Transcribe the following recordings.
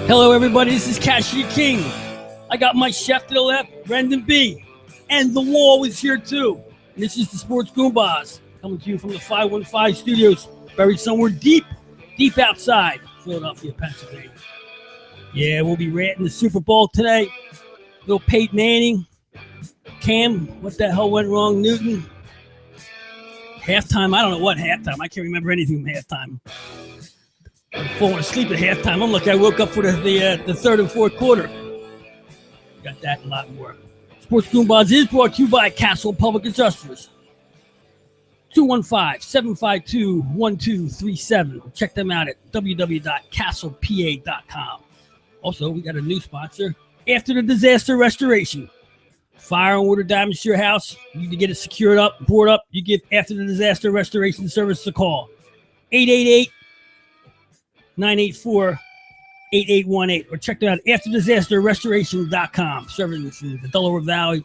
Hello, everybody. This is Cashy King. I got my chef to the left, Brendan B. And the wall is here, too. And this is the Sports Goombahs coming to you from the 515 studios, buried somewhere deep outside Philadelphia, Pennsylvania. Yeah, we'll be ranting the Super Bowl today. Little Peyton Manning. Cam, what the hell went wrong? Newton. Halftime. I don't know what halftime. I can't remember anything from halftime. I'm falling asleep at halftime. I'm lucky I woke up for the third and fourth quarter. Got that and a lot more. Sports Goombahs is brought to you by Castle Public Adjusters. 215-752-1237. Check them out at www.castlepa.com. Also, we got a new sponsor, After the Disaster Restoration. Fire and water damage to your house. You need to get it secured up, board up. You give After the Disaster Restoration Service a call. 888-984-8818, or check them out at afterdisasterrestoration.com. Serving the Delaware Valley,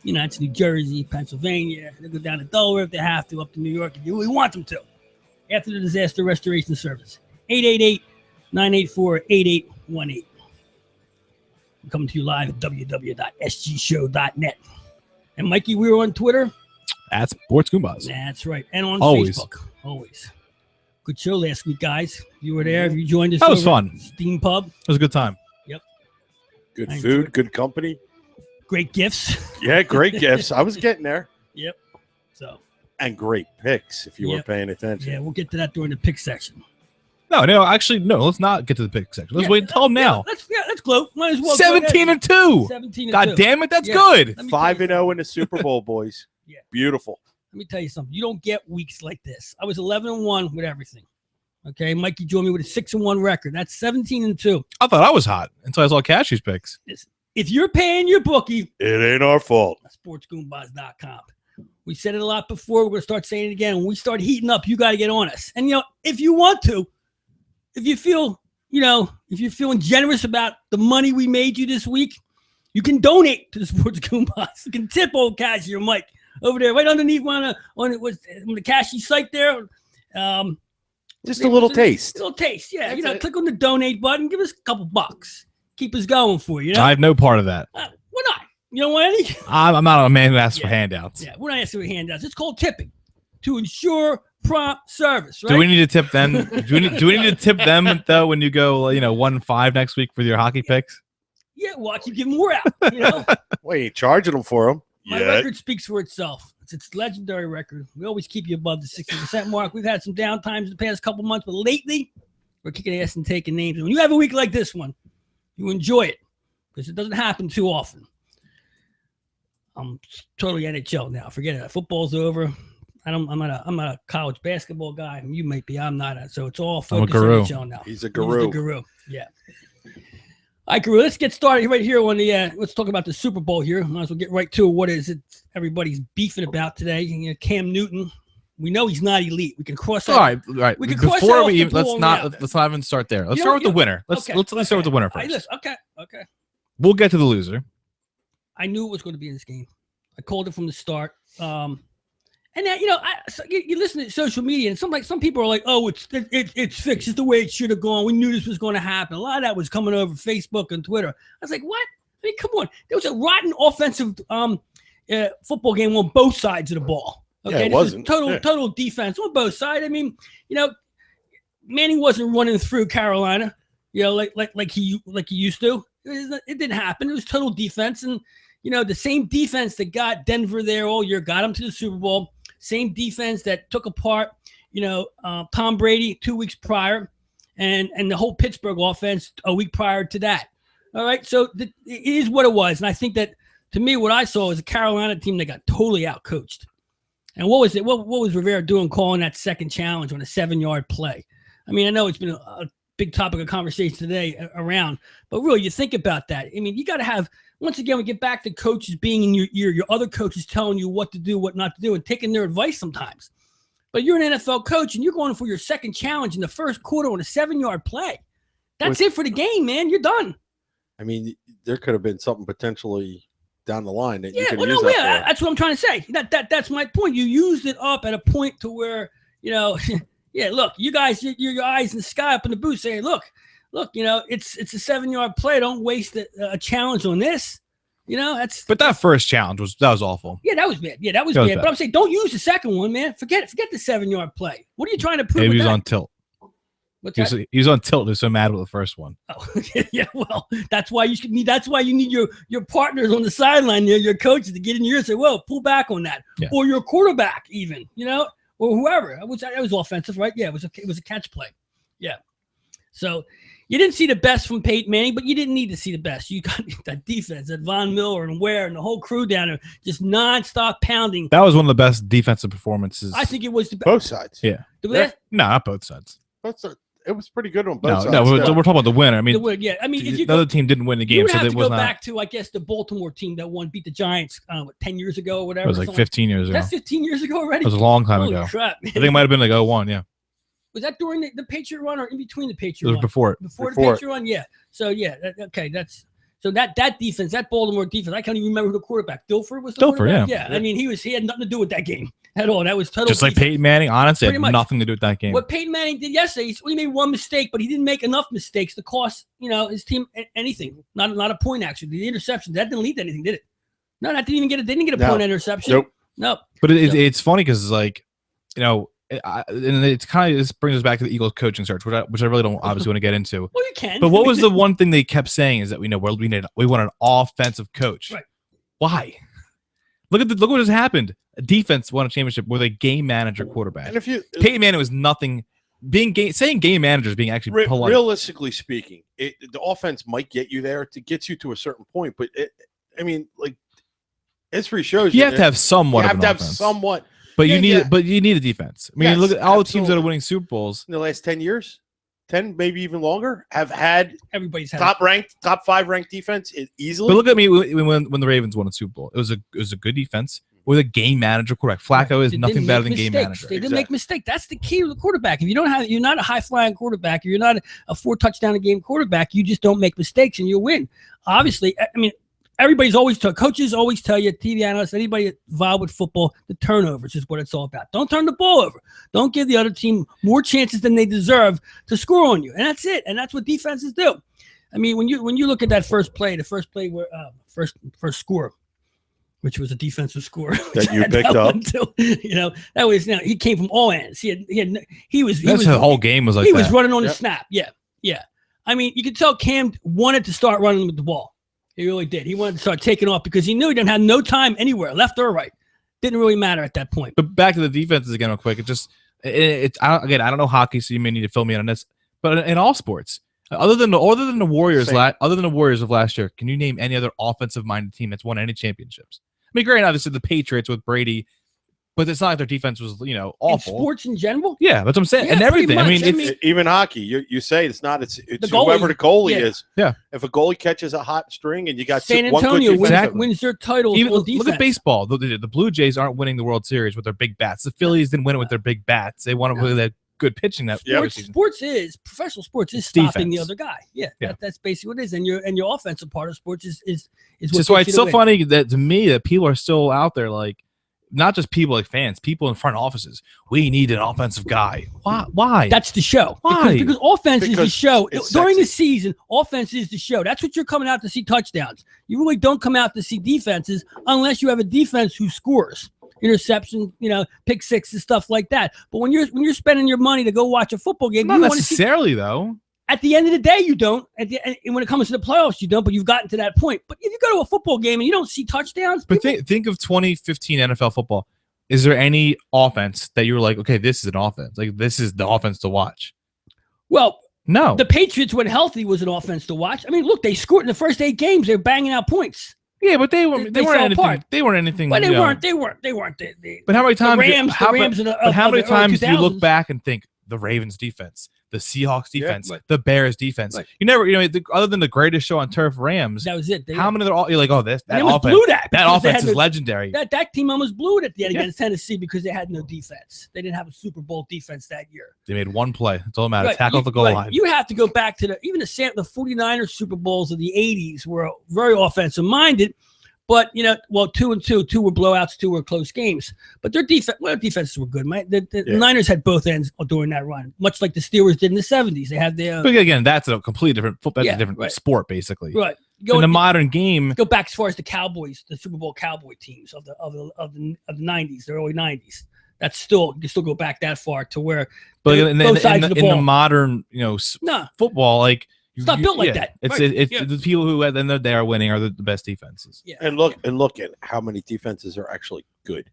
it's New Jersey, Pennsylvania. They go down to Delaware if they have to, up to New York if you really want them to. After the Disaster Restoration Service, 888-984-8818. I'm coming to you live at www.sgshow.net. And Mikey, we were on Twitter. At Sports Goombahs. That's right. And on Facebook. Always. Good show last week, guys. You were there. You joined us. That was fun. Steam Pub. It was a good time. Yep. Good food, good company. Great gifts. Yeah, great gifts. I was getting there. Yep. And great picks, if you were paying attention. Yeah, we'll get to that during the pick section. No, actually, no. Let's not get to the pick section. Let's wait until now. Let's gloat. Might as well. 17-2. 17-2. God damn it, that's good. 5-0 in the Super Bowl, boys. Yeah. Beautiful. Let me tell you something. You don't get weeks like this. I was 11-1 with everything. Okay, Mikey joined me with a 6-1 record. That's 17-2. I thought I was hot until I saw Cashy's picks. If you're paying your bookie, it ain't our fault. SportsGoombahs.com. We said it a lot before. We're going to start saying it again. When we start heating up, you got to get on us. And, if you want to, if you feel, if you're feeling generous about the money we made you this week, you can donate to the Sports Goombahs. You can tip old Cashy or Mike over there, right underneath on the Cashy site there. Just a little taste. A little taste, yeah. Click on the donate button. Give us a couple bucks. Keep us going for you. I have no part of that. Why not? You don't want any? I'm not a man who asks for handouts. Yeah, we're not asking for handouts. It's called tipping to ensure prompt service, right? Do we need to tip them? do we need to tip them, though, when you go, 1-5 next week for your hockey picks? Yeah, well, I keep giving more out, Well, you ain't charging them for them. My record speaks for itself. It's a legendary record. We always keep you above the 60% mark. We've had some down times the past couple months, but lately, we're kicking ass and taking names. And when you have a week like this one, you enjoy it because it doesn't happen too often. I'm totally NHL now. Forget it. Football's over. I'm not a college basketball guy. You might be. I'm not. So it's all focused on NHL now. He's a guru. He's the guru. Yeah. All right, guru. Let's get started right here on the. Let's talk about the Super Bowl here. Might as well get right to it. What is it? Everybody's beefing about today. Cam Newton. We know he's not elite. We can cross that. All right. We can Before cross that we even, let's not even start there. Let's start with the winner. Let's start with the winner first. Okay. We'll get to the loser. I knew it was going to be in this game. I called it from the start. And that, you listen to social media, and some people are like, "Oh, it's fixed. It's the way it should have gone. We knew this was going to happen." A lot of that was coming over Facebook and Twitter. I was like, "What? I mean, come on." There was a rotten offensive football game on both sides of the ball. Okay, yeah, it wasn't total defense on both sides. I mean, Manning wasn't running through Carolina, like he used to. It didn't happen. It was total defense, and the same defense that got Denver there all year got them to the Super Bowl. Same defense that took apart, Tom Brady 2 weeks prior, and the whole Pittsburgh offense a week prior to that. All right, so it is what it was, and I think that to me, what I saw was a Carolina team that got totally outcoached. And what was it? What was Rivera doing calling that second challenge on a 7-yard play? I mean, I know it's been a big topic of conversation today around, but really, you think about that. I mean, you got to have once again, we get back to coaches being in your ear, your other coaches telling you what to do, what not to do, and taking their advice sometimes. But you're an NFL coach, and you're going for your second challenge in the first quarter on a 7-yard play. That's it for the game, man. You're done. I mean, there could have been something potentially down the line that you could use that's what I'm trying to say. That's my point. You used it up at a point to where, yeah, look, you guys, your eyes in the sky up in the booth saying, look, it's a 7-yard play. Don't waste a challenge on this. But that first challenge was awful. Yeah, that was bad. Yeah, that was bad. But I'm saying don't use the second one, man. Forget the 7-yard play. What are you trying to prove? Maybe he was on tilt. He was on tilt. He was so mad with the first one. Oh, yeah. Well, that's why you need your partners on the sideline there, your coaches, to get in your ear and say, "Whoa, pull back on that," or your quarterback, even, or whoever. That was offensive, right? Yeah, it was a catch play. Yeah. So you didn't see the best from Peyton Manning, but you didn't need to see the best. You got that defense, that Von Miller and Ware and the whole crew down there, just nonstop pounding. That was one of the best defensive performances. I think it was the best. Both sides. Yeah. No, not both sides. It was pretty good on both sides. No, we're talking about the winner. I mean, if the other team didn't win the game, you would so have it to was go not. back to, I guess, the Baltimore team that beat the Giants 10 years ago or whatever. It was like 15 years ago. That's 15 years ago already. It was a long time Holy ago. Crap, man. I think it might have been like 01, yeah. Was that during the Patriot run or in between the Patriot run? It was before it. Before the Patriot run, yeah. So yeah, that defense, that Baltimore defense, I can't even remember who the quarterback. Dilfer was the quarterback? Yeah. I mean, he had nothing to do with that game at all. That was total. Just like Peyton Manning, honestly, had nothing to do with that game. What Peyton Manning did yesterday, he made one mistake, but he didn't make enough mistakes to cost his team anything. Not a point, actually. The interception, that didn't lead to anything, did it? No, that didn't even get it. They didn't get a point interception. Nope. No. But it's funny because and it's kind of, this brings us back to the Eagles coaching search, which I really don't obviously want to get into. Well, you can. But what was the one thing they kept saying is that we want an offensive coach. Right. Why? Look what has happened. A defense won a championship with a game manager quarterback. And Peyton Manning was nothing. Saying game manager is being actually polite. Realistically speaking, the offense might get you there to get you to a certain point, but history shows you have to have somewhat. You have to have somewhat. But you need a defense. I mean, look at all the teams that are winning Super Bowls in the last 10 years, 10 maybe even longer, have had top 5 ranked defense easily. But look at me when the Ravens won a Super Bowl. It was a good defense with a game manager quarterback. Flacco is nothing better than game manager. They didn't make mistakes. That's the key to the quarterback. If you're not a high flying quarterback, if you're not a 4 touchdown a game quarterback, you just don't make mistakes and you'll win. Obviously, I mean, coaches always tell you, TV analysts, anybody involved with football, the turnovers is what it's all about. Don't turn the ball over. Don't give the other team more chances than they deserve to score on you. And that's it. And that's what defenses do. I mean, when you look at that first play where first score, which was a defensive score that you picked up, that was he came from all ends. The whole game was like he was running on the snap. Yeah. I mean, you could tell Cam wanted to start running with the ball. He really did. He wanted to start taking off because he knew he didn't have no time anywhere, left or right. Didn't really matter at that point. But back to the defenses again real quick. I don't know hockey, so you may need to fill me in on this. But in all sports, other than the Warriors, of last year, can you name any other offensive-minded team that's won any championships? I mean, great, obviously the Patriots with Brady, but it's not like their defense was, awful. In sports in general? Yeah, that's what I'm saying. Yeah, and everything. much. I mean, it's even hockey. You say it's the whoever the goalie is. Yeah. If a goalie catches a hot string and you got San Antonio wins their titles on defense. Look at baseball. The Blue Jays aren't winning the World Series with their big bats. The Phillies didn't win it with their big bats. They won it with that good pitching. Professional sports is stopping the other guy. Yeah. That's basically what it is. And your offensive part of sports is what just why it's so funny that to me that people are still out there like. Not just people like fans, people in front offices. We need an offensive guy. Why? That's the show. Why? Because offense is the show. During the season, offense is the show. That's what you're coming out to see touchdowns. You really don't come out to see defenses unless you have a defense who scores. Interception, pick sixes, stuff like that. But when you're spending your money to go watch a football game, not necessarily though. At the end of the day, you don't. And when it comes to the playoffs, you don't. But you've gotten to that point. But if you go to a football game and you don't see touchdowns, but think of 2015 NFL football. Is there any offense that you were like, okay, this is an offense? Like this is the offense to watch? Well, no. The Patriots, when healthy, was an offense to watch. I mean, look, they scored in the first 8 games. They were banging out points. Yeah, but they weren't anything. They weren't anything. But they weren't. But how many times? The Rams. How many times do you look back and think the Ravens defense, the Seahawks defense, right. the Bears defense. Right. You never, other than the greatest show on turf, Rams. That was it. How many are all? You're like, oh, that offense blew that offense is legendary. That team almost blew it at the end against Tennessee because they had no defense. They didn't have a Super Bowl defense that year. They made one play. That's all that matters. Tackle the goal line. You have to go back to the 49ers Super Bowls of the 80s were very offensive minded. But, 2 and 2 were blowouts, 2 were close games. But their defenses were good. The Niners had both ends during that run, much like the Steelers did in the 70s. They had their. But again, that's a completely different football. That's a different sport, basically. Right. In the modern game, go back as far as the Cowboys, the Super Bowl Cowboy teams of the 90s, the early 90s. That's you can still go back that far to where. But in the modern, football, like. It's not built like that. It's the people who at the end of the day are winning are the best defenses. Yeah. And look at how many defenses are actually good.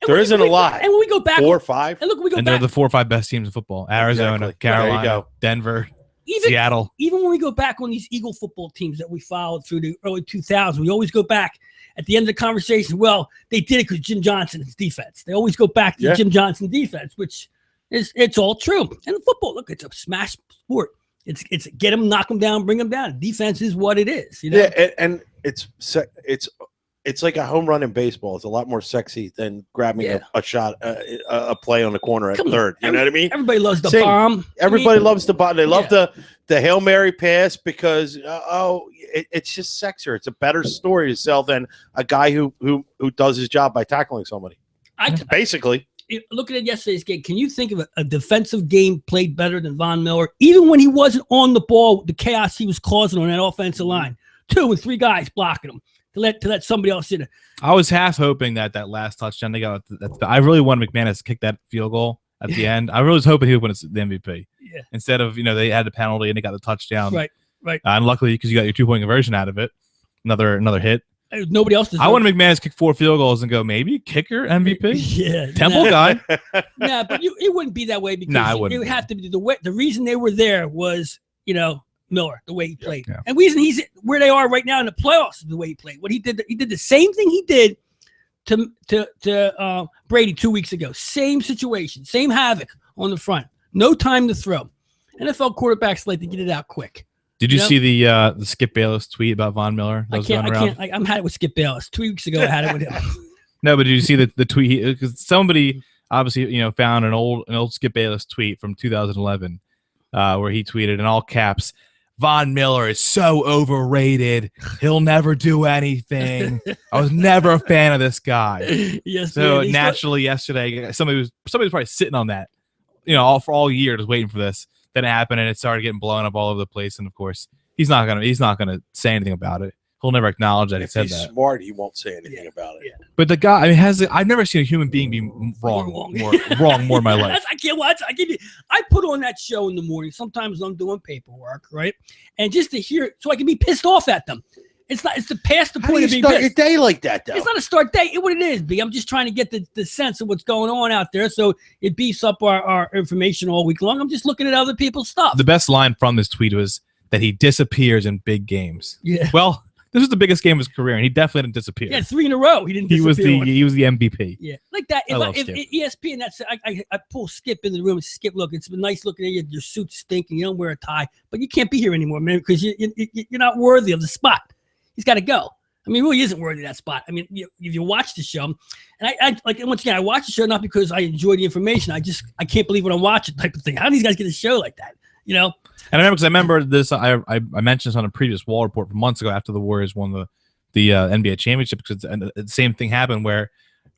There isn't a lot. And when we go back 4 or 5. And look, we go back. They're the 4 or 5 best teams in football. Arizona, Carolina, Denver, Seattle. Even when we go back on these Eagle football teams that we followed through the early 2000s, we always go back at the end of the conversation. Well, they did it because Jim Johnson's defense. They always go back to Jim Johnson defense, which it's all true. And the football, look, it's a smash sport. It's get them, knock them down, bring them down. Defense is what it is. Yeah, and it's like a home run in baseball. It's a lot more sexy than grabbing a shot, a play on the corner at third. You know what I mean? Everybody loves the bomb. Everybody loves the bomb. They love the Hail Mary pass because it's just sexier. It's a better story to sell than a guy who does his job by tackling somebody. Basically. Looking at yesterday's game, can you think of a defensive game played better than Von Miller? Even when he wasn't on the ball, the chaos he was causing on that offensive line, 2 and 3 guys blocking him to let somebody else in. I was half hoping that last touchdown they got. I really wanted McManus to kick that field goal at the end. I really was hoping he would win the MVP. Yeah. Instead of they had the penalty and they got the touchdown. Right. And luckily because you got your 2-point conversion out of it, another hit. Nobody else does. I want McManus kick 4 field goals and go maybe kicker MVP. Yeah, Temple guy. Nah, but it wouldn't be that way because it would have to be the reason they were there was Miller, the way he played, and the reason he's where they are right now in the playoffs is the way he played. What he did the same thing he did to Brady 2 weeks ago. Same situation, same havoc on the front. No time to throw. NFL quarterbacks like to get it out quick. Did you see the Skip Bayless tweet about Von Miller? I can't. I'm had it with Skip Bayless. 2 weeks ago, I had it with him. No, but did you see the tweet? Because somebody obviously found an old Skip Bayless tweet from 2011 where he tweeted in all caps, "Von Miller is so overrated. He'll never do anything. I was never a fan of this guy." Yes. So naturally, yesterday somebody was probably sitting on that, for all year just waiting for this. Then it happened and it started getting blown up all over the place. And of course, he's not gonna say anything about it. He'll never acknowledge that he said that. If he's smart, he won't say anything about it. Yeah. But the guy, I've never seen a human being be wrong more in my life. I can't watch. I put on that show in the morning. Sometimes I'm doing paperwork, right? And just to hear, so I can be pissed off at them. It's the past the point of being start your day like that, though? It's not a start day. What it is, B. I'm just trying to get the sense of what's going on out there, so it beefs up our information all week long. I'm just looking at other people's stuff. The best line from this tweet was that he disappears in big games. Yeah. Well, this was the biggest game of his career, and he definitely didn't disappear. Yeah, 3 in a row. He didn't disappear. He was the MVP. Yeah, like that. If ESPN, that's I pull Skip in the room and Skip, look, it's been nice looking at you. Your suit's stinking. You don't wear a tie, but you can't be here anymore, man, because you're not worthy of the spot. He's got to go. I mean, he really isn't worthy of that spot. I mean, if you watch the show, and I once again, I watch the show not because I enjoy the information. I can't believe what I'm watching type of thing. How do these guys get a show like that? And I remember this. I mentioned this on a previous Wall Report from months ago after the Warriors won the NBA championship, because the same thing happened where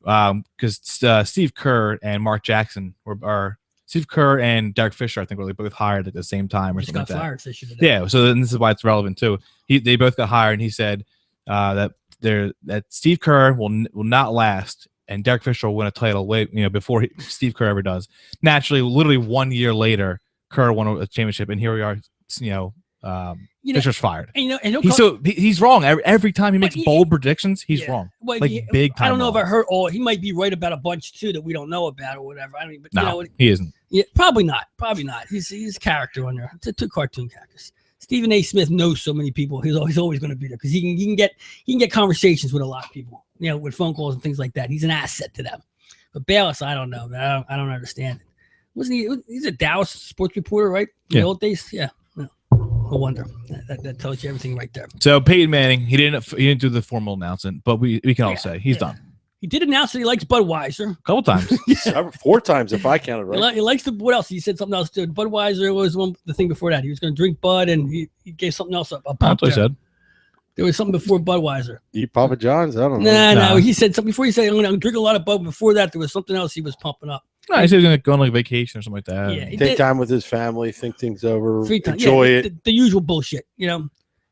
because Steve Kerr and Mark Jackson or Steve Kerr and Derek Fisher, I think, were both hired at the same time or just something like that. Fired, Fisher today. Yeah, so then this is why it's relevant too. They both got hired, and he said that Steve Kerr will not last, and Derek Fisher will win a title before Steve Kerr ever does. Naturally, literally 1 year later, Kerr won a championship, and here we are. Fisher's fired. And he's wrong every time he makes bold predictions. He's wrong, big time. I don't know wrong. if I heard all. He might be right about a bunch too that we don't know about or whatever. I mean, but he isn't. Yeah, probably not. He's a character on there. It's two cartoon characters. Stephen A. Smith knows so many people. He's always going to be there because he can get conversations with a lot of people. With phone calls and things like that. He's an asset to them. But Bayless, I don't know. I don't understand it. Wasn't he? He's a Dallas sports reporter, right? In the old days, yeah. No wonder. That tells you everything right there. So Peyton Manning, he didn't do the formal announcement, but we can all say he's done. He did announce that he likes Budweiser A couple times. 4 times if I counted right. He likes what else? He said something else too. Budweiser was the thing before that. He was going to drink Bud, and he gave something else up. That's what he said. There was something before Budweiser. Eat Papa John's? I don't know. No. He said something before he said, I'm going to drink a lot of Bud. Before that, there was something else he was pumping up. No, he said he was going to go on like vacation or something like that. Yeah, take time with his family, think things over, enjoy it. The usual bullshit,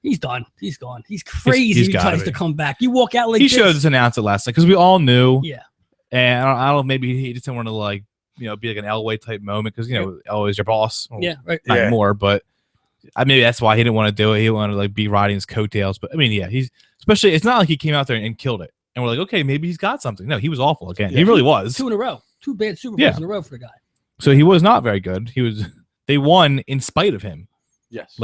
He's done. He's gone. He's crazy. He tries to come back. You walk out like he should have just announced it last night because we all knew. Yeah. And I don't know, maybe he just didn't want to be like an Elway type moment because Elway's your boss. Yeah, right. Not anymore, but maybe that's why he didn't want to do it. He wanted to be riding his coattails. But I mean, yeah, especially it's not like he came out there and killed it. And we're like, okay, maybe he's got something. No, he was awful again. He really was. 2 in a row. 2 bad Super Bowls in a row for the guy. So he was not very good. They won in spite of him. Yes.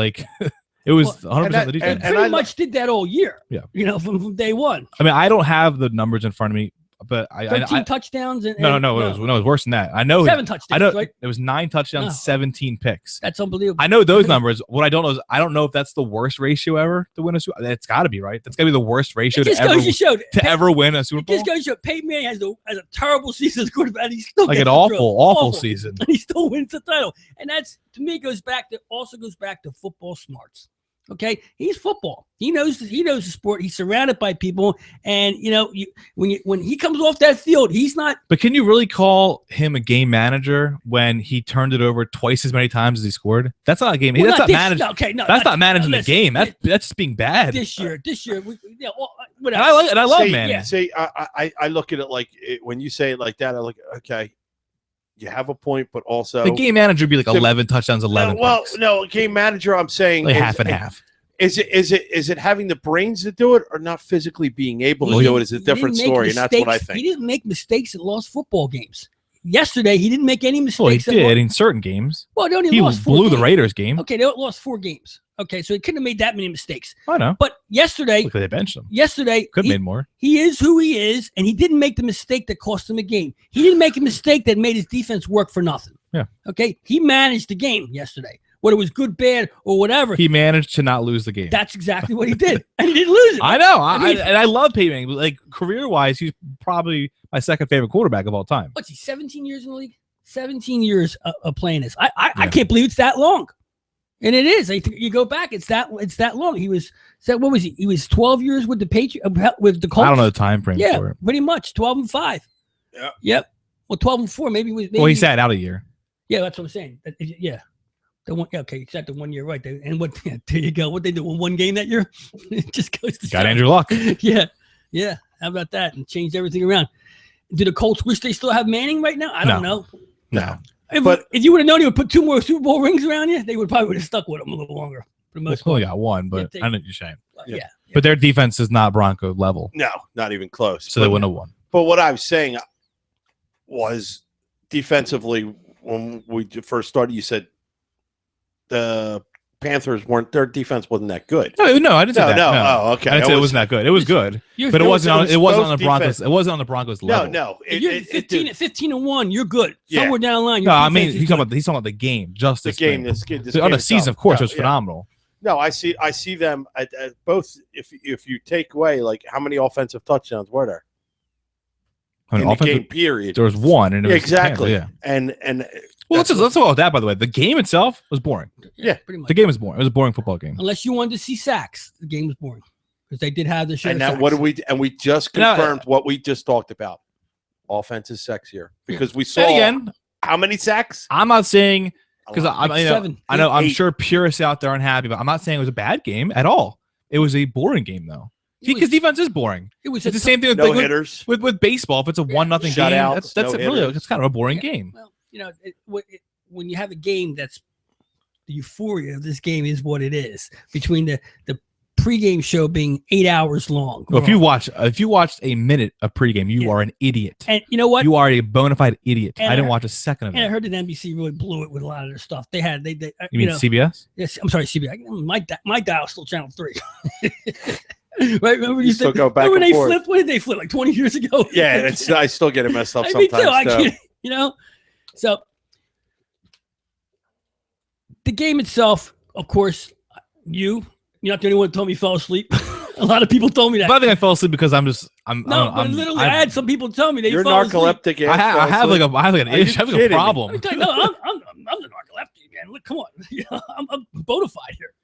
It was 100% the defense. And pretty much did that all year. Yeah. From day one. I mean, I don't have the numbers in front of me, but 13 touchdowns. No, it was worse than that. I know 7 touchdowns, right? It was 9 touchdowns, 17 picks. That's unbelievable. I know those numbers. What I don't know is I don't know if that's the worst ratio ever to win a Super Bowl. It's got to be, right? That's got to be the worst ratio to ever win a Super Bowl. It just goes to show Peyton Manning has a terrible season as quarterback. And he's still an awful season. And he still wins the title. And that's, to me, goes back to football smarts. Okay, he's football. He knows the sport. He's surrounded by people, and when he comes off that field, he's not. But can you really call him a game manager when he turned it over twice as many times as he scored? That's not a game. That's not managing. Okay, no, that's not managing the game. That's just being bad. This year, and I love Manning. See, I look at it when you say it like that. I look, okay. You have a point, but also the game manager would be like 11 touchdowns, 11. No, game manager. I'm saying half and half. Is it having the brains to do it or not physically being able to do it is a different story, and that's what I think. He didn't make mistakes and lost football games. Yesterday, he didn't make any mistakes. Well, he did in certain games. Well, he lost 4 blew games. The Raiders game. Okay, they lost 4 games. Okay, so he couldn't have made that many mistakes. I know. But yesterday, look, they benched him. Yesterday, could have made more. He is who he is, and he didn't make the mistake that cost him a game. He didn't make a mistake that made his defense work for nothing. Yeah. Okay, he managed the game yesterday. Whether it was good, bad, or whatever. He managed to not lose the game. That's exactly what he did. And he didn't lose it. I know. I love Peyton Manning. Career-wise, he's probably my second favorite quarterback of all time. What's he, 17 years in the league? 17 years of playing this. I can't believe it's that long. And it is. You go back, it's that long. What was he? He was 12 years with the with the Colts. I don't know the time frame for it. Pretty much 12-5. Yeah. Yep. Well, 12-4, maybe. Well, he sat out a year. Yeah, that's what I'm saying. Yeah. Okay, it's at the 1 year, right? And what? Yeah, there you go. What they do in 1 game that year? It just goes to got Andrew Luck. Yeah. How about that? And changed everything around. Do the Colts wish they still have Manning right now? I don't know. No. If you would have known he would put 2 more Super Bowl rings around you, they would probably have stuck with him a little longer. For the most part. Only got 1, but I know what you're saying. Yeah. But their defense is not Bronco level. No, not even close. So they wouldn't have won. But what I was saying was defensively, when we first started, you said the Panthers their defense wasn't that good. No, I didn't say that. No. Oh, okay. I didn't say it wasn't that good. It was good, but it wasn't on the Broncos. It wasn't on the Broncos level. No. If you're 15-1, you're good. Yeah. Somewhere down the line. No, I mean he's talking about the game. Just this game. This on the season, of course, it was phenomenal. No, I see them at both. If you take away how many offensive touchdowns were there? In the game period, there was 1, and it was exactly. Tampa, And well, let's talk about that. By the way, the game itself was boring. Yeah, pretty much. The game was boring. It was a boring football game. Unless you wanted to see sacks, the game was boring because they did have the show. And now, what do we? And we just confirmed what we just talked about. Offense is sexier because we saw again how many sacks. I'm not saying because I know I'm 8. sure purists out there aren't happy, but I'm not saying it was a bad game at all. It was a boring game though. Because defense is boring. It's the same thing with hitters with baseball. If it's a 1-0 game, shutouts, that's really it's kind of a boring game. Well, when you have a game that's the euphoria of this game is what it is between the pregame show being 8 hours long. Well, if you watched a minute of pregame, you are an idiot. And you know what? You are a bona fide idiot. I didn't watch a second of it. And I heard that NBC really blew it with a lot of their stuff. They you mean CBS? Yes, I'm sorry, CBS. My dial's still channel 3. Right? Remember you still go back when and they forth. flipped? When did they flip? Like 20 years ago? Yeah, I still get it messed up Me too. sometimes. So the game itself, of course, you're not the only one who told me fell asleep. A lot of people told me that. But I think I fell asleep because I'm literally, I had some people tell me they fell asleep. Narcoleptic. I have like a problem. I'm the narcoleptic, man. Look, come on. I'm bona fide here.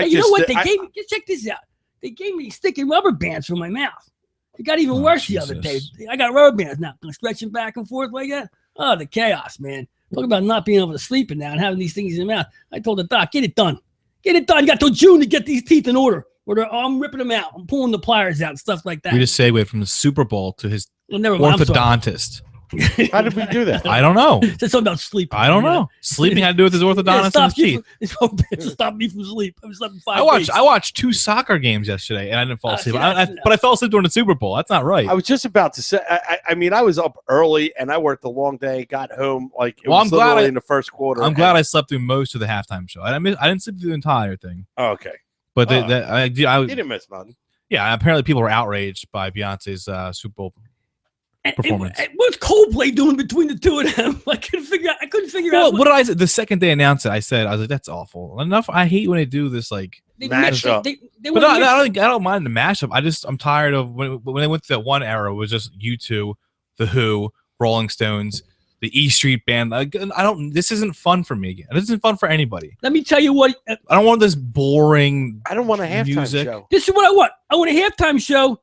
You know what? They gave me, check this out. They gave me sticky rubber bands for my mouth. It got even worse the other day. I got rubber bands now. I'm stretching back and forth like that. Oh, the chaos, man. Talk about not being able to sleep now and having these things in your mouth. I told the doc, get it done. Get it done. You got till June to get these teeth in order. I'm ripping them out. I'm pulling the pliers out and stuff like that. We just segued from the Super Bowl to his orthodontist. How did we do that? I don't know. It's something about sleeping. I don't know. Sleeping had to do with his orthodontist and his teeth. It's stopped me from sleep. I slept 5 days. I watched 2 soccer games yesterday, and I didn't fall asleep. But I fell asleep during the Super Bowl. That's not right. I was just about to say. I mean, I was up early, and I worked a long day. Got home was literally in the first quarter. I'm glad I slept through most of the halftime show. I didn't sleep through the entire thing. Oh, okay. But I didn't miss nothing. Yeah, apparently people were outraged by Beyonce's Super Bowl performance. What's Coldplay doing between the two of them? I couldn't figure out. What did I say? The second they announced it, I was like, that's awful. Enough. I hate when they do this mashup. But I don't mind the mashup. I'm tired of when they went to that one era. It was just U2, The Who, Rolling Stones, the E Street Band. This isn't fun for me again. This isn't fun for anybody. Let me tell you what. I don't want this boring. I don't want a halftime show. This is what I want. I want a halftime show.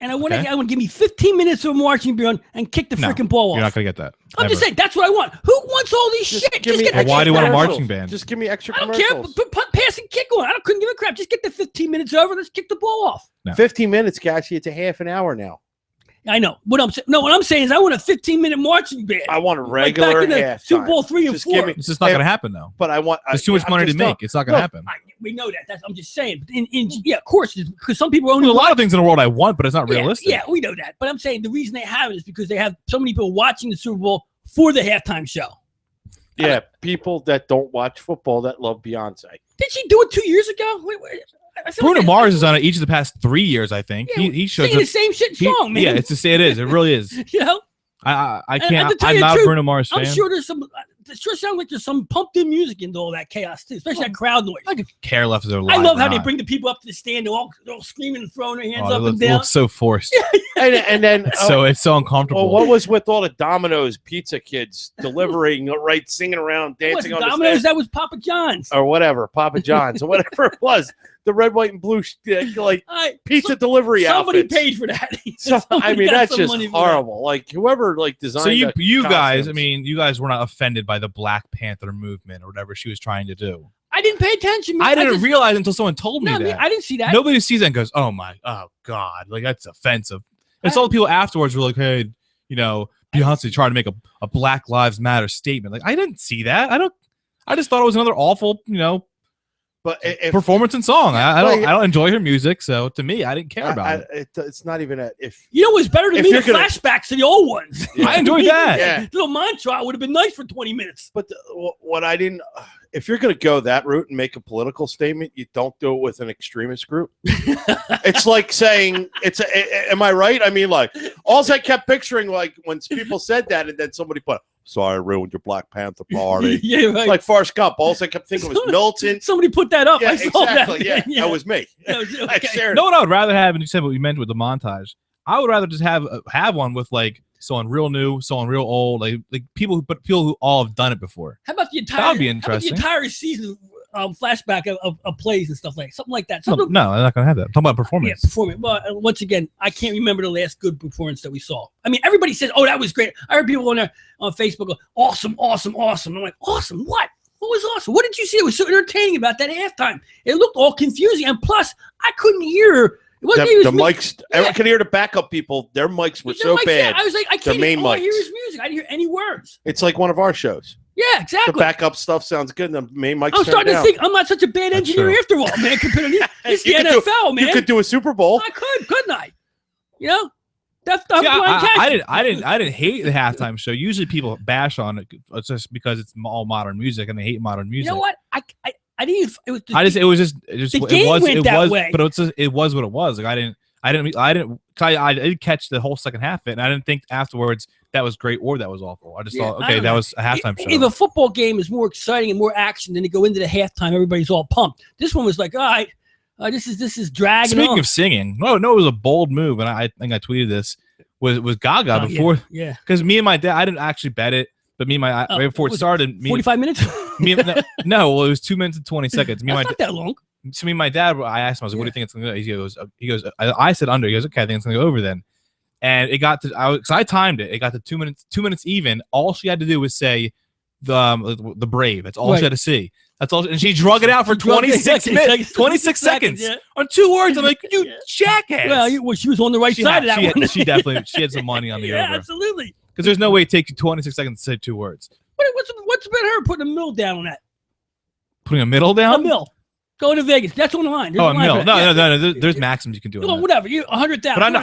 And I want to give me 15 minutes of marching band and kick the freaking ball off. You're not going to get that. I'm just saying, that's what I want. Who wants all these shit? Why do you want a marching band? Just give me extra commercials. I don't care. Put pass and kick on. Couldn't give a crap. Just get the 15 minutes over. Let's kick the ball off. No. 15 minutes, Cashy. It's a half an hour now. I know. What I'm saying is I want a 15-minute marching band. I want a regular half. Super Bowl 3 and 4. It's just not going to happen, though. But I want. There's too much money to make. It's not going to happen. We know that. I'm just saying. Yeah, of course, because some people only a lot of things in the world I want, but it's not realistic. Yeah, we know that. But I'm saying the reason they have it is because they have so many people watching the Super Bowl for the halftime show. Yeah, people that don't watch football that love Beyonce. Did she do it 2 years ago? Bruno Mars has done it each of the past 3 years, I think. Yeah, he shows the same shit song, man. Yeah, it is. It really is. You know? I can't. I'm not a Bruno Mars fan. I'm sure there's some. It sure sounds like there's some pumped in music into all that chaos too, especially that crowd noise. I could care less if they're live. I love how they bring the people up to the stand. They're all screaming and throwing their hands up and down. It looks so forced. and then it's so uncomfortable. Well, what was with all the Domino's pizza kids delivering, singing around, dancing on Domino's? The that was Papa John's or whatever, Papa John's or whatever it was. The red, white, and blue pizza delivery somebody outfits. Paid for that. I mean, that's just horrible. Whoever designed. So you guys, you guys were not offended by the Black Panther movement or whatever she was trying to do. I didn't pay attention. Man. I didn't realize until someone told me that. I didn't see that. Nobody sees that and goes, "Oh God, that's offensive." And all the people afterwards were like, "Hey, Beyonce tried to make a Black Lives Matter statement." I didn't see that. I just thought it was another awful, but performance and song. I don't enjoy her music, so to me, I didn't care about it. It's not even if what's better to me, the flashbacks to the old ones. I enjoyed that. Yeah. Little mantra would have been nice for 20 minutes. But what I didn't, if you're going to go that route and make a political statement, you don't do it with an extremist group. It's like saying am I right? I mean, all I kept picturing, when people said that, and then somebody put, "Sorry, I ruined your Black Panther party." Yeah, right. Like Forrest Gump. All I kept thinking was Milton. Somebody put that up. Yeah, I saw exactly. That. Yeah, that was me. I shared it. What I would rather have, and you said what you meant with the montage, I would rather just have one with someone real new, someone real old, people who all have done it before. How about the entire? That would be interesting. How about the entire season flashback of plays and stuff something like that. No, I'm not gonna have that. I'm talking about performance. Yeah, performance. Well, once again, I can't remember the last good performance that we saw. I mean, everybody says, "Oh, that was great." I heard people on Facebook go, "Awesome, awesome, awesome." I'm like, "Awesome? What? What was awesome? What did you see? It was so entertaining about that halftime. It looked all confusing, and plus, I couldn't hear." The mics, I could hear the backup people. Their mics were so bad. I was like, I can't hear his music. I didn't hear any words. It's like one of our shows. Yeah, exactly. The backup stuff sounds good. And the main mics. I'm starting to think I'm not such a bad engineer after all, man. Compared to it's the NFL, man. You could do a Super Bowl. I could, couldn't I? That's I didn't hate the halftime show. Usually people bash on it just because it's all modern music and they hate modern music. You know what? I didn't. It was the game went that way. But it was what it was. I I didn't catch the whole second half of it, and I didn't think afterwards that was great or that was awful. I just thought, okay, that was a halftime show. If a football game is more exciting and more action, then to go into the halftime, everybody's all pumped. This one was like, all right, this is dragging. Speaking of singing, no, it was a bold move, and I think I tweeted this was Gaga before, because me and my dad, I didn't actually bet it, but me and my right before it started, 45 minutes. Well, it was 2 minutes and 20 seconds. That's not that long. So me and my dad, I asked him, I was like, what do you think it's gonna go? He goes, I said under. He goes, okay, I think it's gonna go over then. And it got to, I timed it. It got to 2 minutes even. All she had to do was say the Brave. That's all she had to see. That's all. And she drug it out for 26 minutes, 26 seconds on 2 words. I'm like, you jackass. Well, she was on the right side of that one. She definitely, she had some money on the over. Absolutely. Because there's no way it takes you 26 seconds to say 2 words. What's about her putting a mill down on that? Putting a middle down? A mill. Go to Vegas. That's on the line. There's a mill. No. There's maxims you can do. Whatever. You 100,000. But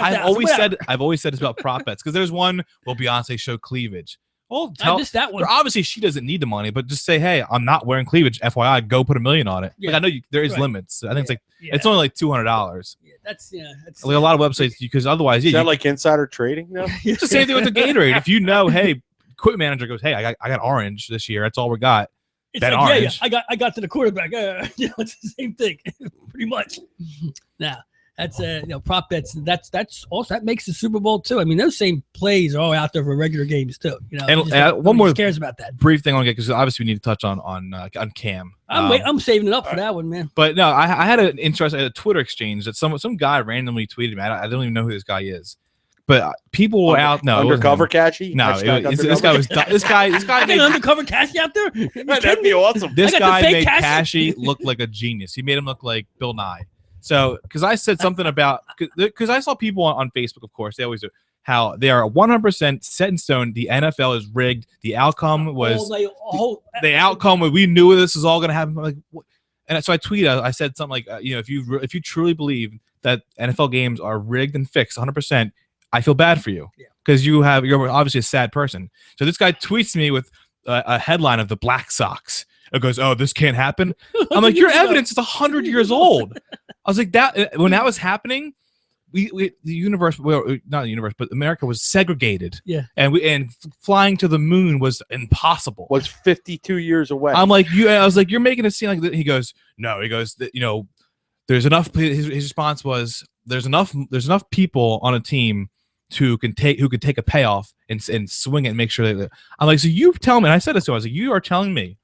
I've always said this about prop bets, because there's one. Will Beyonce show cleavage? Well, I missed that one. Obviously, she doesn't need the money, but just say, hey, I'm not wearing cleavage. FYI, go put $1 million on it. Yeah. Like, I know there is limits. I think it's only like $200. Yeah, that's like a lot of websites, because otherwise, is that like insider trading? No, it's the same thing with the Gatorade. If you know, hey, equipment manager goes, hey, I got orange this year. That's all we got. It's like, orange. I got to the quarterback. It's the same thing, pretty much. Now that's prop bets. That's also that makes the Super Bowl too. I mean, those same plays are all out there for regular games too. And one more cares about that brief thing I want to get, because obviously we need to touch on Cam. I'm saving it up for that one, man. But no, I had an interesting Twitter exchange that some guy randomly tweeted me. I don't even know who this guy is. But people were out. No, undercover Cashy. No, this guy was. This guy made undercover Cashy out there. That'd be awesome. This guy made Cashy look like a genius. He made him look like Bill Nye. So, because I said something about, because I saw people on Facebook, of course, they always do, how they are 100% set in stone. The NFL is rigged. The outcome was the outcome. We knew this was all going to happen. Like, and so I tweeted. I said something like, if you truly believe that NFL games are rigged and fixed 100%. I feel bad for you, because you're obviously a sad person. So this guy tweets me with a headline of the Black Sox. It goes, oh, this can't happen. I'm like, your evidence is 100 years old. I was like, that when that was happening, the universe, well, not the universe, but America was segregated. Yeah. And flying to the moon was impossible. Was 52 years away. I'm like, I was like, you're making it seem like that. He goes, no. He goes, there's enough. His response was, there's enough people on a team who could take a payoff and swing it and make sure that I'm like, so you tell me, and I said this to him, I was like, you are telling me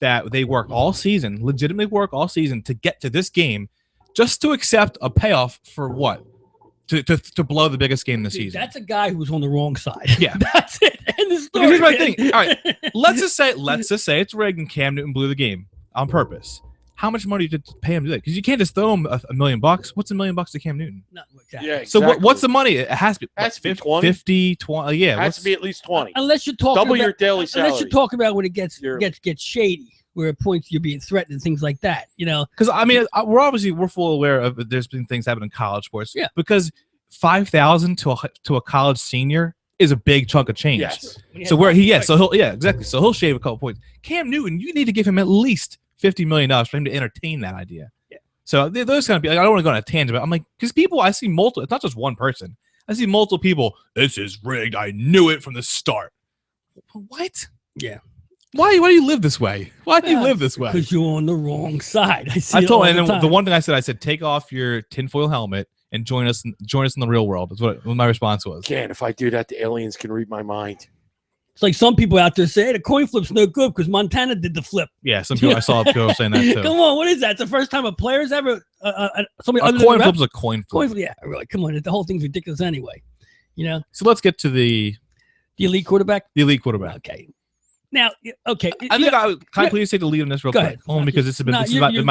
that they work all season, legitimately work all season to get to this game just to accept a payoff for what? To blow the biggest game of the season. That's a guy who's on the wrong side. Yeah. That's it. End of story. Here's my thing. All right. Let's just say it's rigged and Cam Newton blew the game on purpose. How much money did you pay him to do that? Because you can't just throw him $1 million. What's $1 million to Cam Newton? No, exactly. Yeah, exactly. So what's the money? It has to be 20. 50, 20. Yeah. It has to be at least 20. Unless you're talking double your daily salary. Unless you're talking about when it gets shady, where it points you're being threatened and things like that. Because I mean, we're full aware of there's been things happening in college sports. Yeah. Because $5,000 to a college senior is a big chunk of change. Yes. So exactly. So he'll shave a couple points. Cam Newton, you need to give him at least $50 million for him to entertain that idea. Yeah. So those kind of people, I don't want to go on a tangent, but I'm like, because people, I see multiple, it's not just one person. I see multiple people, this is rigged. I knew it from the start. What? Yeah. Why do you live this way? Why do you live this way? Because you're on the wrong side. I told him, and the one thing I said, take off your tinfoil helmet and join us in the real world. That's what my response was. If I do that, the aliens can read my mind. It's like some people out there say, hey, the coin flip's no good because Montana did the flip. Yeah, some people I saw people saying that too. Come on, what is that? It's the first time a player's ever somebody a coin flip's a coin flip. Yeah, really. Come on, the whole thing's ridiculous anyway. So let's get to the elite quarterback. The elite quarterback. Okay. Now, okay. I think can I please take the lead on this real quick? Ahead. Only because this has been my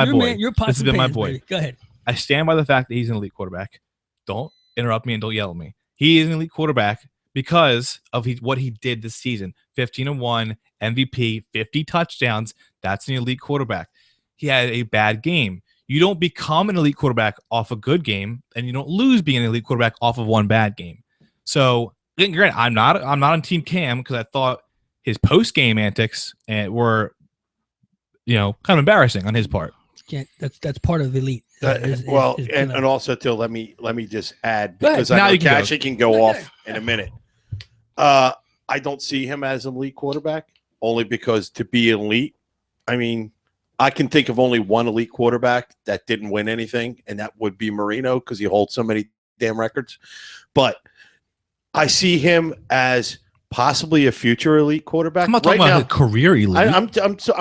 boy. This has been my boy. Go ahead. I stand by the fact that he's an elite quarterback. Don't interrupt me and don't yell at me. He is an elite quarterback because of what he did this season. 15-1, MVP, 50 touchdowns. That's an elite quarterback. He had a bad game. You don't become an elite quarterback off a good game, and you don't lose being an elite quarterback off of one bad game. So, granted, I'm not on Team Cam because I thought his post-game antics were, kind of embarrassing on his part. That's part of elite. And also too, let me just add, Go ahead. because Now I know you can go. Cashy can go off in a minute. I don't see him as an elite quarterback, only because to be elite, I mean, I can think of only one elite quarterback that didn't win anything, and that would be Marino, because he holds so many damn records. But I see him as possibly a future elite quarterback. I'm not talking about a career elite. I'm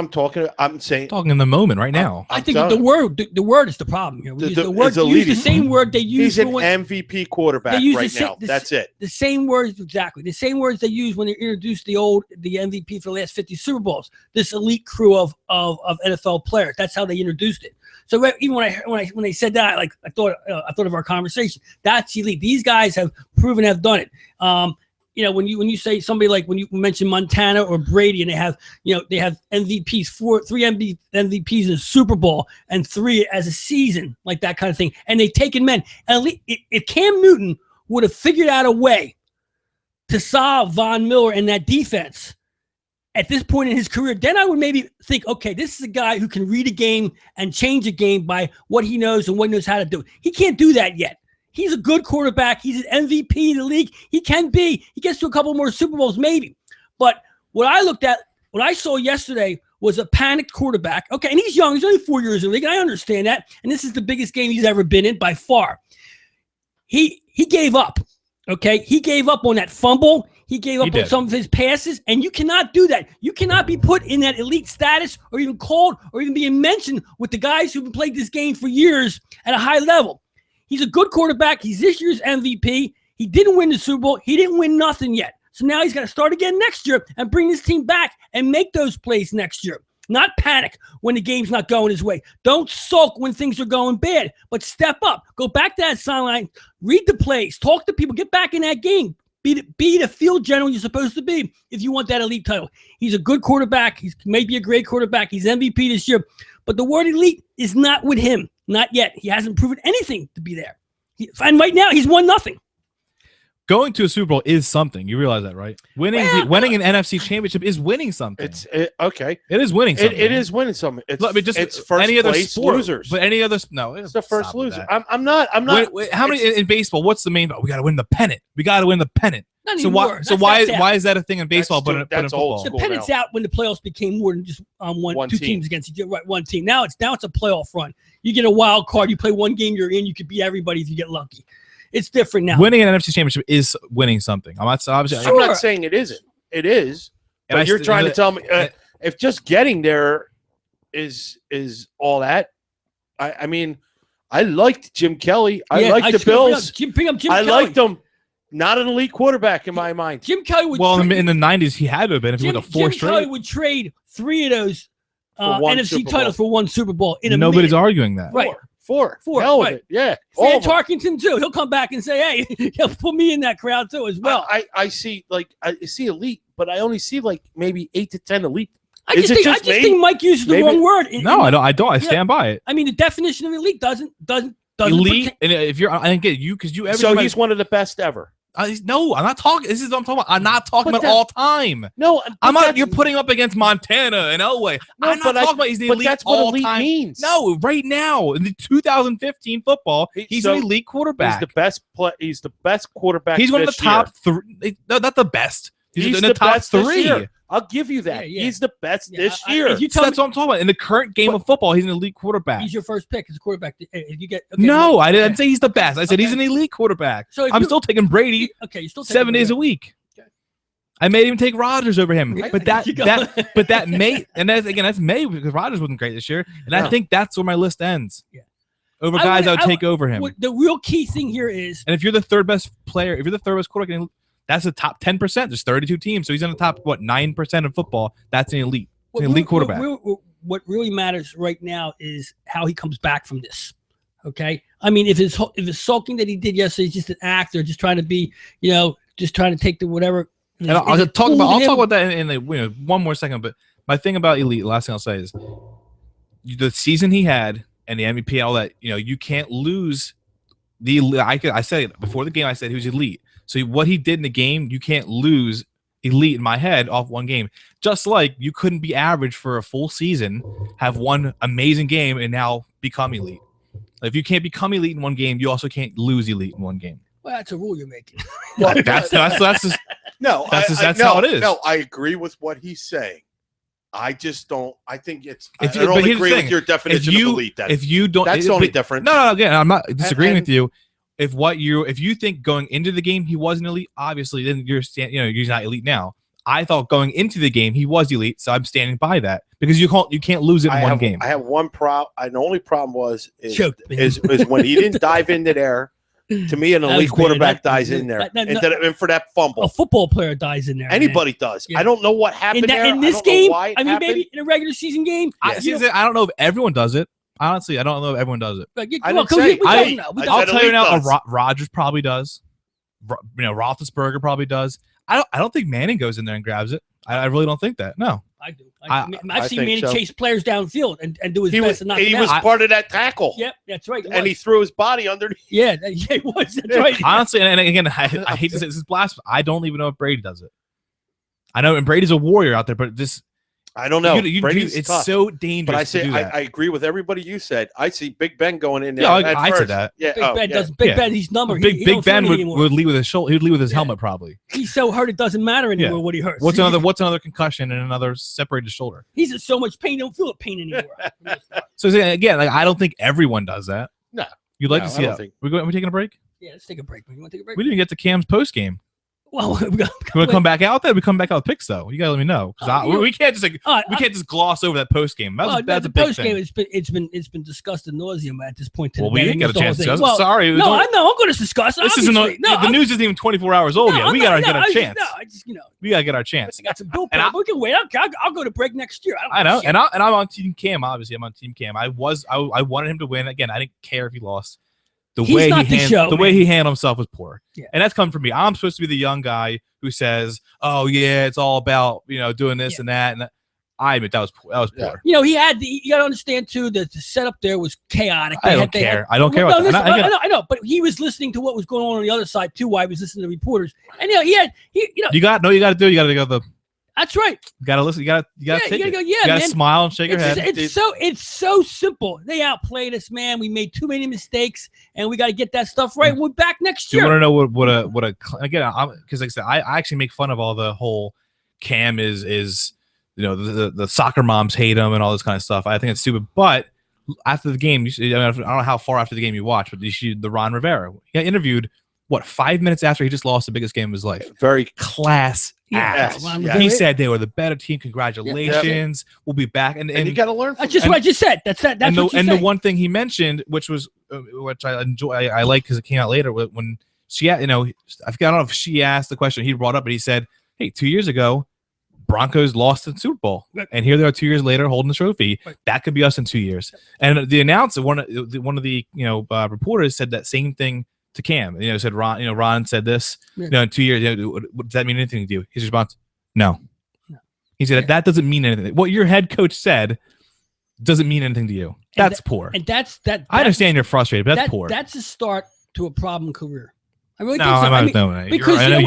talking. I'm saying talking in the moment right now. I think the word is the problem here. We use the same word they use. He's an MVP quarterback right now. That's it. The same words, exactly. The same words they use when they introduced the MVP for the last 50 Super Bowls. This elite crew of NFL players. That's how they introduced it. So even when they said that, like I thought of our conversation. That's elite. These guys have proven have done it. When you say somebody like when you mention Montana or Brady, and they have MVPs, three MVPs in a Super Bowl and 3 as a season, like that kind of thing, and they've taken men. At least if Cam Newton would have figured out a way to solve Von Miller and that defense at this point in his career, then I would maybe think, okay, this is a guy who can read a game and change a game by what he knows and what he knows how to do. He can't do that yet. He's a good quarterback. He's an MVP in the league. He can be. He gets to a couple more Super Bowls, maybe. But what I saw yesterday was a panicked quarterback. Okay, and he's young. He's only 4 years in the league. And I understand that. And this is the biggest game he's ever been in by far. He gave up. Okay, he gave up on that fumble. He gave up on some of his passes, and you cannot do that. You cannot be put in that elite status or even called or even being mentioned with the guys who've played this game for years at a high level. He's a good quarterback. He's this year's MVP. He didn't win the Super Bowl. He didn't win nothing yet. So now he's got to start again next year and bring this team back and make those plays next year. Not panic when the game's not going his way. Don't sulk when things are going bad, but step up. Go back to that sideline. Read the plays. Talk to people. Get back in that game. Be the field general you're supposed to be if you want that elite title. He's a good quarterback. He's maybe a great quarterback. He's MVP this year. But the word elite is not with him. Not yet. He hasn't proven anything to be there. And right now, he's won nothing. Going to a Super Bowl is something. You realize that, right? Winning an NFC championship is winning something. Okay. It is winning something. It is winning something. It's first any other place sport, losers. But any other no, it's the first loser. I'm not. How many in baseball? What's the main? We got to win the pennant. We got to win the pennant. Not so anymore. Why is that a thing in baseball? But in football, the pennant's out when the playoffs became more than just two teams against each other. Right, one team. Now it's a playoff run. You get a wild card. You play one game you're in. You could beat everybody if you get lucky. It's different now. Winning an NFC championship is winning something. I'm not saying it isn't. It is. But you're trying to tell me if just getting there is all that. I mean, I liked Jim Kelly. I liked the Bills. I liked him. Not an elite quarterback in my mind. Jim Kelly would. Well, in the '90s, he had to have been if he went to 4 straight. Jim Kelly would trade 3 of those NFC titles for 1 Super Bowl. Nobody's arguing that. Right. Four. Hell with it. Yeah. Stan Tarkenton too. He'll come back and say, "Hey, he'll put me in that crowd too as well." I see elite, but I only see like maybe 8 to 10 elite. I just think Mike uses the wrong word. No, I don't. I stand by it. I mean, the definition of elite doesn't elite. And if you're, I didn't get you because you. So he's one of the best ever. No, I'm not talking. This is what I'm talking about. I'm not talking about all time. No, I'm not. You're putting up against Montana and Elway. I'm not talking about he's the elite. But that's what all elite time. Means. No, right now in the 2015 football, he's an elite quarterback. He's the best He's the best quarterback. He's one of the top 3. No, not the best. He's in the top 3. I'll give you that. Yeah. He's the best this year. That's what I'm talking about. In the current game of football, he's an elite quarterback. He's your first pick as a quarterback. If you get no, I didn't say he's the best. I said he's an elite quarterback. So I'm still taking Brady. Okay, you're still 7 days a week. Okay. I may even take Rodgers over him, but that may and that's may because Rodgers wasn't great this year, and I think that's where my list ends. Yeah. Over guys I would take over him. The real key thing here is, and if you're the third best player, if you're the third best quarterback. That's the top 10%. There's 32 teams, so he's in the top 9% of football. That's an elite. It's an elite quarterback. What really matters right now is how he comes back from this. Okay, I mean, if it's sulking that he did yesterday is just an act or just trying to be, just trying to take the whatever. And I'll talk about that in one more second. But my thing about elite, the last thing I'll say is the season he had and the MVP, all that. You can't lose the. I said it before the game. I said he was elite. So what he did in the game, you can't lose elite in my head off one game. Just like you couldn't be average for a full season, have one amazing game, and now become elite. If you can't become elite in one game, you also can't lose elite in one game. Well, that's a rule you're making. Well, That's just, no, that's no, how it is. No, I agree with what he's saying. I just don't. I think it's. If I you- don't but here's the agree thing. with your definition of elite. Then. If you don't, That's the only difference. No, again, I'm not disagreeing And- with you. If you think going into the game he wasn't elite, obviously then he's not elite now. I thought going into the game he was elite, so I'm standing by that because you can't lose it in one game. I have one problem. The only problem is Choke, when he didn't dive into there. To me, an elite quarterback dies in there, and for that fumble, a football player dies in there. Anybody does. Yeah. I don't know what happened in this game. I mean, maybe in a regular season game. I don't know if everyone does it. Honestly, I don't know if everyone does it. I'll tell you now, Rodgers probably does. Roethlisberger probably does. I don't think Manning goes in there and grabs it. I really don't think that. No, I do. I've seen Manning chase players downfield and do his best and knock He them was out. part of that tackle. Yep, that's right. And he threw his body underneath. Yeah, he was. That's right. Honestly, and again, I hate to say this is blasphemous. I don't even know if Brady does it. I know, and Brady's a warrior out there, but this. I don't know. It's tough. So dangerous. But I say I agree with everybody you said. I see Big Ben going in there. Yeah, I said that. Yeah, Big Ben. He's number. Big Ben would lead with his shoulder. He'd lead with his helmet probably. He's so hurt it doesn't matter anymore what he hurts. What's another concussion and another separated shoulder? He's in so much pain. He don't feel the pain anymore. So again, I don't think everyone does that. No. You'd like to see that? We're taking a break. Yeah, let's take a break. You want to take a break? We didn't get to Cam's post game. Well, we want to come back out there. We come back out with picks though. You gotta let me know because we can't just we can't just gloss over that post game. That's a big post game. thing. It's been discussed ad nauseum at this point. Well, we didn't get a chance to discuss. Well, sorry. I'm going to discuss. This isn't. The news isn't even 24 hours old yet. We gotta get our chance. We gotta get our chance. I got some bill. We can wait. I'll go to break next year. I know, and I'm on Team Cam. Obviously, I'm on Team Cam. I wanted him to win. Again, I didn't care if he lost. The way he handled himself was poor. Yeah. And that's coming from me. I'm supposed to be the young guy who says, "Oh yeah, it's all about doing this and that." And I admit that was poor. You got to understand too that the setup there was chaotic. I don't care. I don't care about that. I know, but he was listening to what was going on the other side too. While he was listening to reporters, and you got to go. That's right. You gotta listen. You gotta take it. You gotta smile and shake your head. It's so simple. They outplayed us, man. We made too many mistakes, and we got to get that stuff right. We're back next year. Do you want to know what a again? Because like I said, I actually make fun of all the whole Cam is the soccer moms hate him and all this kind of stuff. I think it's stupid. But after the game, I don't know how far after the game you watched, but the Ron Rivera, he got interviewed 5 minutes after he just lost the biggest game of his life. Very class. Yes. He said they were the better team. Congratulations. Yeah. We'll be back. And you got to learn. That's just what I just said. That's the one thing he mentioned, which I enjoy, I like because it came out later when she, I don't know if she asked the question he brought up, but he said, "Hey, 2 years ago, Broncos lost the Super Bowl, and here they are 2 years later holding the trophy. That could be us in 2 years." And the announcer, one of the reporters, said that same thing to Cam. Said Ron said this. In 2 years, does that mean anything to you? His response, no. He said that doesn't mean anything. What your head coach said doesn't mean anything to you. That's poor. And that's that. I understand you're frustrated, but that's poor. That's a start to a problem career. I really no, think so. I'm not doing that. Because I know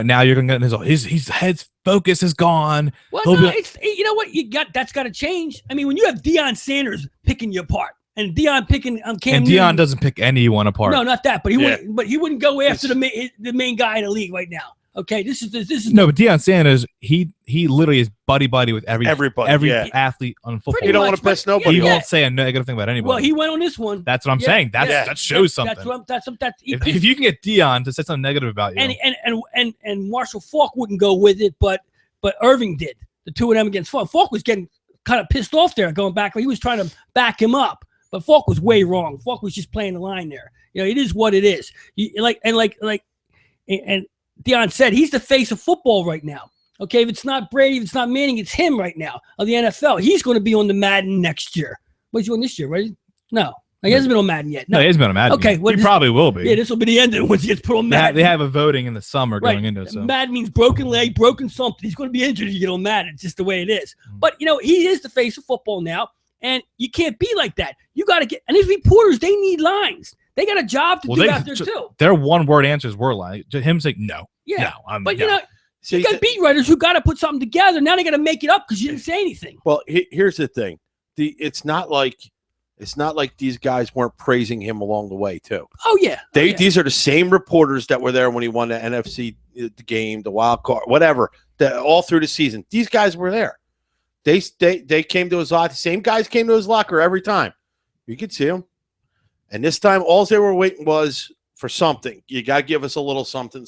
now you're gonna get his head's focus is gone. Well, no, it's what that's got to change. I mean, when you have Deion Sanders picking you apart. And Deion picking Cam and Deion Newton, doesn't pick anyone apart. No, not that. But he wouldn't go after the main guy in the league right now. Okay, this is no. But Deion Sanders, he literally is buddy with everybody, every athlete on football. He don't want to piss nobody. He won't say a negative thing about anybody. Well, he went on this one. That's what I'm saying. That shows something. If you can get Deion to say something negative about you, and Marshall Faulk wouldn't go with it, but Irving did. The two of them against Faulk. Faulk was getting kind of pissed off there, going back. He was trying to back him up. But Faulk was way wrong. Faulk was just playing the line there. It is what it is. And Deion said he's the face of football right now. Okay, if it's not Brady, if it's not Manning, it's him right now of the NFL. He's going to be on the Madden next year. What's he on this year, right? No, he hasn't been on Madden yet. No, he hasn't been on Madden. Okay, he probably will be. Yeah, this will be the end of it once he gets put on Madden. They have a voting in the summer going into it. So. Madden means broken leg, broken something. He's going to be injured if you get on Madden. It's just the way it is. But he is the face of football now. And you can't be like that. You got to get – and these reporters, they need lines. They got a job to do out there too. Their one-word answers were like him saying no. Yeah. No, but, you got beat writers who got to put something together. Now they got to make it up because you didn't say anything. Well, here's the thing. It's not like It's not like these guys weren't praising him along the way, too. Oh, yeah. These are the same reporters that were there when he won the NFC game, the wild card, whatever, all through the season. These guys were there. They came to his locker. Same guys came to his locker every time. You could see them. And this time, all they were waiting was for something. You got to give us a little something,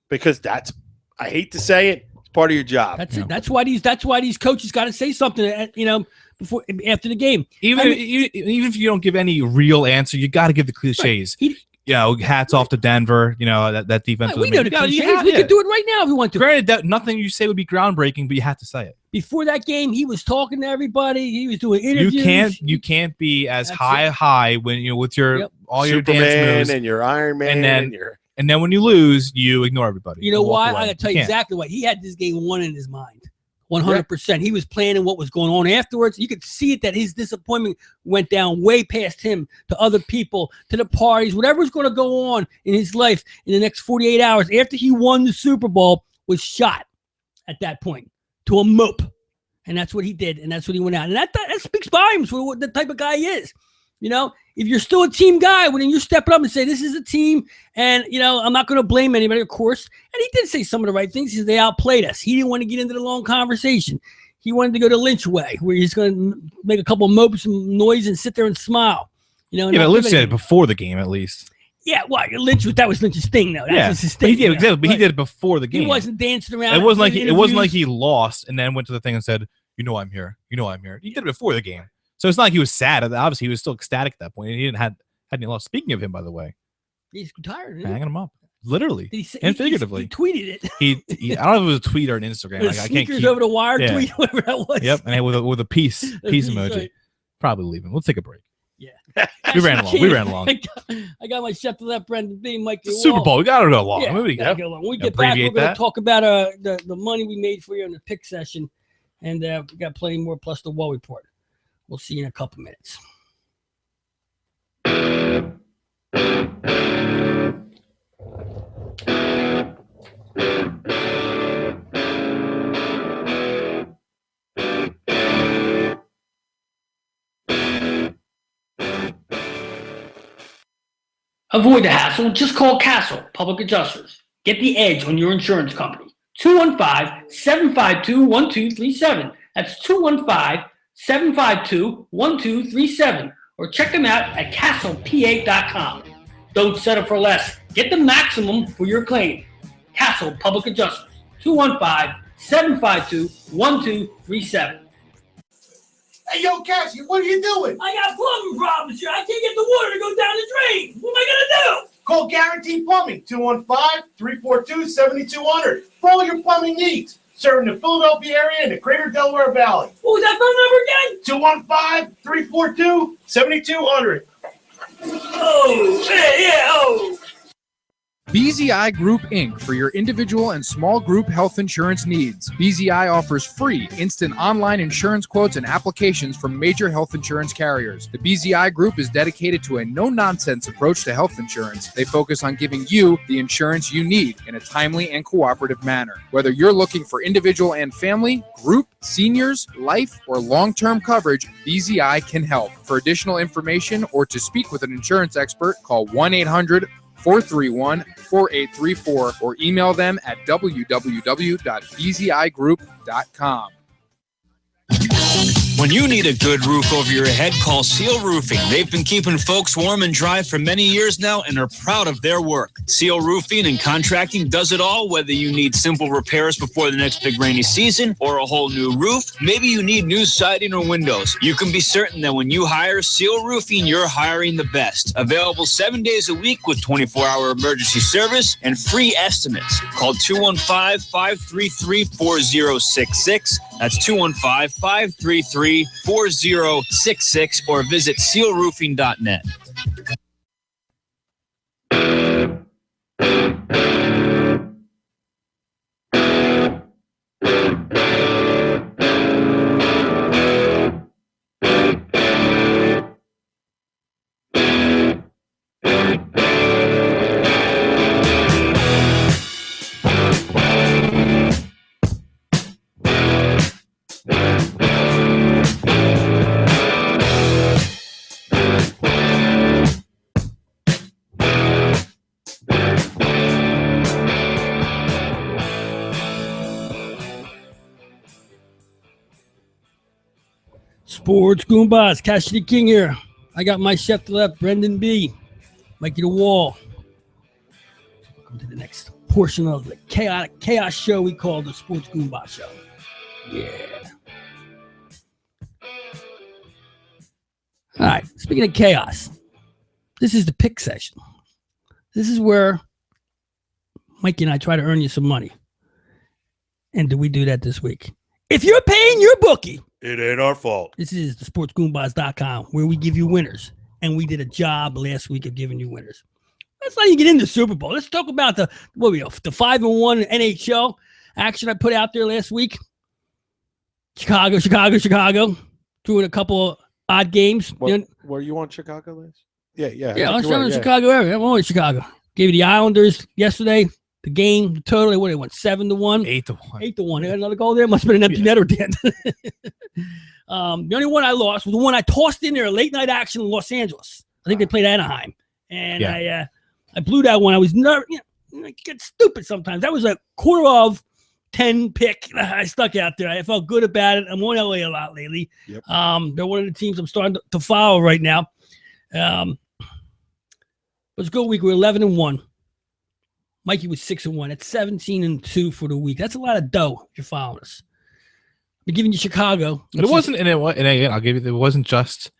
because I hate to say it, it's part of your job. That's it. That's why these coaches got to say something. Before after the game. Even if you don't give any real answer, you got to give the cliches. Right. Hats off to Denver. That defense. Right, we know the cliches. We could do it right now if we want to. Granted, that nothing you say would be groundbreaking, but you have to say it. Before that game, he was talking to everybody. He was doing interviews. You can't be as high when with your all your Superman dance moves and your Iron Man and then when you lose, you ignore everybody. You know why? I got to tell you exactly why. He had this game won in his mind. 100%. He was planning what was going on afterwards. You could see it that his disappointment went down way past him to other people, to the parties, whatever was going to go on in his life in the next 48 hours after he won the Super Bowl was shot at that point to a mope. And that's what he did. And that's what he went out. And that speaks volumes for what the type of guy he is. If you're still a team guy, when you step up and say, this is a team, and, I'm not going to blame anybody, of course. And he did say some of the right things. He said they outplayed us. He didn't want to get into the long conversation. He wanted to go to Lynch way, where he's going to make a couple of mopes and noise and sit there and smile. But Lynch said it before the game, at least. Yeah, well, that was Lynch's thing, though. That's his thing. Exactly. But he did it before the game. He wasn't dancing around. It wasn't like he lost and then went to the thing and said, I'm here. I'm here. He did it before the game. So it's not like he was sad. Obviously, he was still ecstatic at that point. He didn't had any loss. Speaking of him, by the way, he's tired. Hanging him up, literally and figuratively. He tweeted it. He I don't know if it was a tweet or an Instagram. Like, I can't keep over the wire tweet, whatever that was. Yep, and with a peace emoji. Right. Probably leaving. We'll take a break. Yeah, we ran along. I got my chef to left, Brendan B. Mike. Super Bowl. We got to go along. Yeah, go along. When we get back, we're going to talk about the money we made for you in the pick session, and we got plenty more plus the wall report. We'll see you in a couple minutes. Avoid the hassle. Just call Castle Public Adjusters. Get the edge on your insurance company. 215-752-1237. That's 215-752-1237, or check them out at castlepa.com. Don't settle for less. Get the maximum for your claim. Castle Public Adjusters, 215-752-1237. Hey, yo, Cashy, what are you doing? I got plumbing problems here. I can't get the water to go down the drain. What am I going to do? Call Guaranteed Plumbing, 215-342-7200 for all your plumbing needs. Serving the Philadelphia area and the Greater Delaware Valley. What was that phone number again? 215-342-7200. Oh, yeah. BZI Group Inc. for your individual and small group health insurance needs. BZI offers free, instant online insurance quotes and applications from major health insurance carriers. The BZI Group is dedicated to a no-nonsense approach to health insurance. They focus on giving you the insurance you need in a timely and cooperative manner. Whether you're looking for individual and family, group, seniors, life, or long-term coverage, BZI can help. For additional information or to speak with an insurance expert, call 1-800-431-4834 or email them at www.bzigroup.com. When you need a good roof over your head, call Seal Roofing. They've been keeping folks warm and dry for many years now and are proud of their work. Seal Roofing and Contracting does it all, whether you need simple repairs before the next big rainy season or a whole new roof. Maybe you need new siding or windows. You can be certain that when you hire Seal Roofing, you're hiring the best. Available 7 days a week with 24-hour emergency service and free estimates. Call 215-533-4066. That's 215-533-4066 or visit sealroofing.net. Sports Goombahs, Cashy the King here. I got my chef to the left, Brendan B. Mikey the Wall. Welcome to the next portion of the chaos show we call the Sports Goombah Show. Yeah. All right, speaking of chaos, this is the pick session. This is where Mikey and I try to earn you some money. And do we do that this week? If you're paying your bookie, It ain't our fault. this is the sportsgoombahs.com where we give you winners. And we did a job last week of giving you winners. Let's not even get into the Super Bowl. Let's talk about the 5-1 NHL action I put out there last week. Chicago. Threw in a couple of odd games. Were you on Chicago last? Yeah. Yeah, I was in the Chicago area. I'm always Chicago. Gave you the Islanders yesterday. The game, the total, they went 7-1. 8-1. 8-1. They had another goal there. Must have been an empty netter at the end. The only one I lost was the one I tossed in there, late night action in Los Angeles. I think they played Anaheim. And I blew that one. I was nervous. I get stupid sometimes. That was a 4/10 pick I stuck out there. I felt good about it. I'm on LA a lot lately. Yep. They're one of the teams I'm starting to follow right now. It was a good week. We're 11-1. Mikey was 6-1. It's 17-2 for the week. That's a lot of dough if you're following us. I'm giving you Chicago. But it wasn't, and again, I'll give you. It wasn't just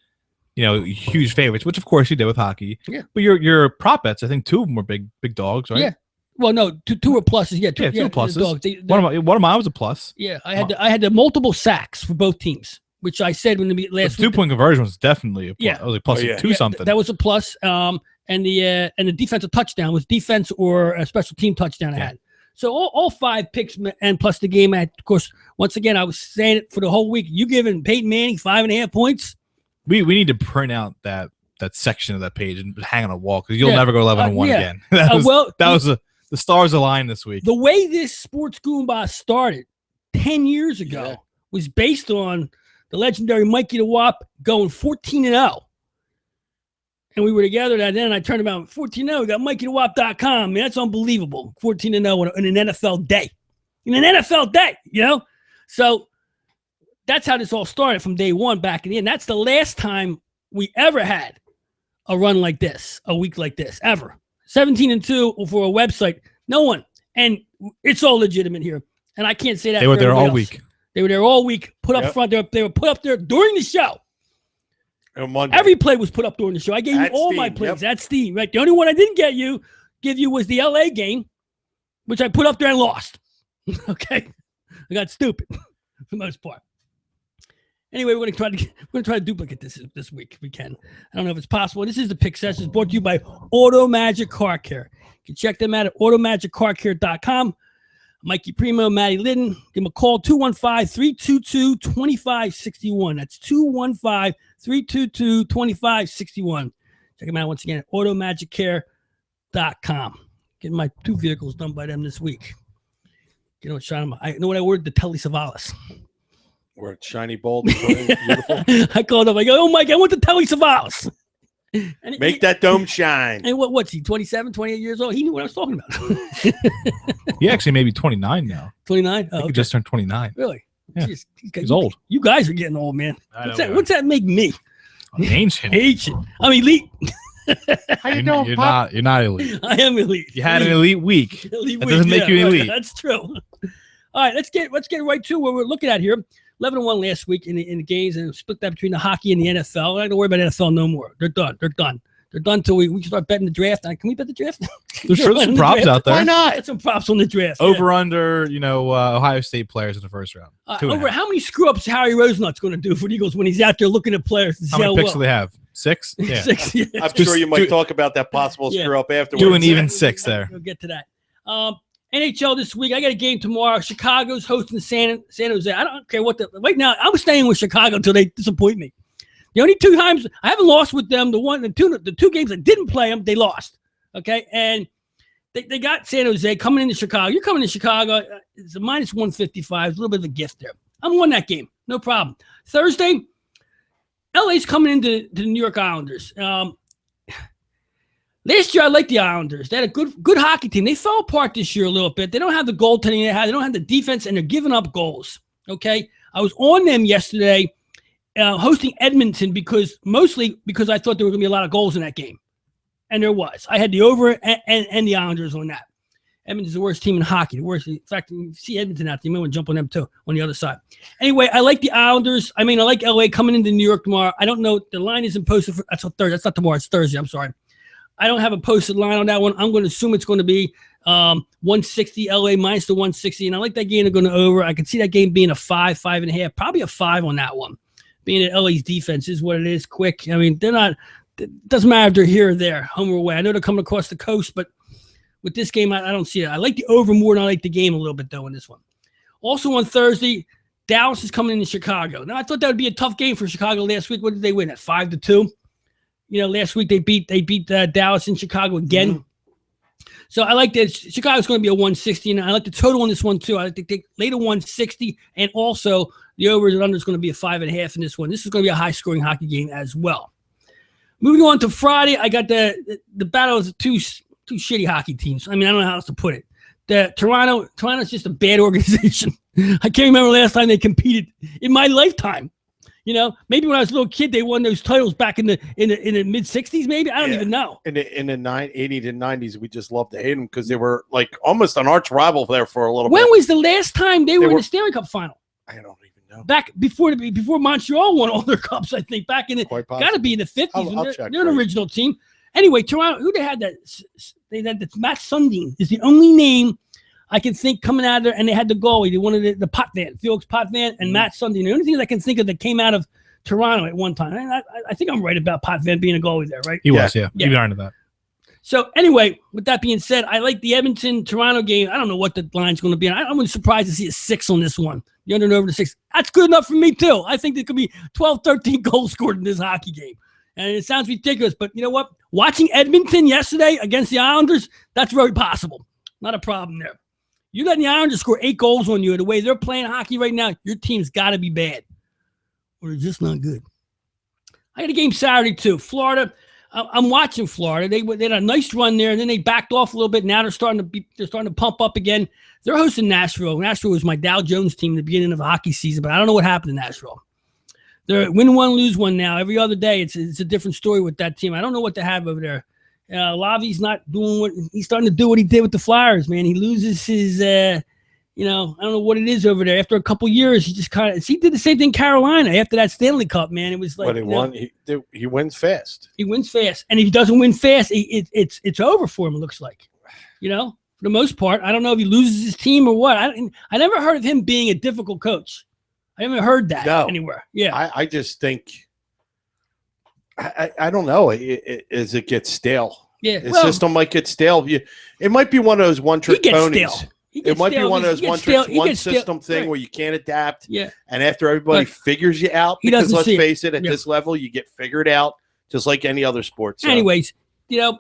huge favorites, which of course you did with hockey. Yeah. But your prop bets, I think 2 of them were big dogs, right? Yeah. Well, no, two were pluses. Yeah, two pluses. Dogs. One of mine was a plus. Yeah, I had the multiple sacks for both teams, which I said when the last the 2-point conversion was definitely a plus. Yeah. It was like plus 2 something. That was a plus. And the defensive touchdown was defense or a special team touchdown I had. So all 5 picks and plus the game. Of course, once again, I was saying it for the whole week. You giving Peyton Manning 5.5 points? We need to print out that section of that page and hang on a wall because you'll never go 11-1 again. The stars aligned this week. The way this Sports Goombah started 10 years ago was based on the legendary Mikey the Wop going 14-0. And we were together that then. I turned about 14-0. We got MikeyTheWop.com. Man, that's unbelievable. 14-0 in an NFL day. In an NFL day, So that's how this all started from day one back in the end. That's the last time we ever had a run like this, a week like this, ever. 17-2 for a website. No one. And it's all legitimate here. And I can't say that. They were there all week. They were there all week, put up front. They were put up there during the show. Every play was put up during the show. I gave you all my plays. That's Steam, right? The only one I didn't give you was the LA game, which I put up there and lost. Okay, I got stupid for the most part. Anyway, we're gonna try to duplicate this week if we can. I don't know if it's possible. This is the pick session. It's brought to you by Auto Magic Car Care. You can check them out at automagiccarcare.com. Mikey Primo, Matty Liddon. Give them a call, 215-322-2561. That's 215-322-2561. Check them out once again at automagiccarcare.com. Getting my 2 vehicles done by them this week. I know what I ordered? The Telly Savalas. We're shiny, bold, beautiful. I called up. I go, Mike, I want the Telly Savalas. Make that dome shine. And what's he, 27, 28 years old? He knew what I was talking about. He actually may be 29 now. 29? He just turned 29. Really? Yeah. He's old. You guys are getting old, man. What's that make me? Ancient. I'm elite. How you doing, you're Pop? not elite. I am elite. You had an elite week. Elite that week, doesn't make you elite. That's true. All right, let's get right to what we're looking at here. 11-1 last week in the games, and split that between the hockey and the NFL. I don't worry about NFL no more. They're done. They're done till we can start betting the draft. Can we bet the draft? There's some props out there. Why not? Get some props on the draft. Over under, Ohio State players in the first round. Over how many screw ups Harry Rosenut's going to do for the Eagles when he's out there looking at players? How many picks do they have? 6? Yeah. 6. Yeah. I'm sure you might talk about that possible screw up afterwards. Do an even 6 there. We'll get to that. NHL this week. I got a game tomorrow. Chicago's hosting San Jose. I don't care right now. I'm staying with Chicago until they disappoint me. The only 2 times I haven't lost with them, the two games I didn't play them, they lost. Okay, and they got San Jose coming into Chicago. You're coming to Chicago. It's a minus 155. It's a little bit of a gift there. I'm on that game. No problem. Thursday, LA's coming into the New York Islanders. Last year, I liked the Islanders. They had a good hockey team. They fell apart this year a little bit. They don't have the goaltending they had. They don't have the defense, and they're giving up goals. Okay, I was on them yesterday hosting Edmonton mostly because I thought there were going to be a lot of goals in that game. And there was. I had the over and the Islanders on that. Edmonton's the worst team in hockey. The worst. In fact, you see Edmonton out there. You might want to jump on them too on the other side. Anyway, I like the Islanders. I like LA coming into New York tomorrow. I don't know. The line isn't posted for that's on Thursday. That's not tomorrow. It's Thursday. I'm sorry. I don't have a posted line on that one. I'm going to assume it's going to be 160 LA minus the 160. And I like that game to go over. I could see that game being a 5.5, probably a 5 on that one. Being that LA's defense is what it is, quick. They're not. It doesn't matter if they're here or there, home or away. I know they're coming across the coast, but with this game, I don't see it. I like the over more than I like the game a little bit, though, in this one. Also on Thursday, Dallas is coming into Chicago. Now, I thought that would be a tough game for Chicago last week. What did they win at 5-2? Last week they beat Dallas in Chicago again. Mm-hmm. So I like that. Chicago's going to be a 160, and I like the total on this one, too. I think they later 160, and also the over and under is going to be a 5.5 in this one. This is going to be a high-scoring hockey game as well. Moving on to Friday, I got the battle of two shitty hockey teams. I don't know how else to put it. Toronto's just a bad organization. I can't remember last time they competed in my lifetime. Maybe when I was a little kid, they won those titles back in the mid '60s. Maybe I don't even know. In the 80s and 90s, we just loved to hate them because they were like almost an arch rival there for a little bit. When was the last time they were in the Stanley Cup final? I don't even know. Back before Montreal won all their cups, I think. Back in the got to be in the 50s. They're an original team. Anyway, Toronto. Who they had that? They had that. Matt Sundin is the only name I can think coming out of there, and they had the goalie. They wanted the Potvin, Felix Potvin, and Matt Sundin. The only thing I can think of that came out of Toronto at one time. And I think I'm right about Potvin being a goalie there, right? He was, yeah. You learned that. So anyway, with that being said, I like the Edmonton-Toronto game. I don't know what the line's going to be. I'm surprised to see a 6 on this one. The under and over the 6. That's good enough for me, too. I think there could be 12, 13 goals scored in this hockey game. And it sounds ridiculous, but you know what? Watching Edmonton yesterday against the Islanders, that's very possible. Not a problem there. You letting the Islanders score 8 goals on you the way they're playing hockey right now, your team's got to be bad. Or they're just not good. I got a game Saturday, too. Florida. I'm watching Florida. They had a nice run there, and then they backed off a little bit. Now they're starting to pump up again. They're hosting Nashville. Nashville was my Dow Jones team at the beginning of the hockey season, but I don't know what happened to Nashville. They're win one, lose one now. Every other day, it's a different story with that team. I don't know what they have over there. Lavi's not doing what he's starting to do. What he did with the Flyers, man. He loses his. I don't know what it is over there. After a couple years, he just he did the same thing in Carolina after that Stanley Cup, man. It was like he wins fast. He wins fast, and if he doesn't win fast, it's over for him. It looks like, for the most part. I don't know if he loses his team or what. I never heard of him being a difficult coach. I haven't heard that anywhere. Yeah, I just think I don't know. As it gets stale, the system might get stale. It might be one of those one-trick ponies. Stale. It might be one of those one system thing where you can't adapt. Yeah. And after everybody figures you out, because let's face it, at this level, you get figured out just like any other sport. So. Anyways, I'm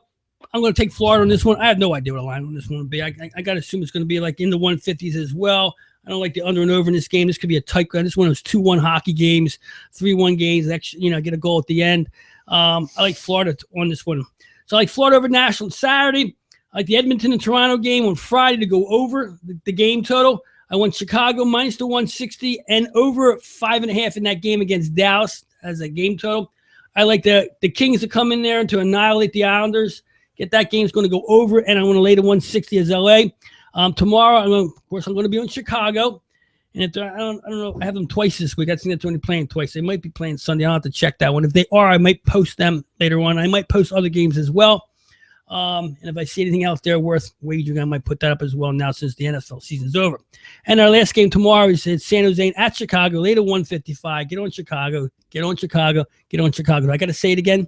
going to take Florida on this one. I have no idea what the line on this one would be. I got to assume it's going to be like in the 150s as well. I don't like the under and over in this game. This could be a tight game. This one was 2-1 hockey games, 3-1 games. Actually, get a goal at the end. I like Florida on this one. So I like Florida over Nashville on Saturday. I like the Edmonton and Toronto game on Friday to go over the game total. I want Chicago minus the 160 and over 5.5 in that game against Dallas as a game total. I like the Kings to come in there and to annihilate the Islanders. Get that game's going to go over, and I want to lay the 160 as LA. Tomorrow, I'm going to be on Chicago. And if I don't know, I have them twice this week. I think that's only playing twice. They might be playing Sunday. I'll have to check that one. If they are, I might post them later on. I might post other games as well. And if I see anything else there worth wagering, I might put that up as well now since the NFL season's over. And our last game tomorrow is San Jose at Chicago, later 155. Get on Chicago. Get on Chicago. Get on Chicago. I got to say it again.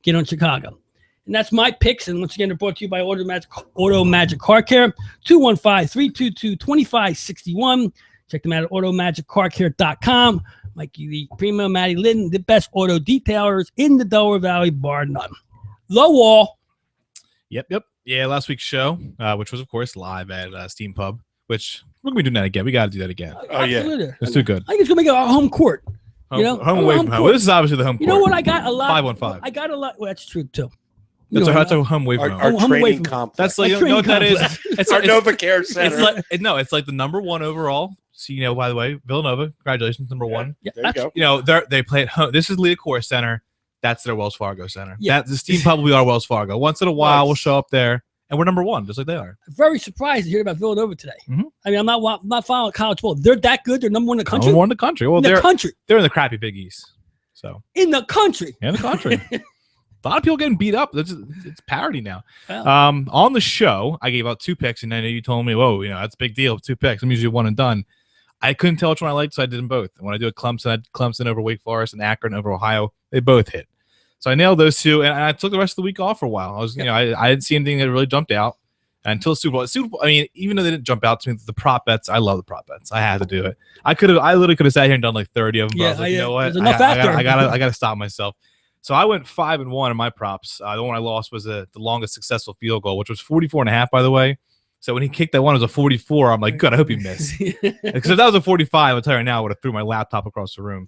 Get on Chicago. And that's my picks. And once again, they're brought to you by Auto Magic Car Care, 215-322-2561. Check them out at automagiccarcare.com. Mikey the Primo, Matty Linton, the best auto detailers in the Delaware Valley, bar none. The Wall. Yep. Yeah, last week's show, which was, of course, live at Steam Pub, which we're going to be doing that again. We got to do that again. Oh, yeah. It's too good. I think it's going to make it our home court. Home away from home. Well, this is obviously the home court. You know what? I got a lot. 5-1-5. I got a lot. Well, that's true, too. That's our home away from home. Our home away training from- complex. That's like, Our you know what that training is? complex. It's our like, NovaCare Center. it's like the number one overall. So, you know, by the way, Villanova, congratulations, number one. Yeah, There you go. You know, they play at home. This is Leah Core Center. That's their Wells Fargo Center. Yeah. This team probably are Wells Fargo. Once in a while, Nice. we'll show up there, and we're number one, just like they are. Very surprised to hear about Villanova today. Mhm. I mean, I'm not following college football. They're that good. They're number one in the country. Number one in the country. Well, in the they're country. in the crappy Big East. So In the country. in the country. A lot of people getting beat up. It's parody now. Well, On the show, I gave out 2 picks, and I know you told me, whoa, you know, that's a big deal. 2 picks. I'm usually one and done. I couldn't tell which one I liked, so I did them both. And when I do a Clemson, I had Clemson over Wake Forest and Akron over Ohio. They both hit. So I nailed those 2, and I took the rest of the week off for a while. I didn't see anything that really jumped out until Super Bowl. Super Bowl, I mean, even though they didn't jump out to me, the prop bets, I love the prop bets. I had to do it. I literally could have sat here and done like 30 of them. But I was like, you know what? There's enough out there. I gotta stop myself. So I went 5-1 in my props. The one I lost was the longest successful field goal, which was 44.5, by the way. So when he kicked that one, it was a 44. I'm like, good, I hope he missed. Because if that was a 45, I'll tell you right now, I would have threw my laptop across the room.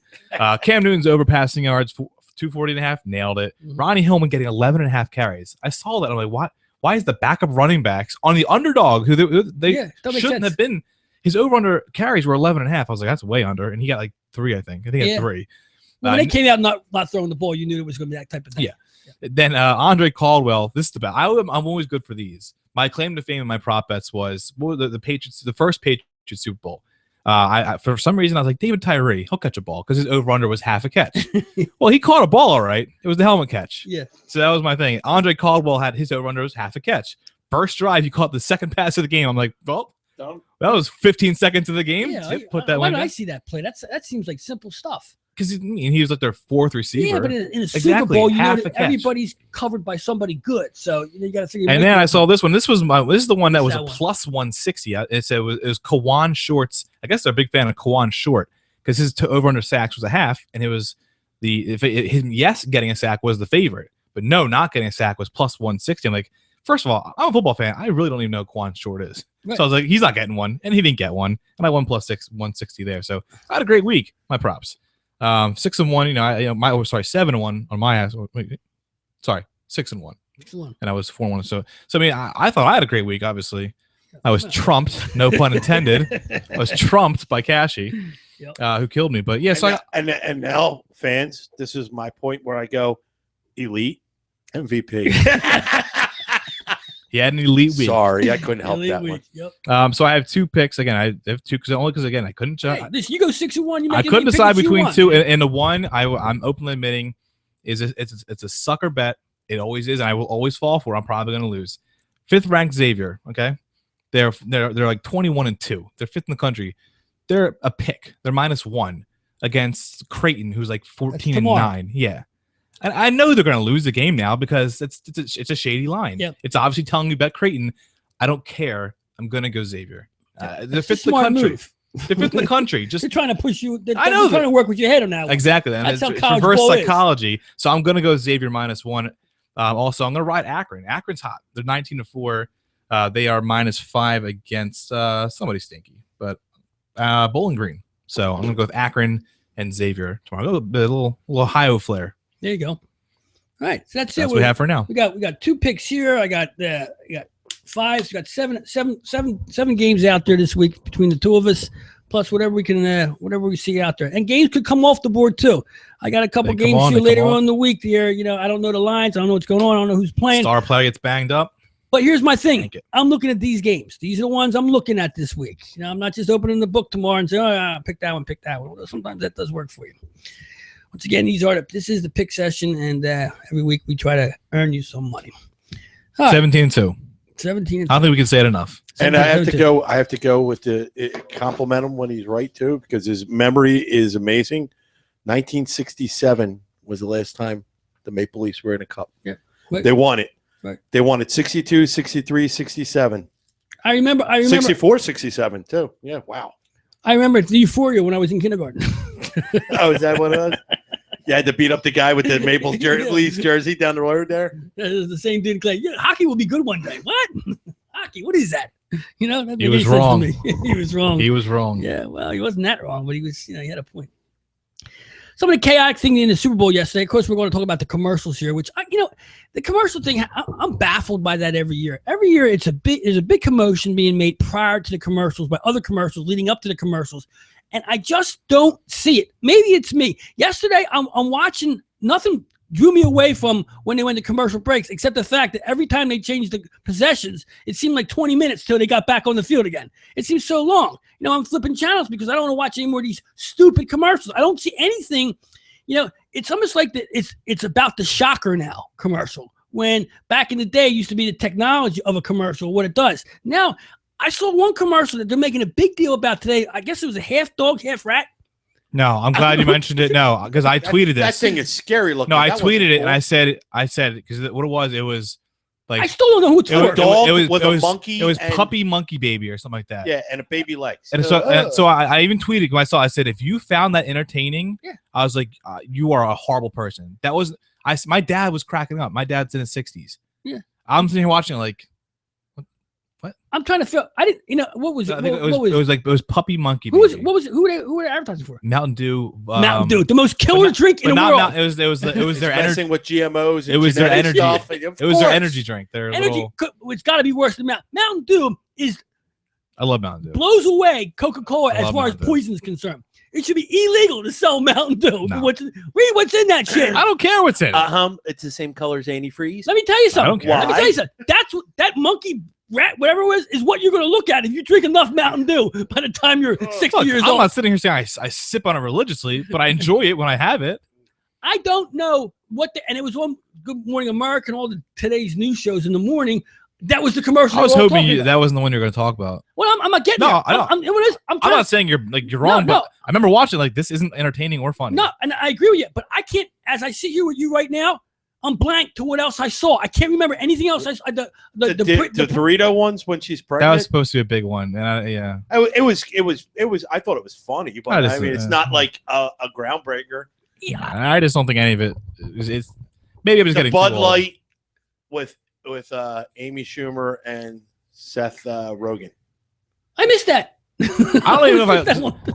Cam Newton's over passing yards, 240.5, nailed it. Mhm. Ronnie Hillman getting 11.5 carries. I saw that. I'm like, what? Why is the backup running backs on the underdog, who they Yeah, that makes shouldn't sense. have been? His over-under carries were 11.5. I was like, that's way under. And he got like 3, I think. He Yeah. had 3. When they came out not throwing the ball, you knew it was going to be that type of thing. Yeah. Then Andre Caldwell. This is the best. I'm always good for these. My claim to fame in my prop bets was the Patriots, the first Patriots Super Bowl. I for some reason I was like, David Tyree, he'll catch a ball because his over under was half a catch. Well, he caught a ball all right. It was the helmet catch. Yeah. So that was my thing. Andre Caldwell had his over under was half a catch. First drive, he caught the second pass of the game. I'm like, well, Done. that was 15 seconds of the game. Yeah, Put that why one did I down. see that play? That seems like simple stuff. Because he was like their 4th receiver. Yeah, but in a Super Exactly, Bowl, you know half that a catch. everybody's covered by somebody good. So you got to figure. And then I saw this one. This is the one that was That a one. plus 160. It was Kawan Short's. I guess they're a big fan of Kawan Short because his over under sacks was a half, and it was his getting a sack was the favorite, but no, not getting a sack was plus 160. I'm like, first of all, I'm a football fan. I really don't even know who Kawan Short is. Right. So I was like, he's not getting one, and he didn't get one, and I won plus 160 there. So I had a great week. My props. 6-1. 7-1 on my ass. Sorry, 6-1. And I was 4-1. So I mean, I thought I had a great week. Obviously, I was trumped. No pun intended. I was trumped by Cashy, who killed me. But yeah, so and now, fans, this is my point where I go elite MVP. he had an elite week. Sorry, I couldn't help Elite that week, one. Yep. So I have 2 picks again. I have 2 because again I couldn't. Hey, listen, you go 6-1. You I make couldn't any decide picks you between want. 2, and the one I'm openly admitting is it's a sucker bet. It always is, and I will always fall for it. I'm probably going to lose. 5th ranked Xavier. Okay, they're like 21-2. They're 5th in the country. They're a pick. They're -1 against Creighton, who's like 14-9. Yeah, and I know they're going to lose the game now because it's a shady line. Yep. It's obviously telling you bet Creighton. I don't care. I'm going to go Xavier. They're That's a 5th in the smart country. move. They're 5th in the country. Just They're trying to push you. I know They're trying to work with your head on that one. exactly. And That's how it's college reverse ball is. psychology. So I'm going to go Xavier -1. Also, I'm going to ride Akron. Akron's hot. They're 19-4. They are -5 against somebody stinky, but Bowling Green. So I'm going to go with Akron and Xavier tomorrow. A little Ohio flair. There you go. All right, so that's it. That's what we have for now. We got 2 picks here. I got 5. So we got seven games out there this week between the 2 of us, plus whatever we see out there. And games could come off the board too. I got a couple They come games on, here they later come on in the week. There, I don't know the lines. I don't know what's going on. I don't know who's playing. Star player gets banged up. But here's my thing. Thank you. I'm looking at these games. These are the ones I'm looking at this week. I'm not just opening the book tomorrow and saying, pick that one, pick that one. Sometimes that does work for you. Once again, this is the pick session, and every week we try to earn you some money. All right, 17-2. 17. I don't think we can say it enough. And I have 17. to go with the compliment him when he's right too, because his memory is amazing. 1967 was the last time the Maple Leafs were in a cup. Yeah. They won it. Right. They won it 62, 63, 67. I remember 64, 67 too. Yeah, wow. I remember the euphoria when I was in kindergarten. Oh, is that what it was? You had to beat up the guy with the Maple Leafs jersey down the road there? That is the same dude. Clay. Yeah, hockey will be good one day. What? Hockey? What is that? That He made was sense to wrong. me. He was wrong. He was wrong. Yeah, well, he wasn't that wrong, but he was. He had a point. some of the chaotic thing in the Super Bowl yesterday. Of course, we're going to talk about the commercials here, which the commercial thing. I'm baffled by that every year. Every year, there's a big commotion being made prior to the commercials by other commercials leading up to the commercials, and I just don't see it. Maybe it's me. Yesterday, I'm watching. Nothing drew me away from when they went to commercial breaks, except the fact that every time they changed the possessions, it seemed like 20 minutes till they got back on the field again. It seems so long. I'm flipping channels because I don't want to watch any more of these stupid commercials. I don't see anything. It's almost like it's about the shocker now commercial, when back in the day it used to be the technology of a commercial, what it does. Now, I saw one commercial that they're making a big deal about today. I guess it was a half dog, half rat. No, I'm glad you mentioned it. No, because I tweeted this. That thing is scary looking. No, I tweeted it, and I said because what it was like. I still don't know who it's for. A dog with a monkey. It was puppy monkey baby or something like that. Yeah, and a baby legs. And so I even tweeted when I said, if you found that entertaining, I was like, you are a horrible person. That was my dad was cracking up. My dad's in his 60s. Yeah, I'm sitting here watching like. What? I'm trying to feel. I didn't. What was it? It was puppy monkey. Who was it? What was it? Who were they advertising for? Mountain Dew. Mountain Dew, the most killer drink in the world. It was their energy with GMOs. And it was their energy. Stuff. It was their energy drink. Their energy. It's got to be worse than Mountain Dew. I love Mountain Dew. Blows away Coca-Cola as far as poison is concerned. It should be illegal to sell Mountain Dew. No. What's in that shit? I don't care what's in it. It's the same color as antifreeze. Let me tell you something. I don't care. Let me tell you something. That's what that monkey. Rat, whatever it was, is what you're going to look at if you drink enough Mountain Dew by the time you're 60 years old. I'm not sitting here saying I sip on it religiously, but I enjoy it when I have it. I don't know and it was on Good Morning America and all the today's news shows in the morning. That was the commercial. I was hoping that wasn't the one you're going to talk about. Well, I'm not getting there. I'm not saying you're wrong, but I remember watching this isn't entertaining or funny. No, and I agree with you, but I can't. As I sit here with you right now, I'm blank to what else I saw. I can't remember anything else. The Dorito ones when she's pregnant. That was supposed to be a big one. Yeah. It was. I thought it was funny, but I mean, it's not like a groundbreaker. Yeah. I just don't think any of it. It's maybe I'm just getting Bud Light with Amy Schumer and Seth Rogen. I missed that. I don't even know if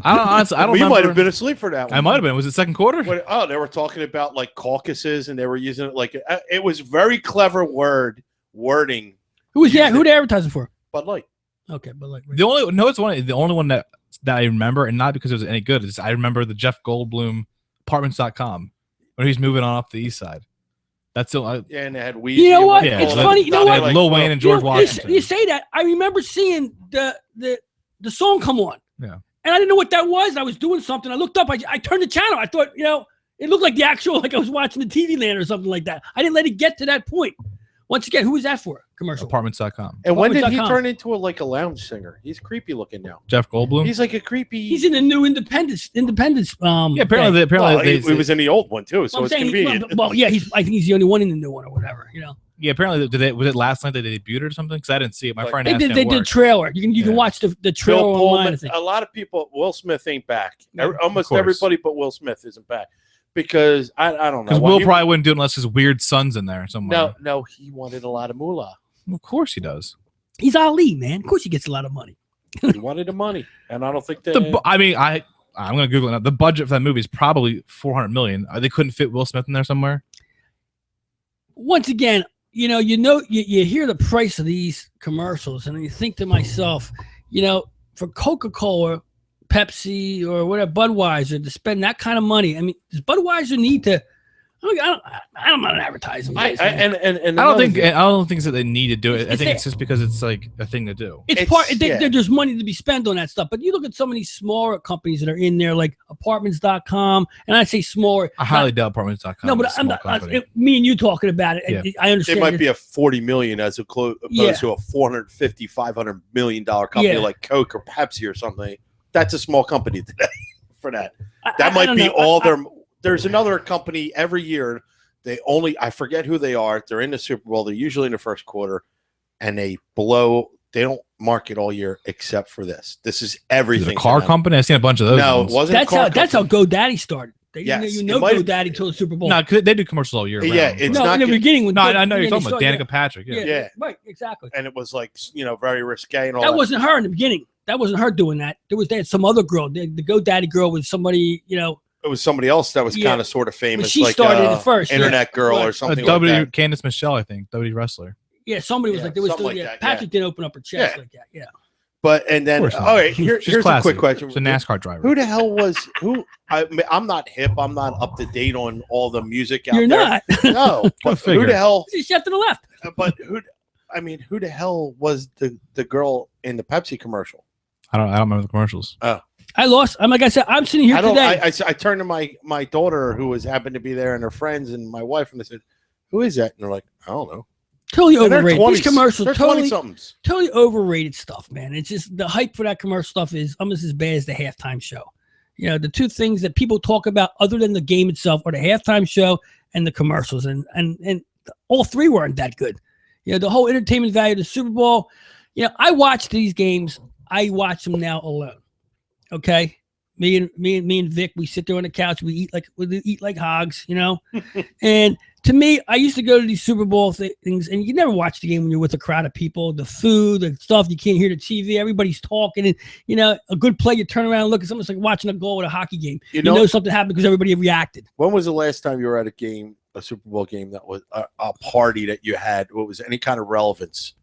I don't. We remember. might have been asleep for that one. I might have been. Was it second quarter? They were talking about like caucuses, and they were using it like it was very clever wording. Who was that? Who they advertising for? Bud Light. Okay, Bud Light. The only one that I remember, and not because it was any good, is I remember the Jeff Goldblum Apartments.com when he's moving on up the east side. That's still and they had weed. You know what? It's funny. You know what? Lil Wayne and George Washington. You say that. I remember seeing the song come on. Yeah. And I didn't know what that was. I was doing something. I looked up. I turned the channel. I thought, it looked like the actual, like I was watching the TV land or something like that. I didn't let it get to that point. Once again, who was that for? Commercial. Apartments.com. And when did he turn into a lounge singer? He's creepy looking now. Jeff Goldblum. He's like a creepy. He's in the new Independence. Yeah, apparently he was in the old one too, so it's convenient. I think he's the only one in the new one or whatever. Yeah, apparently was it last night that they debuted it or something? Because I didn't see it. My friend asked me. They did trailer. You can watch the trailer online. A lot of people. Will Smith ain't back. Almost everybody but Will Smith isn't back. Because I don't know. Because Will probably wouldn't do it unless his weird son's in there somewhere. No, he wanted a lot of moolah. Well, of course he does. He's Ali, man. Of course he gets a lot of money. He wanted the money, and I don't think that. I'm gonna Google it now. The budget for that movie is probably $400 million. They couldn't fit Will Smith in there somewhere. Once again, you hear the price of these commercials, and you think to myself, for Coca-Cola, Pepsi, or whatever, Budweiser, to spend that kind of money. I mean, does Budweiser need to? I'm not advertising. I don't think that they need to do it. I think it's just because it's like a thing to do. There's money to be spent on that stuff. But you look at some of these smaller companies that are in there, like Apartments.com, and I say smaller. I highly doubt Apartments.com. No, but me and you talking about it. Yeah. I understand. It might be a $40 million as opposed to a $450, $500 million company like Coke or Pepsi or something. That's a small company today for that. That might be all their. There's another company every year. I forget who they are. They're in the Super Bowl. They're usually in the first quarter, and they don't market all year except for this. This is everything. Is it a car company? I've seen a bunch of those. No, it wasn't. That's how GoDaddy started. Yes, GoDaddy till the Super Bowl. No, they do commercials all year round. Yeah, it's not in the beginning. I know you're talking about Danica Patrick. Yeah, right, exactly. And it was like very risque and all. That wasn't her in the beginning. That wasn't her doing that. They had some other girl. The GoDaddy girl was somebody. it was somebody else that was kind of sort of famous. She like started it first. Internet girl or something like that. Candice Michelle, I think. WWE wrestler. Yeah, somebody was like, there was still, that, Patrick didn't open up her chest like that. Yeah. But and then all right, here's a quick question. She's a NASCAR driver. Who the hell was who? I'm not hip. I'm not up to date on all the music out You're there. not. No. But who the hell? She's to the left. But who the hell was the girl in the Pepsi commercial? I don't remember the commercials. Oh. I lost. I'm like I said, I'm sitting here today. I turned to my daughter who happened to be there and her friends and my wife, and I said, "Who is that?" And they're like, "I don't know." Totally overrated. These commercials, totally overrated stuff, man. It's just the hype for that commercial stuff is almost as bad as the halftime show. You know, the two things that people talk about other than the game itself are the halftime show and the commercials, and all three weren't that good. You know, the whole entertainment value of the Super Bowl. You know, I watch these games. I watch them now alone. Okay, me and Vic, we sit there on the couch. We eat like hogs. You know, and. To me, I used to go to these Super Bowl things, and you never watch the game when you're with a crowd of people. The food, the stuff, you can't hear the TV. Everybody's talking, and you know, a good play, you turn around and look. It's almost like watching a goal at a hockey game. You know something happened because everybody reacted. When was the last time you were at a Super Bowl game that was a party that you had? What was any kind of relevance?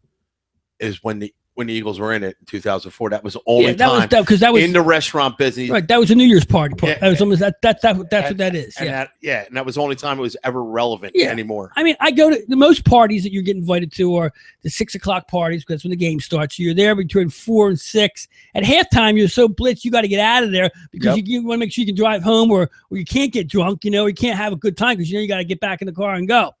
Is when the Eagles were in it in 2004. That was the only time because that was in the restaurant business. Right, that was a New Year's party. Yeah, that was almost that's what that is. And and that was the only time it was ever relevant anymore. I mean, I go to the most parties that you get invited to are the 6 o'clock parties because that's when the game starts. You're there between 4 and 6. At halftime, you're so blitzed you got to get out of there because you want to make sure you can drive home or you can't get drunk. You know, you can't have a good time because you got to get back in the car and go.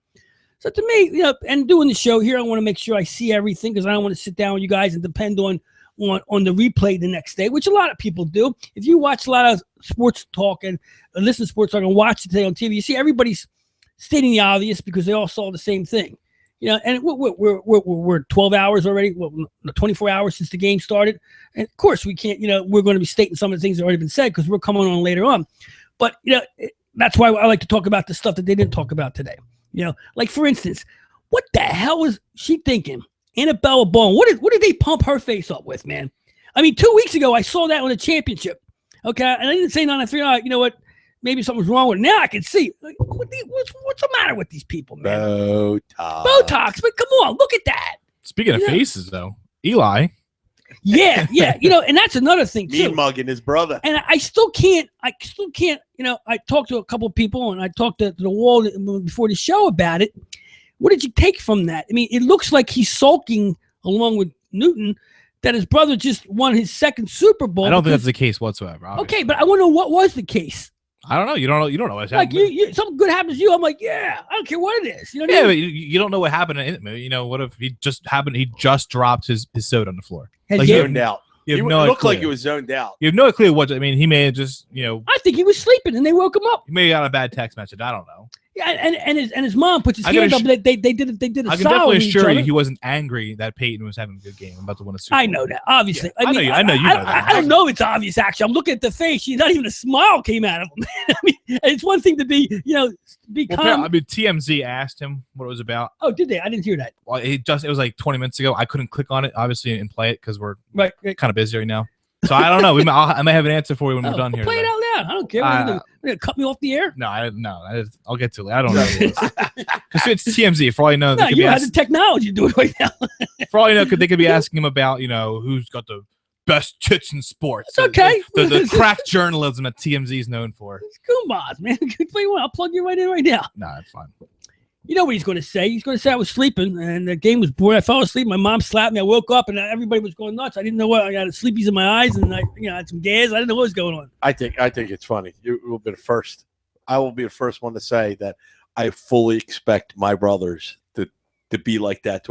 So to me, you know, and doing the show here, I want to make sure I see everything because I don't want to sit down with you guys and depend on the replay the next day, which a lot of people do. If you watch a lot of sports talk and listen to sports talk and watch it today on TV, you see everybody's stating the obvious because they all saw the same thing. You know, and we're 12 hours already, 24 hours since the game started. And of course, we can't, you know, we're going to be stating some of the things that already been said because we're coming on later on. But, you know, that's why I like to talk about the stuff that they didn't talk about today. You know, like for instance, what the hell was she thinking? Annabella Bone. What did they pump her face up with, man? I mean, 2 weeks ago I saw that on the championship. Okay, and I didn't say nothing. I figured out, you know what? Maybe something's wrong with it. Now I can see. Like, what's the matter with these people, man? Botox. But come on, look at that. Speaking of faces, though, Eli. Yeah. You know, and that's another thing too. Me mugging his brother. And I still can't. You know, I talked to a couple of people, and I talked to the wall before the show about it. What did you take from that? I mean, it looks like he's sulking along with Newton that his brother just won his second Super Bowl. I don't think that's the case whatsoever. Obviously. Okay, but I want to know what was the case. I don't know. You don't know what's like happening. You something good happens to you. I'm like, yeah, I don't care what it is. You know what I mean? But you don't know what happened. You know, what if he just dropped his soda on the floor? Like zoned out. It looked like he was zoned out. You have no clue what. I mean, he may have just, you know. I think he was sleeping and they woke him up. He may have got a bad text message. I don't know. Yeah, and his mom puts his hand up. They did it. I can definitely assure you he wasn't angry that Peyton was having a good game. I'm about to win a Super Bowl. I know that, obviously. Yeah. I know you know that. I don't know if it's obvious, actually. I'm looking at the face. Not even a smile came out of him. I mean, it's one thing to be, you know, calm. I mean, TMZ asked him what it was about. Oh, did they? I didn't hear that. Well, it was like 20 minutes ago. I couldn't click on it, obviously, and play it because we're kind of busy right now. So I don't know. I may have an answer for you when we're done here. Play it out loud. I don't care. You're gonna cut me off the air? No, I'll get to it. I don't know. Because it's TMZ. For all you know, no, you have the technology to do it right now. For all you know, they could be asking him about, you know, who's got the best tits in sports. It's okay. The crack journalism that TMZ is known for. It's Goombahs, man. I'll plug you right in right now. No, it's fine. You know what he's going to say? He's going to say I was sleeping and the game was boring. I fell asleep. My mom slapped me. I woke up and everybody was going nuts. I didn't know what. I got sleepies in my eyes and I had some gas. I didn't know what was going on. I think it's funny. You will be the first. I will be the first one to say that I fully expect my brothers to be like that.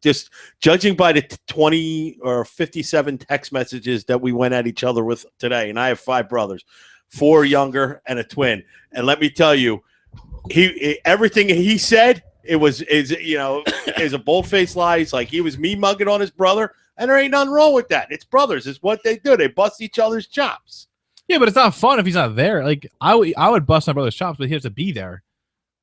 Just judging by the 20 or 57 text messages that we went at each other with today, and I have 5 brothers, 4 younger and a twin. And let me tell you, everything he said is a bold-faced lie. He's like, he was me mugging on his brother, and there ain't nothing wrong with that. It's brothers. It's what they do. They bust each other's chops. Yeah, but it's not fun if he's not there. Like I would bust my brother's chops, but he has to be there.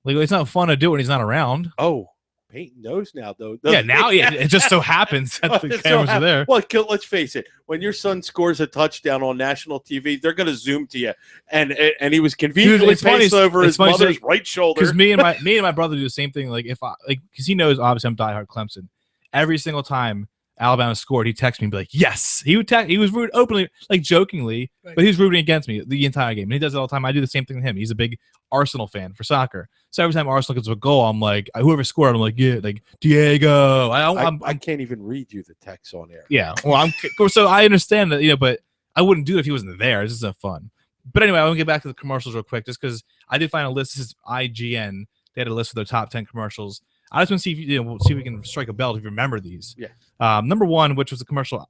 Like it's not fun to do it when he's not around. Oh, Peyton knows now, though. Yeah, now it just so happens that the cameras are there. Well, let's face it. When your son scores a touchdown on national TV, they're going to zoom to you, and he was conveniently faced over his mother's right shoulder. Because me and my brother do the same thing. Like because he knows obviously I'm diehard Clemson. Every single time Alabama scored, he texted me and be like, "Yes." He was rooting openly, like jokingly, right. But he was rooting against me the entire game. And he does it all the time. I do the same thing to him. He's a big Arsenal fan for soccer. So every time Arsenal gets a goal, I'm like, whoever scored, I'm like, yeah, like Diego. I can't even read you the text on air. Yeah, well, so I understand that, but I wouldn't do it if he wasn't there. It's just fun. But anyway, I want to get back to the commercials real quick, just because I did find a list. This is IGN. They had a list of their top 10 commercials. I just want to see if see if we can strike a bell if you remember these. Yeah. Number one, which was a commercial.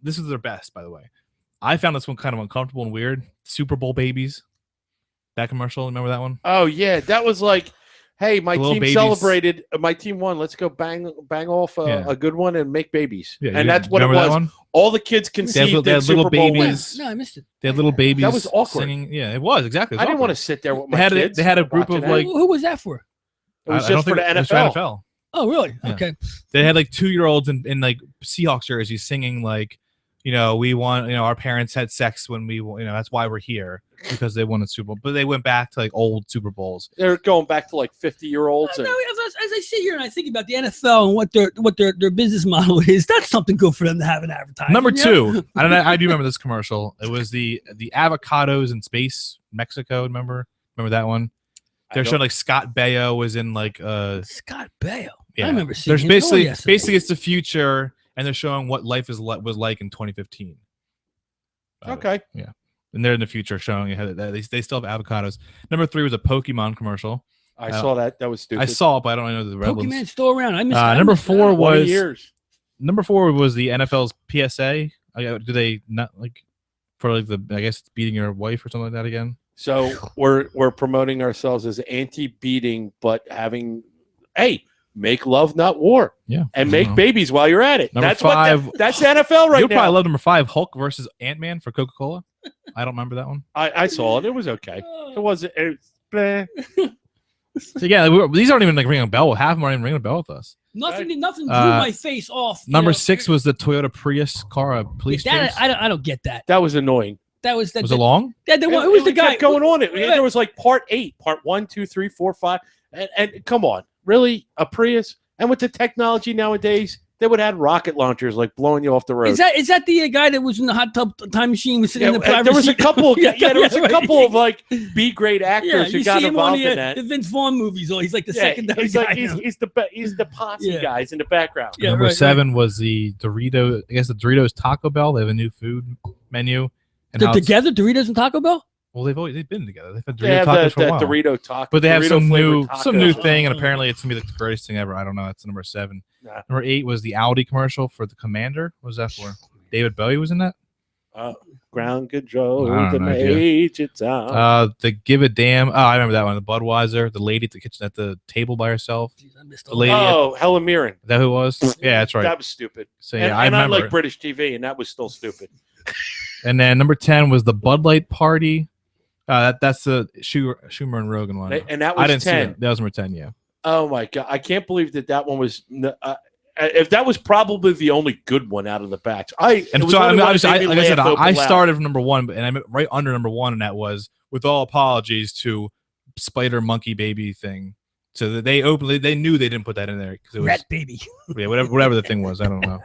This is their best, by the way. I found this one kind of uncomfortable and weird. Super Bowl babies. That commercial, remember that one? Oh yeah, that was like, hey, my team celebrated. My team won. Let's go bang off a good one and make babies. Yeah, and that's what it was. All the kids conceived. They had little babies. No, I missed it. They had little babies. That was awkward. Singing. Yeah, it was exactly. I didn't want to sit there with my kids. They had a group of like. Who was that for? It was just for the NFL. Oh, really? Yeah. Okay. They had like 2-year-olds in like Seahawks jerseys singing like, we won. Our parents had sex when we, that's why we're here, because they won the Super Bowl. But they went back to like old Super Bowls. They're going back to like 50-year-olds. No, as I sit here and I think about the NFL and what their business model is, that's something good for them to have an advertising. Number two, I do remember this commercial. It was the avocados in space, Mexico. Remember that one? They're showing like Scott Baio was in like Scott Baio. Yeah. I remember seeing. There's basically it's the future, and they're showing what life was like in 2015. Okay. Yeah, and they're in the future showing you how they still have avocados. Number three was a Pokemon commercial. I saw that. That was stupid. I saw it, but I don't know the relevance. Pokemon's still around. I missed. Number four was years. Number 4 was the NFL's PSA. Do they not like for like I guess it's beating your wife or something like that again? So we're promoting ourselves as anti-beating, but having make love, not war. Yeah, and make babies while you're at it. Number that's 5. That's NFL right You'll now. probably love number 5, Hulk versus Ant-Man for Coca-Cola. I don't remember that one. I saw it. It was okay. It wasn't. So yeah, these aren't even like ringing a bell. Half of them aren't even ringing a bell with us. Nothing drew my face off. Number 6 was the Toyota Prius car, police chase. I don't get that. That was annoying. Was it long? It was the guy kept going on. There was like part 8, part 1, 2, 3, 4, 5, and come on, really a Prius? And with the technology nowadays, they would have rocket launchers like blowing you off the road. Is that the guy that was in the hot tub time machine was sitting in the private there was seat? a couple. There was a couple of like B-grade actors who got involved in that. The Vince Vaughn movies. He's like the secondary guy. He's the posse guys in the background. Yeah, Number 7 was the Doritos. I guess the Doritos Taco Bell. They have a new food menu. They're together, Doritos and Taco Bell? Well, they've been together. They've had Dorito tacos for a while. Dorito taco, but they have some new thing, and apparently it's gonna be like the greatest thing ever. I don't know. That's number 7. Nah. Number 8 was the Audi commercial for the Commander. What was that for? David Bowie was in that. Ground control, the Major Tom. The Give a Damn. Oh, I remember that one. The Budweiser. The lady at the kitchen at the table by herself. Jeez, I missed the lady. Helen Mirren. Is that who it was? Yeah, that's right. That was stupid. So yeah, I remember. I like British TV, and that was still stupid. And then number 10 was the Bud Light Party. That's the Schumer and Rogan one. And that was I didn't 10. See it. That was number 10, yeah. Oh, my God. I can't believe that one was if that was probably the only good one out of the batch. I started from number 1, and I'm right under number 1, and that was with all apologies to Spider Monkey Baby thing. So they knew they didn't put that in there because it was Rat Baby. Yeah, whatever the thing was. I don't know.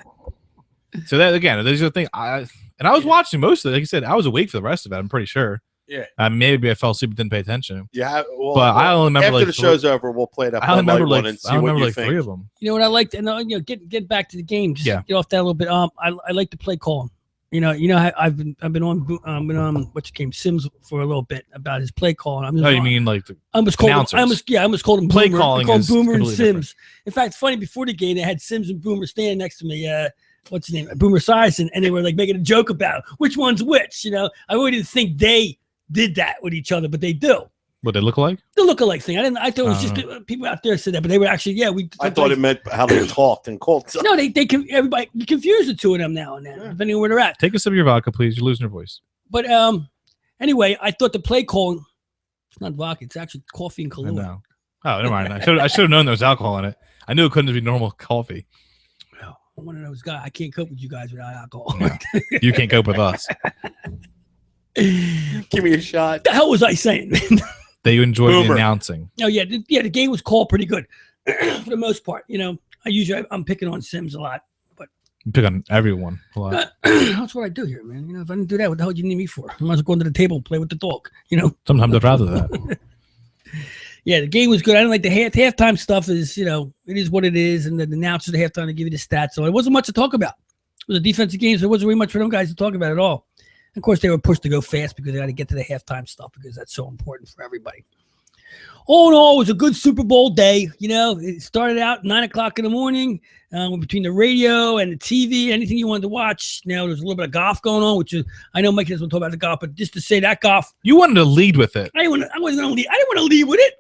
So that again, there's the thing. I was watching most of it. Like I said, I was awake for the rest of it. I'm pretty sure. Yeah. Maybe I fell asleep and didn't pay attention. Yeah. Well, but I only remember after the show's over, we'll play that. I remember one and see what you think. 3 of them. You know what I liked, and get back to the game. Just get off that a little bit. I like to play calling. I've been on what's the game Sims for a little bit about his play calling. You mean like the announcers? I almost called him play Boomer. calling. I called Boomer and Sims. Different. In fact, it's funny. Before the game, they had Sims and Boomer standing next to me. What's his name? Boomer Esiason, and they were like making a joke about which one's which. I really didn't think they did that with each other, but they do. What they look alike? The look-alike thing. I thought it was just people out there said that, but they were actually I thought it meant how they talked and called. No, they everybody confuse the two of them now and then, depending on where they're at. Take a sip of your vodka, please. You're losing your voice. But anyway, I thought the play calling. It's not vodka. It's actually coffee and Kahlua. Oh, never mind. I should have known there was alcohol in it. I knew it couldn't be normal coffee. Well, I'm one of those guys. I can't cope with you guys without alcohol. Yeah. You can't cope with us. Give me a shot. What the hell was I saying? That you enjoyed the Boomer. announcing. Oh yeah, the game was called pretty good for the most part. I'm picking on Sims a lot. You pick on everyone a lot. That's what I do here, man. If I didn't do that, what the hell do you need me for? I might as well go into the table and play with the dog. Sometimes I'd rather that. Yeah, the game was good. I didn't like the halftime stuff. It is what it is, and the announcers at halftime to give you the stats. So it wasn't much to talk about. It was a defensive game, so it wasn't really much for them guys to talk about at all. Of course, they were pushed to go fast because they got to get to the halftime stuff because that's so important for everybody. All in all, it was a good Super Bowl day. It started out 9 o'clock in the morning between the radio and the TV, anything you wanted to watch. Now, there's a little bit of golf going on, which is, I know Mike doesn't want to talk about the golf, but just to say that golf. You wanted to lead with it. I wasn't going to lead. I didn't want to lead with it.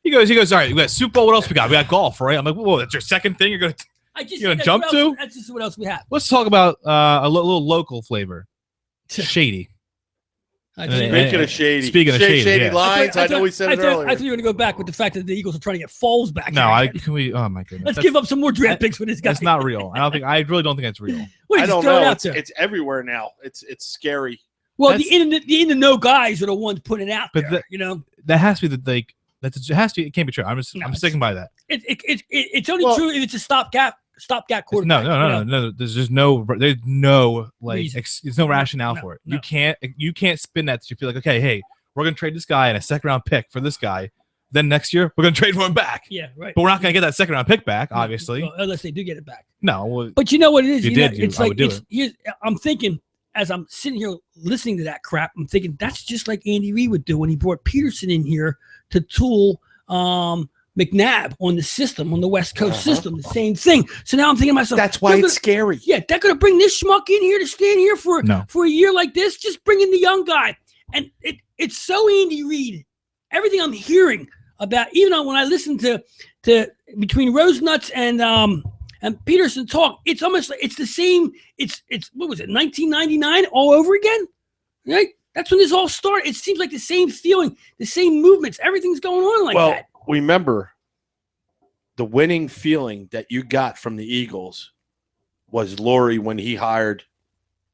He goes, all right, we got Super Bowl. What else we got? We got golf, right? I'm like, whoa, that's your second thing you're going to jump to? That's just what else we have. Let's talk about a little local flavor. Shady. Speaking of shady. Speaking of shady, yeah. lines, I know we said it earlier. I thought you were going to go back with the fact that the Eagles are trying to get Foles back. No, oh my goodness. Let's give up some more draft picks for this guy. That's not real. I really don't think that's real. Well, I don't know. It's everywhere now. It's scary. Well, the in the know guys are the ones putting it out but there. That has to be it can't be true. I'm sticking by that. It's only true if it's a stopgap quarterback. No. There's no there's no rationale for it. No. You can't spin that to feel like, okay, hey, we're gonna trade this guy and a second round pick for this guy. Then next year we're gonna trade for him back. Yeah, right. But we're not gonna get that second round pick back, obviously. Well, unless they do get it back. No. Well, but you know what it is? I would do it. I'm thinking as I'm sitting here listening to that crap, I'm thinking that's just like Andy Reid would do when he brought Peterson in here to tool McNabb on the system, on the West Coast system, the same thing. So now I'm thinking to myself, that's why it's scary. Yeah, they're going to bring this schmuck in here to stand here for a year like this. Just bring in the young guy. And it's so Andy Reid. Everything I'm hearing about, even when I listen to between Rosenuts and Peterson talk, it's almost like it's the same. It's what was it, 1999 all over again? Right? That's when this all started. It seems like the same feeling, the same movements. Everything's going on like that. Remember, the winning feeling that you got from the Eagles was Laurie when he hired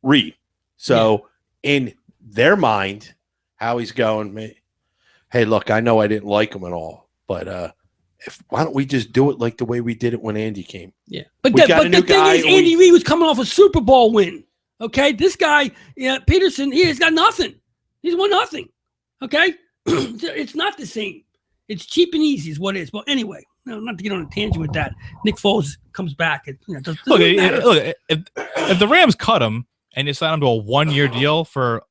Reid. So in their mind, how he's going, hey, look, I know I didn't like him at all, but why don't we just do it like the way we did it when Andy came? Yeah, but the thing is, Andy Reid was coming off a Super Bowl win. Okay, this guy, Peterson, he's got nothing. He's won nothing. Okay, it's not the same. It's cheap and easy is what it is. But anyway, not to get on a tangent with that. Nick Foles comes back. Look, if the Rams cut him and you sign him to a 1-year deal for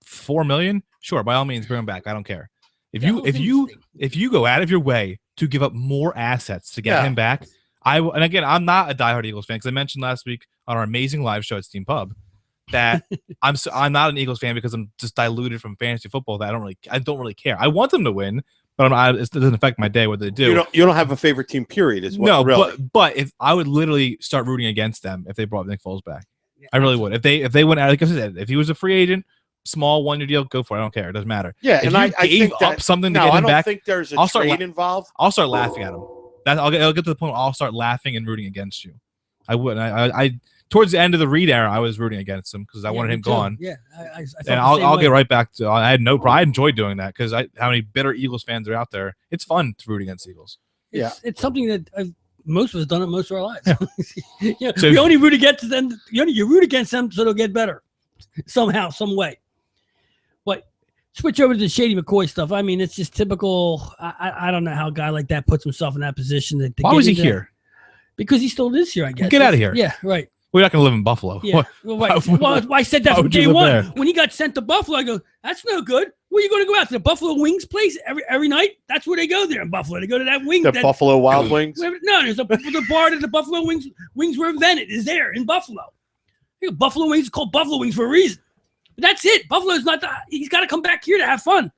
$4 million, sure, by all means, bring him back. I don't care. If you go out of your way to give up more assets to get him back, and again, I'm not a diehard Eagles fan because I mentioned last week on our amazing live show at Steam Pub that I'm not an Eagles fan because I'm just diluted from fantasy football that I don't really care. I want them to win. But it doesn't affect my day what they do. You don't have a favorite team, period. But if I would literally start rooting against them if they brought Nick Foles back. Yeah, I really would. If they went out, like I said, if he was a free agent, small 1-year deal, go for it. I don't care. It doesn't matter. Yeah, if and I think up something to get him back. I don't think there's a trade involved. I'll start laughing at him. I'll get to the point where I'll start laughing and rooting against you. I would. I towards the end of the Reid era, I was rooting against him because I wanted him gone. Yeah, and I'll get right back to. I had no pride. I enjoyed doing that because how many bitter Eagles fans are out there? It's fun to root against Eagles. It's something that most of us done it most of our lives. So you only root against them. You root against them so they'll get better somehow, some way. But switch over to the Shady McCoy stuff. I mean, it's just typical. I don't know how a guy like that puts himself in that position. Why was he here? Because he still lives here, I guess. Get out of here. Yeah, right. We're not going to live in Buffalo. Yeah. Well, I said that from day one. When he got sent to Buffalo, I go, that's no good. Where are you going to go out to the Buffalo Wings place every night? That's where they go there in Buffalo. They go to that wing. The Buffalo Wild Wings? No, there's the bar that the Buffalo Wings were invented is there in Buffalo. Buffalo Wings is called Buffalo Wings for a reason. But that's it. Buffalo's not he's got to come back here to have fun.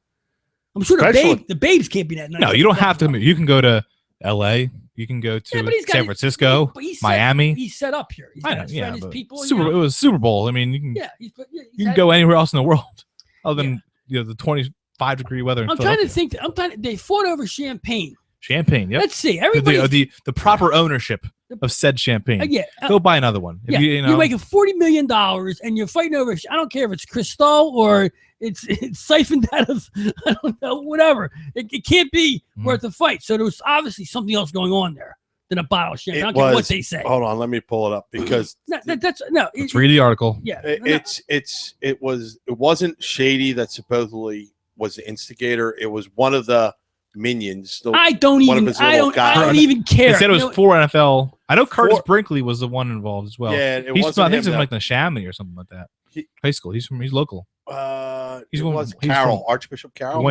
I'm sure the babes can't be that nice. No, you don't have to. You can go to L.A., you can go to San Francisco, Miami. He's set up here. He's got his people. It was Super Bowl. I mean, you can go anywhere else in the world other than the 25-degree weather. I'm trying to think. They fought over Champagne. Champagne. Yep. Let's see. Everybody. The proper ownership of said champagne. Yeah. Go buy another one. If You're making $40 million and you're fighting over. I don't care if it's Cristal or it's siphoned out of, I don't know, whatever. It can't be worth a fight. So there was obviously something else going on there than a bottle of champagne. I don't care what they say. Hold on, let me pull it up because let's read the article. Yeah. It wasn't Shady that supposedly was the instigator. It was one of the minions. I don't even care. They said it was 4 NFL. I know Curtis Brinkley was the one involved as well. Yeah, it wasn't. I think him, he's like the Chamonix or something like that. High school. He's local. Archbishop Carroll.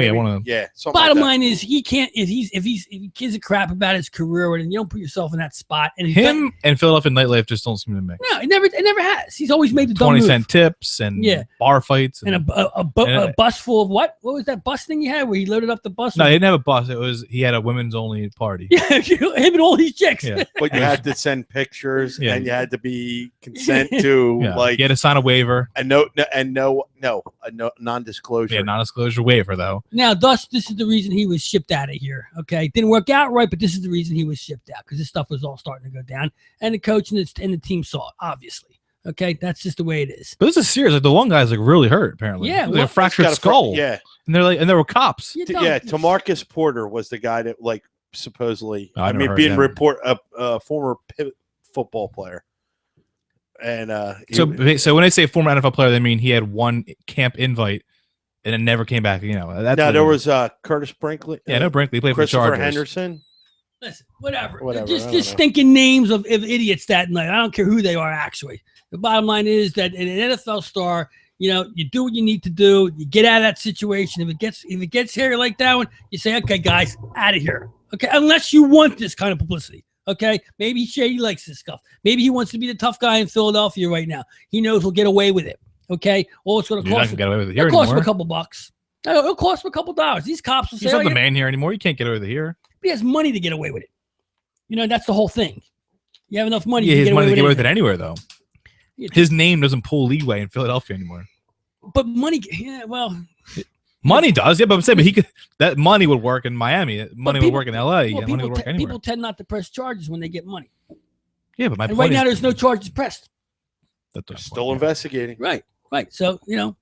Bottom line is he can't if he gives a crap about his career and you don't put yourself in that spot. And and Philadelphia nightlife just don't seem to mix. No, it never has. He's always made the 20-cent tips and bar fights and a bus full of what? What was that bus thing you had where he loaded up the bus? No, he didn't have a bus. He had a women's only party. Yeah, him and all these chicks. Yeah. But you had to send pictures and you had to be consent to like you had to sign a waiver. A non-disclosure. Yeah, non-disclosure waiver though. Now, this is the reason he was shipped out of here. Okay, didn't work out right, but this is the reason he was shipped out because this stuff was all starting to go down, and the coach and the team saw it. Obviously, okay, that's just the way it is. But this is serious. Like the one guy's like really hurt. Apparently, a fractured skull. And there were cops. Tamarcus Porter was the guy that like supposedly. Being a former football player. And so when they say former NFL player, they mean he had one camp invite and it never came back. There was Curtis Brinkley. No, Brinkley. He played for the Chargers. Henderson. Listen, whatever. Just stinking names of idiots that night. I don't care who they are. Actually, the bottom line is that an NFL star, you do what you need to do. You get out of that situation. If it gets hairy like that one, you say, okay, guys, out of here. Okay, unless you want this kind of publicity. Okay, maybe Shady likes this stuff. Maybe he wants to be the tough guy in Philadelphia right now. He knows he'll get away with it. Okay, all it's going to cost him. It'll cost him a couple bucks. It'll cost him a couple $. These cops will say, "He's not the man here anymore. You can't get away with it here." But he has money to get away with it. That's the whole thing. You have enough money. Yeah, he has money to get away with it anywhere, though. His name doesn't pull leeway in Philadelphia anymore. But money, money does, but I'm saying, that money would work in Miami. Money would work in LA. Money would work anywhere. People tend not to press charges when they get money. Yeah, but right now there's no charges pressed. They're still investigating. Right. So and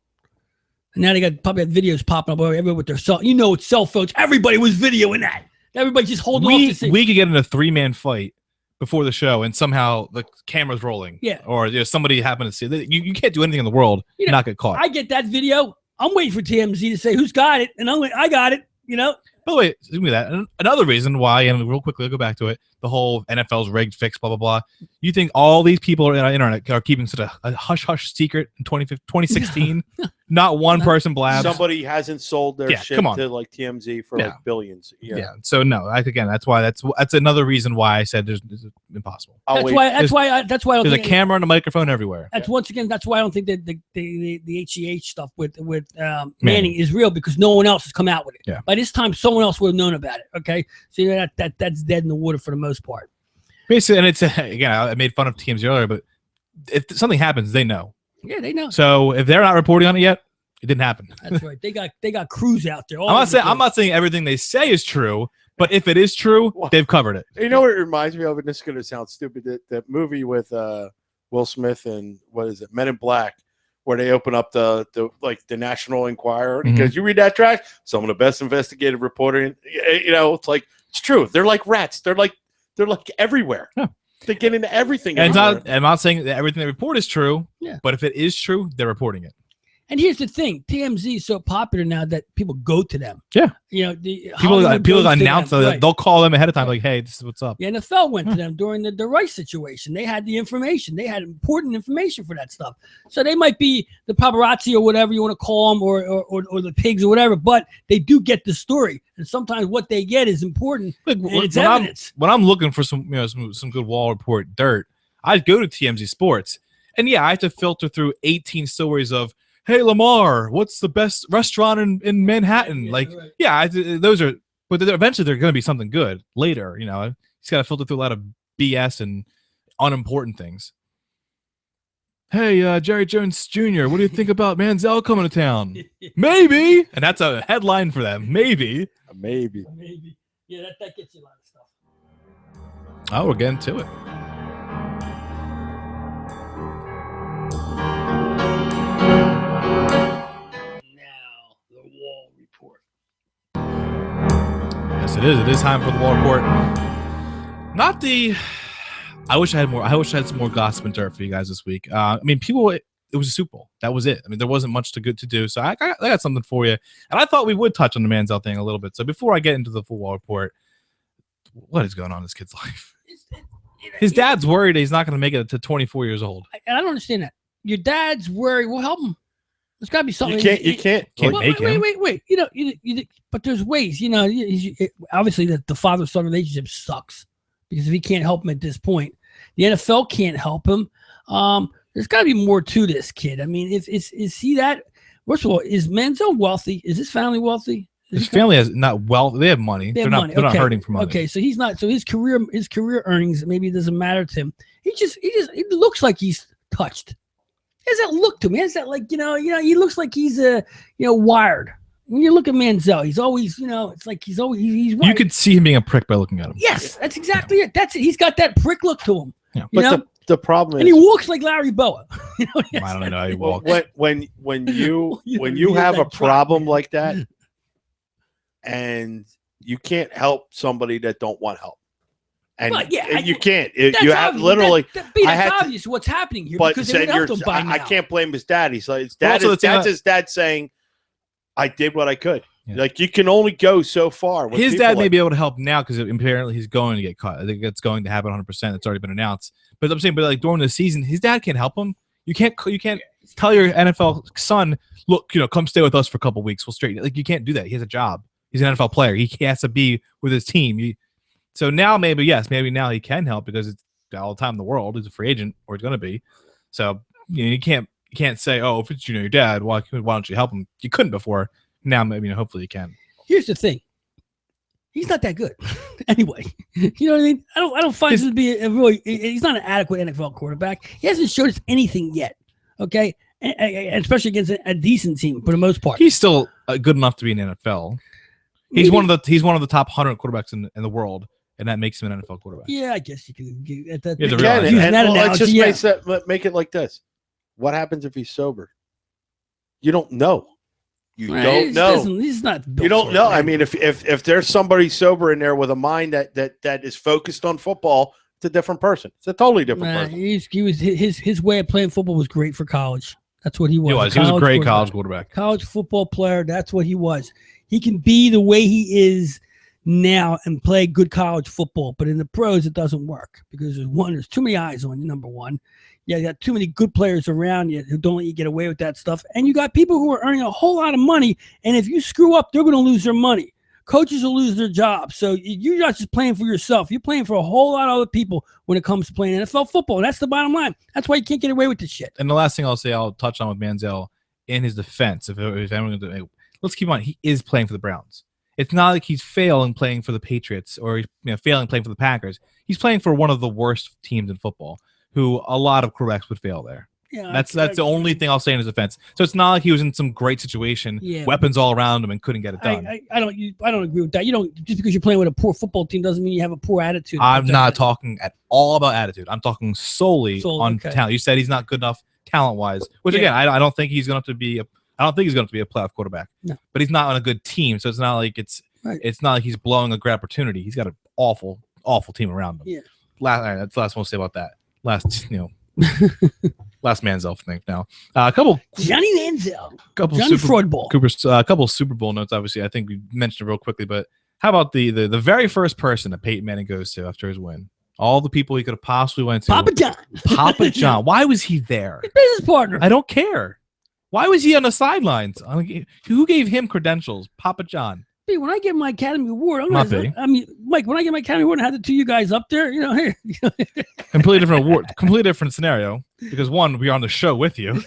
now they probably got videos popping up everywhere with their it's cell phones. Everybody was videoing that. Everybody just holding off to see. We could get in a 3-man fight before the show, and somehow the camera's rolling. Yeah. Or somebody happened to see it. You can't do anything in the world and not get caught. I get that video. I'm waiting for TMZ to say who's got it, and I got it. By the way, give me that. Another reason why, and real quickly, I'll go back to it. The whole NFL's rigged, fixed, blah blah blah. You think all these people on the internet are keeping such a hush hush secret in 2016? Not one person blabs. Somebody hasn't sold their shit to like TMZ for like billions. Yeah. So no, that's another reason why I said there's impossible. That's why I don't there's a camera and a microphone everywhere. That's that's why I don't think that the HGH stuff with Manning is real because no one else has come out with it. Yeah. By this time, someone else would have known about it. Okay, so that's dead in the water for the most part. Basically, and it's again, I made fun of TMZ earlier, but if something happens, they know. Yeah, they know. So if they're not reporting on it yet, it didn't happen. That's right. They got crews out there. I'm not saying everything they say is true, but if it is true, they've covered it. You know what it reminds me of, and this is going to sound stupid, that movie with Will Smith and what is it, Men in Black, where they open up the National Enquirer because you read that trash. Some of the best investigative reporting. It's like it's true. They're like rats. They're like everywhere. Yeah. They get into everything. And I'm not saying that everything they report is true. Yeah. But if it is true, they're reporting it. And here's the thing: TMZ is so popular now that people go to them. Yeah, people announce them. They'll call them ahead of time, like, "Hey, this is what's up." The NFL went to them during the Rice situation. They had the information. They had important information for that stuff. So they might be the paparazzi or whatever you want to call them, or the pigs or whatever. But they do get the story, and sometimes what they get is important. And it's evidence. When I'm looking for some good wall report dirt, I go to TMZ Sports, and I have to filter through 18 stories of, hey, Lamar, what's the best restaurant in Manhattan? Those are, but eventually they're going to be something good later. He's got to filter through a lot of BS and unimportant things. Hey, Jerry Jones Jr., what do you think about Manziel coming to town? Maybe. And that's a headline for them. Maybe. Maybe. Yeah, that gets you a lot of stuff. Oh, we're getting to it. Now, the Wall Report. Yes, it is. It is time for the Wall Report. Not the. I wish I had more. I wish I had some more gossip and dirt for you guys this week. I mean, people. It was a Super Bowl. That was it. I mean, there wasn't much to do. So I got something for you, and I thought we would touch on the Manziel thing a little bit. So before I get into the full Wall Report, what is going on in this kid's life? His dad's worried he's not going to make it to 24 years old. And I don't understand that. Your dad's worried. Well, help him. There's got to be something. You can't make him. Wait. But there's ways. Obviously the father-son relationship sucks because if he can't help him at this point, the NFL can't help him. There's got to be more to this kid. I mean, is he that? First of all, is Manziel wealthy? Is his family wealthy? His family has not wealth. They have money. They're not hurting for money. Okay, so he's not. So his career earnings maybe it doesn't matter to him. He looks like he's touched. How does that look to me? Has that he looks like he's wired. When you look at Manziel, he's always it's like he's wired. You could see him being a prick by looking at him. Yes, that's exactly it. That's it. He's got that prick look to him. Yeah. But the problem is, and he walks like Larry Boa. I don't know how he walks. When you have a problem like that, and you can't help somebody that don't want help, and you can't. You have literally. That's obvious what's happening here. But because they would help him by now. I can't blame his dad. He's like his dad. That's his dad saying, "I did what I could." Yeah. Like you can only go so far. His dad may be able to help now because apparently he's going to get caught. I think it's going to happen 100%. It's already been announced. But I'm saying, like during the season, his dad can't help him. You can't tell your NFL son, look, come stay with us for a couple weeks. We'll straighten it. Like you can't do that. He has a job. He's an NFL player. He has to be with his team. So now maybe now he can help because it's all the time in the world. He's a free agent or he's going to be. So you can't say, oh, if it's your dad, why don't you help him? You couldn't before. Now maybe hopefully you can. Here's the thing. He's not that good. Anyway, you know what I mean? I don't find him to be he's not an adequate NFL quarterback. He hasn't showed us anything yet. Okay? And especially against a decent team for the most part. He's still good enough to be in the NFL. He's one of the top 100 quarterbacks in the world, and that makes him an NFL quarterback. Yeah, I guess you can. Let's just make it like this. What happens if he's sober? You don't know. You don't know. He's not. You don't know. I mean, if there's somebody sober in there with a mind that is focused on football, it's a different person. It's a totally different person. His way of playing football was great for college. That's what he was. He was a great college quarterback. College football player. That's what he was. He can be the way he is now and play good college football, but in the pros it doesn't work because there's too many eyes on you. Number one. Yeah, you got too many good players around you who don't let you get away with that stuff. And you got people who are earning a whole lot of money. And if you screw up, they're going to lose their money. Coaches will lose their jobs. So you're not just playing for yourself. You're playing for a whole lot of other people when it comes to playing NFL football. And that's the bottom line. That's why you can't get away with this shit. And the last thing I'll touch on with Manziel in his defense, let's keep on. He is playing for the Browns. It's not like he's failing playing for the Patriots or failing playing for the Packers. He's playing for one of the worst teams in football. Who a lot of quarterbacks would fail there. Yeah, that's the only thing I'll say in his defense. So it's not like he was in some great situation, weapons all around him, and couldn't get it done. I don't agree with that. You don't just because you're playing with a poor football team doesn't mean you have a poor attitude. I'm not talking at all about attitude. I'm talking solely on talent. You said he's not good enough talent wise, which again I don't think he's going to be. I don't think he's going to be a playoff quarterback. No. But he's not on a good team, so it's not like it's not like he's blowing a great opportunity. He's got an awful team around him. Yeah. That's the last one to say about that. Last Manziel thing. Now, a couple Johnny Manziel, a couple Super Bowl notes. Obviously, I think we mentioned it real quickly, but how about the very first person that Peyton Manning goes to after his win? All the people he could have possibly went to. Papa John. Why was he there? His business partner. I don't care. Why was he on the sidelines? Who gave him credentials? Papa John. Hey, when I get my Academy Award, Mike, when I get my Academy Award and have the two of you guys up there, here. Completely different award, completely different scenario. Because one, we're on the show with you.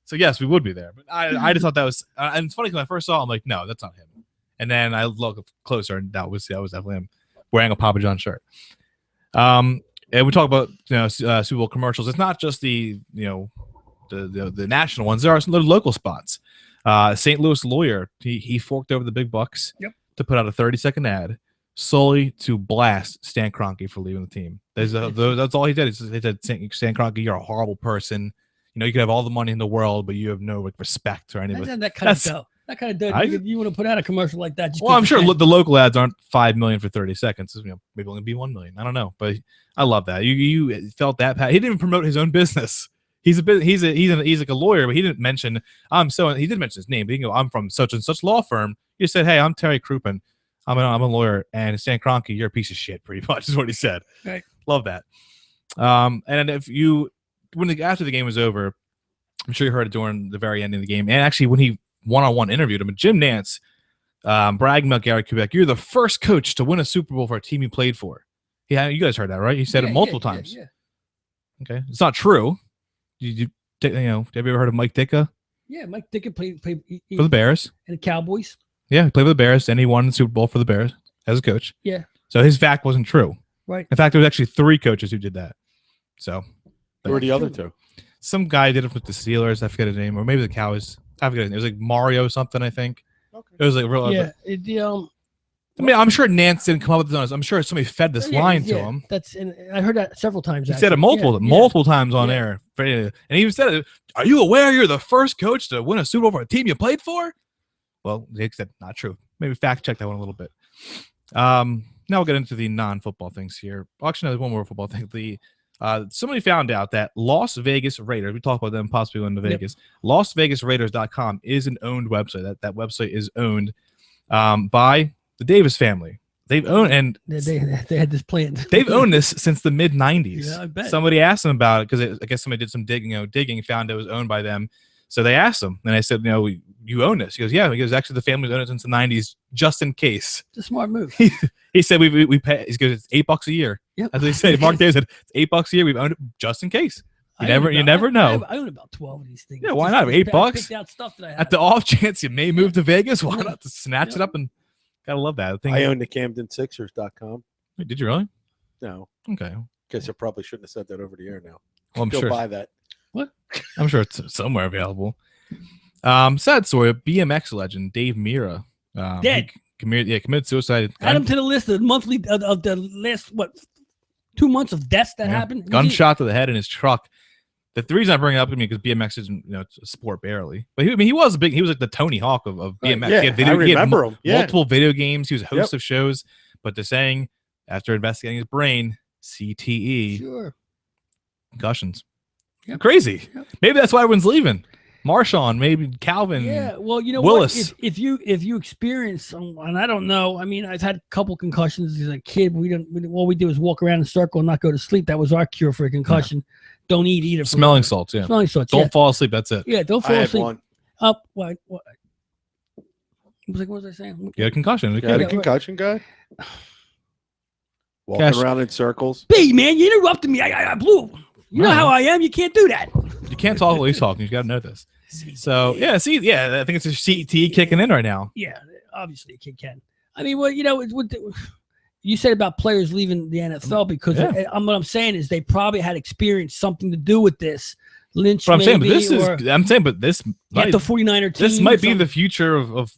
So yes, we would be there. But I just thought that was, and it's funny because when I first saw it, I'm like, no, that's not him. And then I looked closer, and that was definitely him wearing a Papa John shirt. And we talk about Super Bowl commercials. It's not just the national ones. There are some little local spots. St. Louis lawyer, he forked over the big bucks to put out a 30-second ad solely to blast Stan Kroenke for leaving the team. That's all he did. He said, Stan Kroenke, you're a horrible person. You know, you could have all the money in the world, but you have no respect or anything. That kind of dough. That kind of dough. You want to put out a commercial like that? Well, I'm sure the local ads aren't $5 million for 30 seconds. You know, maybe only be $1 million. I don't know, but I love that. You felt that. He didn't even promote his own business. He's like a lawyer, but he didn't mention he did mention his name. But he can go, I'm from such and such law firm. He said, hey, I'm Terry Crouppen. I'm a lawyer, and Stan Kroenke, you're a piece of shit, pretty much is what he said. Right. Love that. And after the game was over, I'm sure you heard it during the very end of the game, and actually when he one-on-one interviewed him, Jim Nantz bragging about Gary Kubiak, you're the first coach to win a Super Bowl for a team you played for. Yeah, you guys heard that, right? He said it multiple times. Yeah. Okay, it's not true. Have you ever heard of Mike Ditka? Yeah, Mike Ditka played for the Bears and the Cowboys. Yeah, he played for the Bears, and he won the Super Bowl for the Bears as a coach. Yeah. So his fact wasn't true. Right. In fact, there was actually 3 coaches who did that. So who were the other 2? Some guy did it with the Steelers. I forget his name, or maybe the Cowboys. I forget his name. It was like Mario something, I think. Okay. It was like real. Yeah. I mean, I'm sure Nance didn't come up with this. I'm sure somebody fed this line to him. And I heard that several times. He said it multiple times on air, and he even said, "Are you aware you're the first coach to win a Super Bowl for a team you played for?" Well, they said not true. Maybe fact check that one a little bit. Now we'll get into the non-football things here. Actually, there's one more football thing. Somebody found out that Las Vegas Raiders, we talked about them possibly going to Vegas, LasVegasRaiders.com is an owned website. That website is owned by the Davis family. They've owned, and they had this planned. They've owned this since the mid-90s. Yeah, I bet. Somebody asked them about it because I guess somebody did some digging, found it was owned by them. So they asked him, and I said, you own this? He goes, yeah. He goes, actually, the family's owned it since the 90s, just in case. It's a smart move. He said we pay. He goes, it's $8 a year. Yep. As they say, Mark Davis said it's $8 a year. We've owned it just in case. You never know. I own about 12 of these things. Yeah, why not? $8. Picked out stuff that I have. At the off chance you may move to Vegas, why not to snatch it up and gotta love that thing. I own the CamdenSixers.com. Wait, did you really? No. Okay. Guess I probably shouldn't have said that over the air now. Well, I'm Go sure. buy that. What? I'm sure it's somewhere available. Sad story. BMX legend Dave Mira dead. Committed suicide. Add him to the list of the last 2 months of deaths that happened. Gunshot to the head in his truck. The reason I bring it up, because BMX isn't, it's a sport barely. But he was big. He was like the Tony Hawk of BMX. Yeah, I remember him. Yeah. Multiple video games. He was a host of shows. But they're saying, after investigating his brain, CTE. Sure. Concussions. Yep. Crazy. Yep. Maybe that's why everyone's leaving. Marshawn, maybe Calvin. Yeah, well, you know Willis. what? If you experience some, and I don't know. I mean, I've had a couple concussions as a kid. All we do is walk around in a circle and not go to sleep. That was our cure for a concussion. Yeah. Don't eat either. Smelling salts. Yeah. Smelling salts. Don't fall asleep. That's it. Yeah. Don't fall asleep. One. Up. What? What was I saying? You had a concussion. You had a concussion, guy. Walking Cash. Around in circles. B, man, you interrupted me. I blew. You know how I am. You can't do that. You can't talk while he's talking. You got to know this. So I think it's a CT kicking in right now. Yeah, obviously a kid can. I mean, what you said about players leaving the NFL because what I'm saying is they probably had experienced something to do with this. Lynch, but maybe, this might, the 49er team. This might be the future of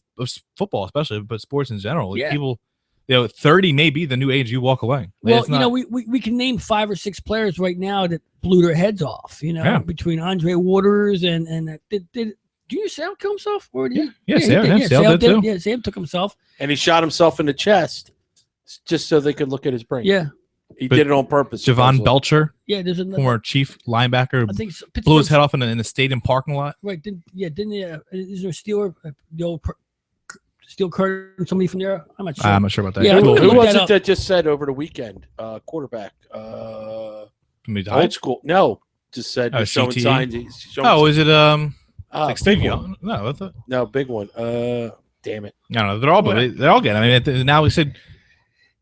football, especially, but sports in general. Like people. 30 may be the new age you walk away. Well, we can name 5 or 6 players right now that blew their heads off. Between Andre Waters and did Junior Seau kill himself? Or did he? Seau did too. Yeah, Sam took himself, and he shot himself in the chest just so they could look at his brain. Yeah, he did it on purpose. Javon Belcher, there's another former chief linebacker, I think blew his head off in the stadium parking lot. Right? Didn't is there a Steeler the old Steel curtain, somebody from there? I'm not sure about that. Yeah, who was it that just said over the weekend? Quarterback. Old school. No, just said showing signs. Is it like Steve Young? No, what's it? No, big one. Damn it. I don't know. They're all getting. I mean, now we said,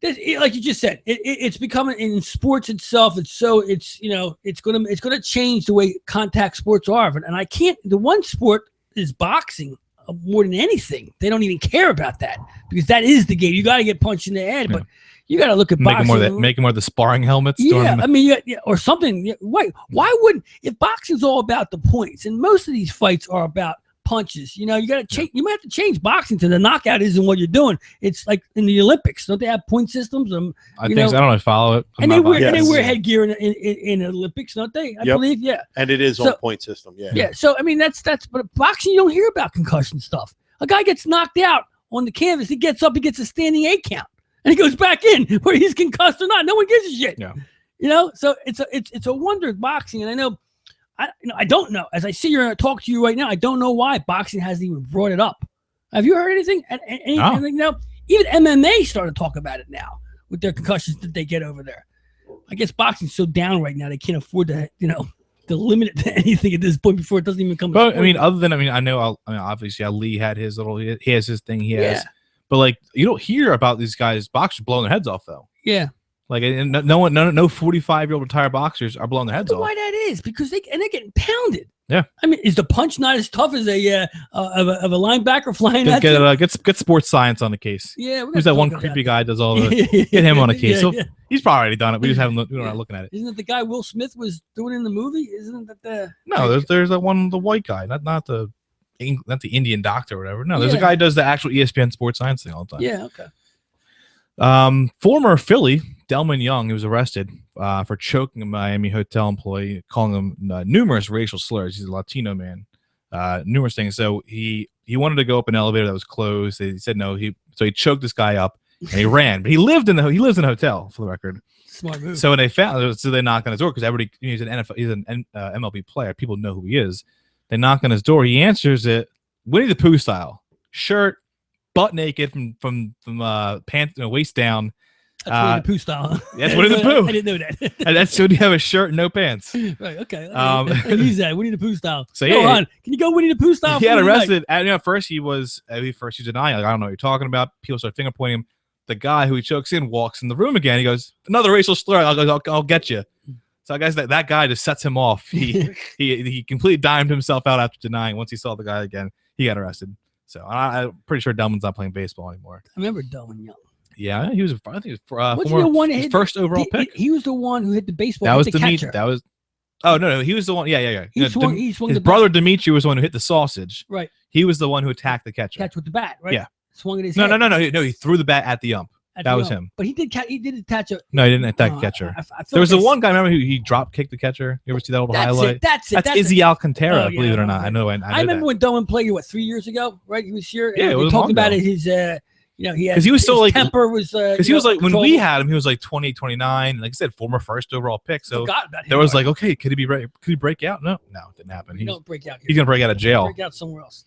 like you just said, it's becoming in sports itself. It's gonna change the way contact sports are. And I can't. The one sport is boxing. More than anything, they don't even care about that because that is the game. You got to get punched in the head, but you got to look at boxing. Make more of the sparring helmets. Yeah, I mean, or something. Why wouldn't if boxing's all about the points and most of these fights are about punches. You know, you got to change. You might have to change boxing to the knockout isn't what you're doing. It's like in the Olympics. Don't they have point systems? I think so. I don't know. Follow it. And they wear headgear in Olympics, don't they? I believe, yeah. And it is on point system, yeah. Yeah. So I mean, that's. But boxing, you don't hear about concussion stuff. A guy gets knocked out on the canvas. He gets up. He gets a standing 8 count, and he goes back in whether he's concussed or not. No one gives a shit. Yeah. You know. So it's a wonder of boxing, and I know. I don't know. As I sit here and talk to you right now, I don't know why boxing hasn't even brought it up. Have you heard anything? Anything now? Even MMA started to talk about it now with their concussions that they get over there. I guess boxing's so down right now they can't afford to, to limit it to anything at this point before it doesn't even come. But I know obviously Ali had his little. He has his thing. He has, but like you don't hear about these guys boxers blowing their heads off though. Yeah. Like no 45-year-old retired boxers are blowing their heads off. Why that is? Because they're getting pounded. Yeah. I mean, is the punch not as tough as a linebacker flying at you? Get sports science on the case. Yeah. Who's that one creepy guy does all the get him on a case? He's probably already done it. We just haven't we're not looking at it. Isn't it the guy Will Smith was doing in the movie? Isn't that the No, there's that one, the white guy, not the Indian doctor or whatever. No, there's a guy who does the actual ESPN sports science thing all the time. Yeah, okay. Former Philly Delman Young, he was arrested for choking a Miami hotel employee, calling him numerous racial slurs. He's a Latino man, numerous things. So he wanted to go up an elevator that was closed. He said no. So he choked this guy up and he ran. But he lives in a hotel, for the record. Smart move. So when they found, so they knocked on his door because everybody, he's an MLB player. People know who he is. They knock on his door. He answers it, Winnie the Pooh style, shirt, butt naked from pants, waist down. That's Winnie the Pooh style. That's Winnie the Pooh. I didn't know that. And that's when you have a shirt and no pants. Right. Okay. I use that Winnie the Pooh style. So go on. Can you go Winnie the Pooh style? He got arrested. At first he was denying. Like, I don't know what you're talking about. People start finger pointing him. The guy who he chokes in walks in the room again. He goes, another racial slur. I'll get you. So I guess that guy just sets him off. He completely dimed himself out after denying. Once he saw the guy again, he got arrested. So I'm pretty sure Delman's not playing baseball anymore. I remember Delman Young. Yeah, he was. I think he was his first overall pick. He was the one who hit the baseball. That was Dimitri. That was. Oh no, he was the one. Yeah. He swung his brother Dimitri was the one who hit the sausage. Right. He was the one who attacked the catcher. Catch with the bat. Right. Yeah. Swung at his head. No. He threw the bat at the ump. That was him. But he did attach a. No, he didn't attack the catcher. There was the one guy. Remember who he drop kicked the catcher? You ever see that little highlight? That's Izzy Alcantara. Believe it or not, I know. I remember when Delman played 3 years ago. Right, he was here. Yeah, we talked about it. His he had because he was still like temper was because he was like when we had him, he was like 28, 29. Like I said, former first overall pick. So there was like, okay, could he break out? No, it didn't happen. He don't break out. He's gonna break out of jail. Break out somewhere else.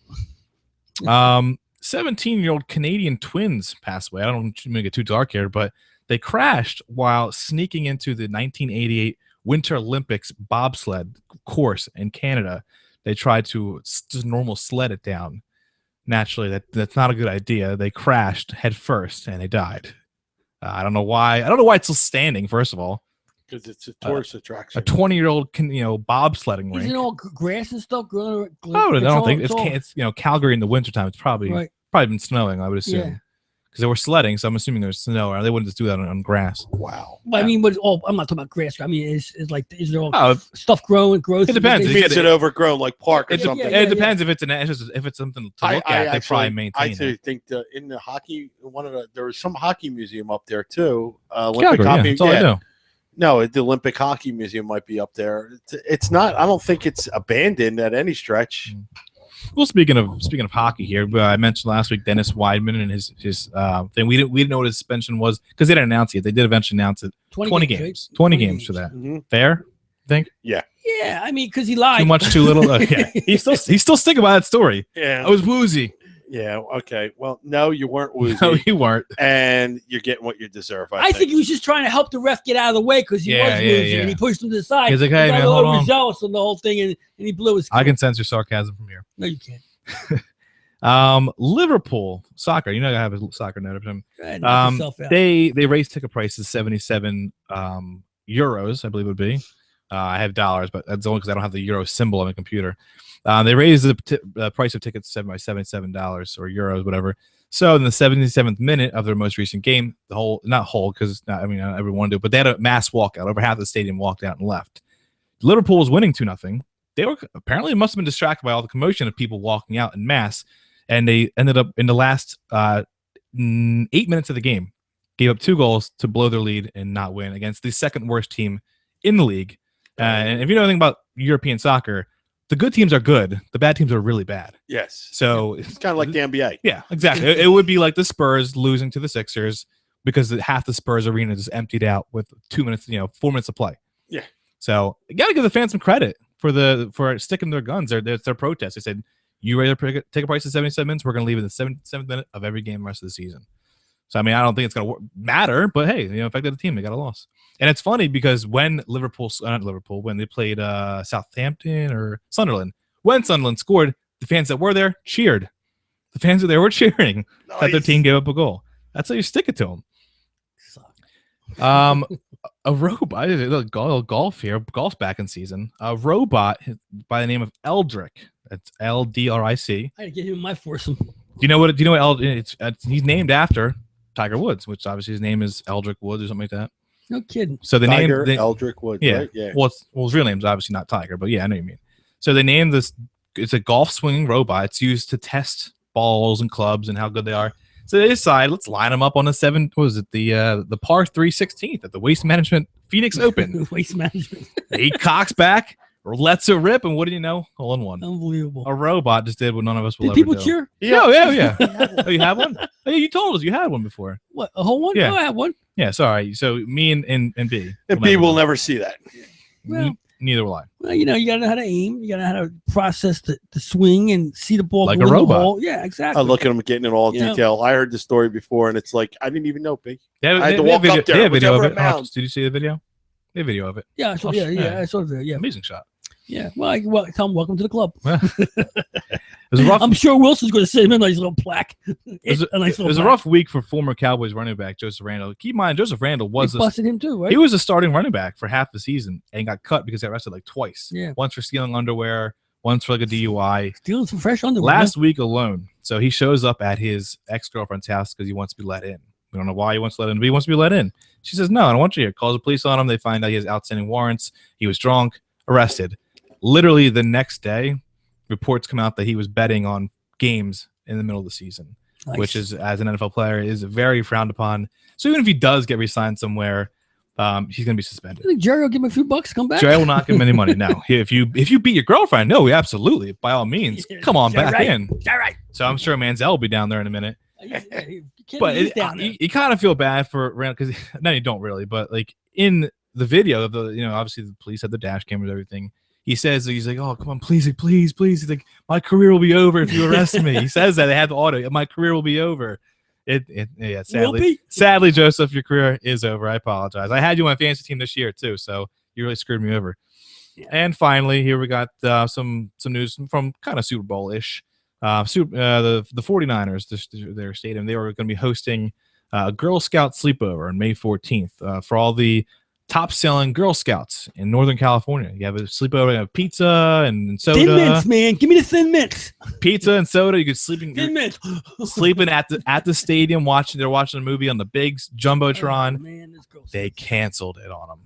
17-year-old Canadian twins passed away. I don't want to get too dark here, but they crashed while sneaking into the 1988 Winter Olympics bobsled course in Canada. They tried to just normal sled it down. Naturally, that's not a good idea. They crashed head first and they died. I don't know why. I don't know why it's still standing. First of all, because it's a tourist attraction. A 20-year-old bobsledding rink. Is it all grass and stuff? I don't think it's Calgary in the wintertime. It's probably been snowing. I would assume because they were sledding. So I'm assuming there's snow, or they wouldn't just do that on grass. Wow. Well, I mean, I'm not talking about grass. I mean, is there all stuff growth? It depends. If it's an overgrown like park or something. It depends if it's something to look at. They probably maintain. I think in the hockey, there was some hockey museum up there too. Olympic hockey. That's all I know. No, the Olympic Hockey Museum might be up there. It's not. I don't think it's abandoned at any stretch. Well, speaking of hockey here, I mentioned last week Dennis Weidman and his thing. We didn't know what his suspension was because they didn't announce it. They did eventually announce it. 20 games. 20 games for that. Mm-hmm. Fair, I think. Yeah. Yeah, I mean, because he lied. Too much, too little. Yeah. He's still sticking by that story. Yeah. I was woozy. Yeah. Okay. Well, no, you weren't woozy. No, you weren't. And you're getting what you deserve. I think he was just trying to help the ref get out of the way because he was woozy and he pushed him to the side. He's like, hey, man, hold on. Jealous of the whole thing and he blew his. I can sense your sarcasm from here. No, you can't. Liverpool soccer. You know, I have a soccer note of him. They raised ticket prices 77 euros, I believe it would be. I have dollars, but that's only because I don't have the euro symbol on my computer. They raised the price of tickets by $77 or euros, whatever. So in the 77th minute of their most recent game, because everyone did, but they had a mass walkout. Over half the stadium walked out and left. Liverpool was winning 2-0. they were apparently must have been distracted by all the commotion of people walking out en masse, and they ended up in the last 8 minutes of the game, gave up 2 goals to blow their lead and not win against the second worst team in the league. And if you know anything about European soccer, the good teams are good, the bad teams are really bad. Yes. So it's kind of like the NBA. Yeah, exactly. It would be like the Spurs losing to the Sixers because half the Spurs arena just emptied out with 2 minutes, 4 minutes of play. Yeah. So you got to give the fans some credit for sticking their guns. Their protest. They said, "You ready to take a price of 77 minutes? We're going to leave in the 77th minute of every game the rest of the season." So I mean, I don't think it's going to matter, but hey, affected the team. They got a loss, and it's funny because when when they played Southampton or Sunderland, when Sunderland scored, the fans that were there cheered. The fans that there were cheering that their team gave up a goal. That's how you stick it to them. A robot, golf here, golf's back in season. A robot by the name of Eldrick. That's Ldric. I had to get him in my foursome. Do you know what he's named after Tiger Woods, which obviously his name is Eldrick Woods or something like that. No kidding. So the Tiger name Eldrick Woods, yeah. Right? Yeah. Well, his real name's obviously not Tiger, but yeah, I know what you mean. So they named this. It's a golf swinging robot. It's used to test balls and clubs and how good they are. So they decide, let's line them up on the par 3 16th at the Waste Management Phoenix Open. Waste Management. He cocks back or lets it rip, and what do you know? Hole in one. Unbelievable. A robot just did what none of us will Did ever people do. cheer? Yeah. Oh, you have one? Oh, yeah, you told us you had one before. What, a whole one? Yeah. Oh, I have one. Yeah, sorry. So me and B. And B will never see that. Well, neither will I. Well, you got to know how to aim. You got to know how to process the swing and see the ball like go a in the robot. hole. Yeah, exactly. I look at him getting it all in detail. I heard the story before, and it's like I didn't even know, B. Yeah, I had to walk up there. Yeah, video of it. Mound. Did you see the video? The video of it. Yeah, I saw. I saw the video. Yeah, amazing shot. Yeah, well, tell him welcome to the club. It was a rough. I'm sure Wilson's going to send him a nice little plaque. It was a rough week for former Cowboys running back Joseph Randle. Keep in mind, Joseph Randle was busted him too, right? He was a starting running back for half the season and got cut because he got arrested like twice. Yeah, once for stealing underwear, once for like a DUI. Stealing some fresh underwear. Last week alone, so he shows up at his ex-girlfriend's house because he wants to be let in. We don't know why he wants to let in, but he wants to be let in. She says, "No, I don't want you here." Calls the police on him. They find out he has outstanding warrants. He was drunk, arrested. Literally the next day, reports come out that he was betting on games in the middle of the season, which is, as an NFL player, is very frowned upon. So even if he does get re-signed somewhere, he's going to be suspended. I think Jerry will give him a few bucks, come back. Jerry will not give him any money. No, if you beat your girlfriend, no, absolutely, by all means, come on back in. Right. So I'm sure Manziel will be down there in a minute. But you kind of feel bad for Randall because no, you don't really. But like in the video of the, obviously the police had the dash cameras, everything. He says, he's like, "Oh, come on, please. He's like, my career will be over if you arrest me." He says that. They had the audio. My career will be over. Sadly, Joseph, your career is over. I apologize. I had you on my fantasy team this year too, so you really screwed me over. Yeah. And finally, here we got some news from kind of Super Bowl-ish. The 49ers, their stadium, they were going to be hosting a Girl Scout sleepover on May 14th for all the top-selling Girl Scouts in Northern California. You have a sleepover, you have pizza and soda. Thin mints, man. Give me the thin mints. Pizza and soda. You could sleeping at the stadium watching. They're watching a movie on the big jumbotron. Oh, man, they canceled it on them.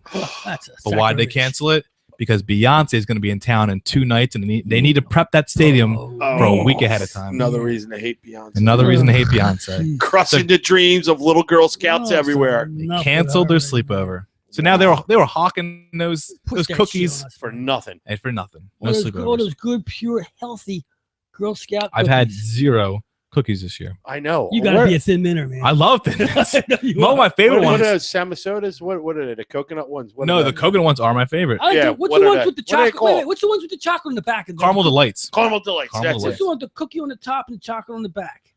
But why'd they cancel it? Because Beyonce is going to be in town in 2 nights, and they need to prep that stadium for a week ahead of time. Another reason to hate Beyonce. Reason to hate Beyonce. Crushing the dreams of little Girl Scouts everywhere. They canceled their sleepover. So now they were hawking those cookies for nothing. And for nothing. No sleepovers. All those good, pure, healthy Girl Scout cookies. I've had 0 cookies this year. I know. You got to be a thin minter, man. I love thin mints. One of my favorite ones. What are Samasodas? What are they? The coconut ones? The coconut ones are my favorite. What's the ones with the chocolate? What's the ones with the chocolate in the back? Caramel Delights. Caramel Delights. What's the one with the cookie on the top and the chocolate on the back?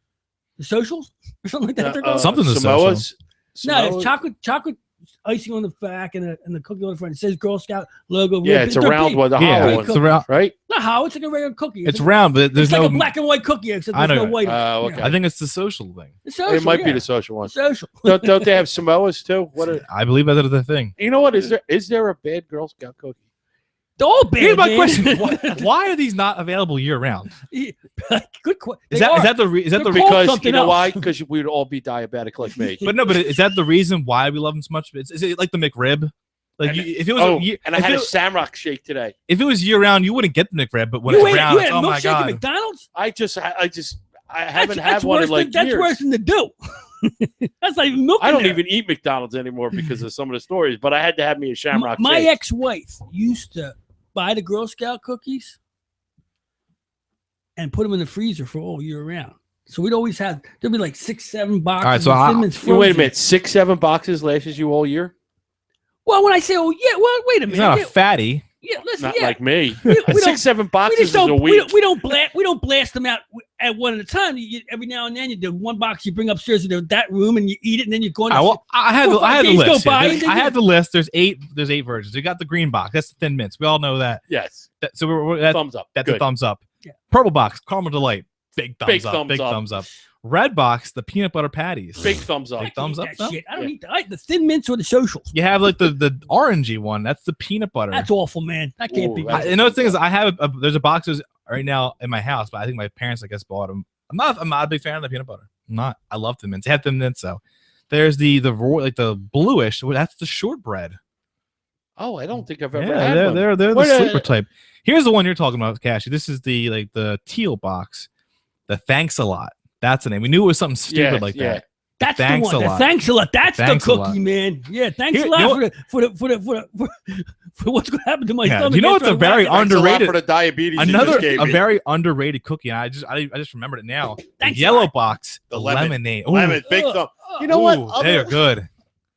The socials or something like that? They're called? Something the Samoas. No, it's chocolate icing on the back and the cookie on the front. It says Girl Scout logo. Yeah, it's a round one. The hollow one. It's around, right? Not how. It's like a regular cookie. It's round, but there's like a black and white cookie. Except there's no white. Okay. I think it's the social thing. The social, it might be the social one. Social. Don't they have Samoas too? I believe that's the thing. You know what? Is there a bad Girl Scout cookie? They're all bad. Here's my question: why are these not available year round? Good question. Is that the because you know why? Because we'd all be diabetic like me. But is that the reason why we love them so much? Is it like the McRib? Like if it was, and I had a Shamrock Shake today. If it was year round, you wouldn't get the McRib, but when You it's round, had it's, a oh my milkshake god! at McDonald's? I haven't had one in like that's years. worse than the dough. That's not even milk. I don't even eat McDonald's anymore because of some of the stories, but I had to have me a Shamrock My Shake. ex-wife used to buy the Girl Scout cookies and put them in the freezer for all year round. So we'd always have, there'd be like 6-7 boxes. All right, so of Thin Mints frozen. Wait a minute, 6-7 boxes lasts you all year? Well, when I say, oh yeah, well, wait a minute. He's not a fatty. Yeah, listen, Not like me. We don't- 6-7 boxes is a we week. don't blast them out at one at a time. Every now and then, you do one box you bring upstairs to that room and you eat it, and then you go. I had the days go list. by, Yeah. and then I you- had the list. There's eight versions. We got the green box. That's the Thin Mints. We all know that. Yes. So that's Thumbs up. That's Good. a thumbs up. Yeah. Purple box, caramel delight. Big thumbs Big up. thumbs Big up. thumbs up. Red box, the peanut butter patties. Big thumbs up. Big thumbs up. That though? shit. I don't eat the Thin Mints or the socials. You have like the orangey one. That's the peanut butter. That's awful, man. That can't Ooh, be. that's- Good. You know the thing is, I have there's a boxes right now in my house, but I think my parents, I guess, bought them. I'm not a big fan of the peanut butter. I'm not. I love Thin Mints. They have Thin Mints though. There's the like the bluish. Well, that's the shortbread. Oh, I don't think I've ever Yeah, had one. they're the What, sleeper type. Here's the one you're talking about, Cashy. This is the teal box. The thanks a lot. That's the name. We knew it was something stupid like that. That's Thanks the one. a lot. Thanks a lot. That's Thanks a the lot. cookie, man. Yeah, thanks Here- a lot you know for what's going to happen to my Yeah, stomach. you know after it's a I very whack it. Thanks a lot underrated. for the diabetes you Another just gave a me. very underrated cookie. And I just remembered it now. The Thanks a yellow lot. box, The the lemon. lemonade. Ooh, Lemon, big Ugh. thumb. Ugh. You know what? ooh, they are good.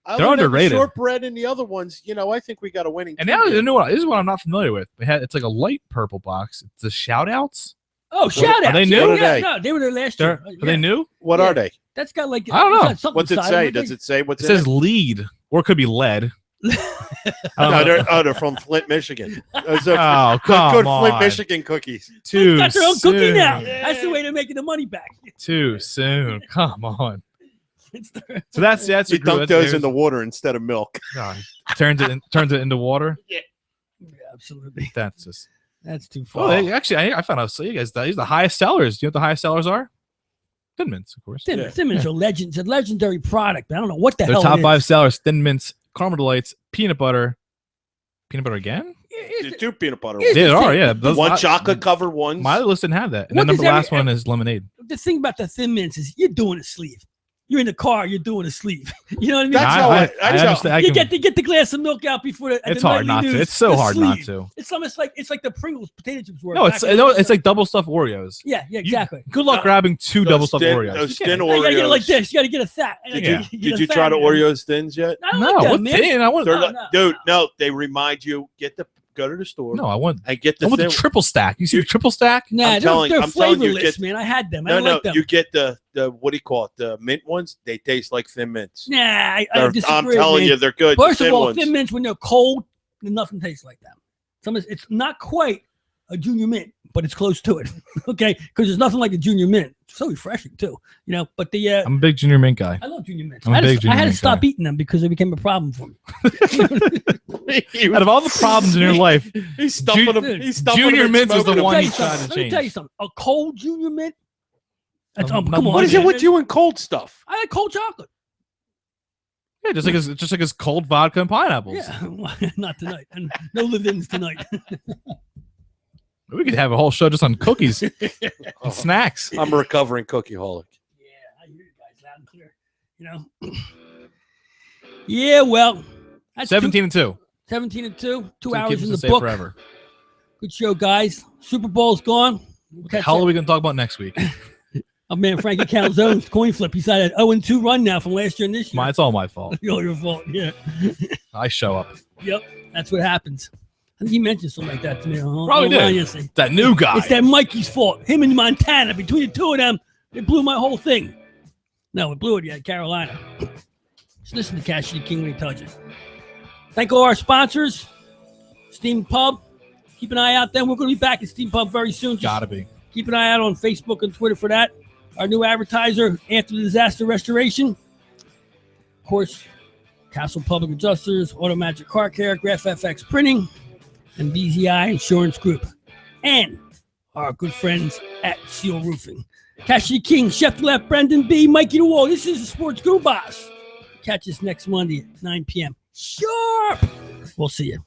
Other They're than the underrated. shortbread and the other ones, I think we got a winning. And team now here. the new one. This is one I'm not familiar with. It's like a light purple box. It's the shout outs. Oh, shout out. they new? What are they? No, they were there last year. Are they new? What Yeah. are they? That's got like I don't know. it's got something What's it inside say? of Does it say what's It in says lead, or it could be lead. they're from Flint, Michigan. Those are Oh, come good on. Flint, Michigan cookies. Too got their own cookie soon. now. That's the way they're making the money back. Too soon. Come on. It's their- So that's You your dunk group. those in the water instead of milk. God. turns it into water. yeah, absolutely. That's just. That's too Oh, far. actually, I found out. So you guys, these are the highest sellers. Do you know what the highest sellers are? Thin Mints, of course. Thin Mints are legends. It's a legendary product. I don't know what the Their hell. top it five is. sellers: Thin Mints, caramel delights, peanut butter. Peanut butter again? The two peanut butter Here's ones. They the are, thing. yeah. Those, One chocolate covered one. My list didn't have that. And What then does the last every- one is lemonade. The thing about the Thin Mints is you're doing a sleeve. You're in the car. You're doing a sleeve. You know what I mean? That's how I that's how- understand. I you can- get the glass of milk out before the. It's the hard nightly not to. news, It's so the hard not sleeve. to. It's almost like the Pringles potato chips were. No, back in the day. it's like double stuffed Oreos. Yeah, exactly. Good luck grabbing two those double stuffed thin- Oreos. those You thin can't. You gotta get it like Oreos. this. You gotta get a fat. Did you try the Oreos thins yet? I don't No, like that, what man. thin? I want. They're No, like- no, dude, no. no, they remind you go to the store No, I want. and get I the want thin. the triple stack. You see the triple stack? Nah, I'm telling they're you, flavorless, get- man. I had them. I No, don't no, like them. you get the what do you call it? The mint ones. They taste like Thin Mints. Nah, I They're- disagree. I'm telling man. you, they're good. First the of thin all, ones. Thin Mints when they're cold, nothing tastes like them. It's not quite a Junior Mint, but it's close to it. Okay, because there's nothing like a Junior Mint. It's so refreshing too. But the I'm a big Junior Mint guy. I love Junior Mints. I'm a I big I Junior had to Mint stop guy. eating them because they became a problem for me. Out of all the problems in your life, He's stuffing them. Dude, He's stuffing Junior them and Mints is the smoking them. one Let me he's tell you trying to something. Let me change. tell you something. A cold Junior Mint. That's, Um, come on. What is it man. with you and cold stuff? I had cold chocolate. Yeah, just like his cold vodka and pineapples. Yeah, not tonight. And no live-ins tonight. We could have a whole show just on cookies and snacks. I'm a recovering cookie holic. Yeah, I hear you guys loud and clear. Yeah, well, that's 17-2. 17-2. 2 So hours keep us in the safe book. forever. Good show, guys. Super Bowl's gone. What the hell are we going to talk about next week? Our man Frankie Calzone's coin flip. He's had an 0-2 run now from last year and this year. It's all my fault. All your fault. Yeah. I show up. Yep. That's what happens. I think he mentioned something like that to me. Probably did. Yesterday. That new guy. It's that Mikey's fault. Him and Montana. Between the two of them, it blew my whole thing. No, it blew it at Carolina. Just listen to Cashy King when he tells you. Thank all our sponsors. Steam Pub. Keep an eye out then. We're going to be back at Steam Pub very soon. Just Gotta be. keep an eye out on Facebook and Twitter for that. Our new advertiser, After the Disaster Restoration. Of course, Castle Public Adjusters, Automagic Car Care, Graph FX Printing, and BZI Insurance Group. And our good friends at Seal Roofing. Cashy King, Chef Left, Brendan B, Mikey the Wall. This is the Sports Goombahs. Catch us next Monday at 9 p.m. Sharp! We'll see you.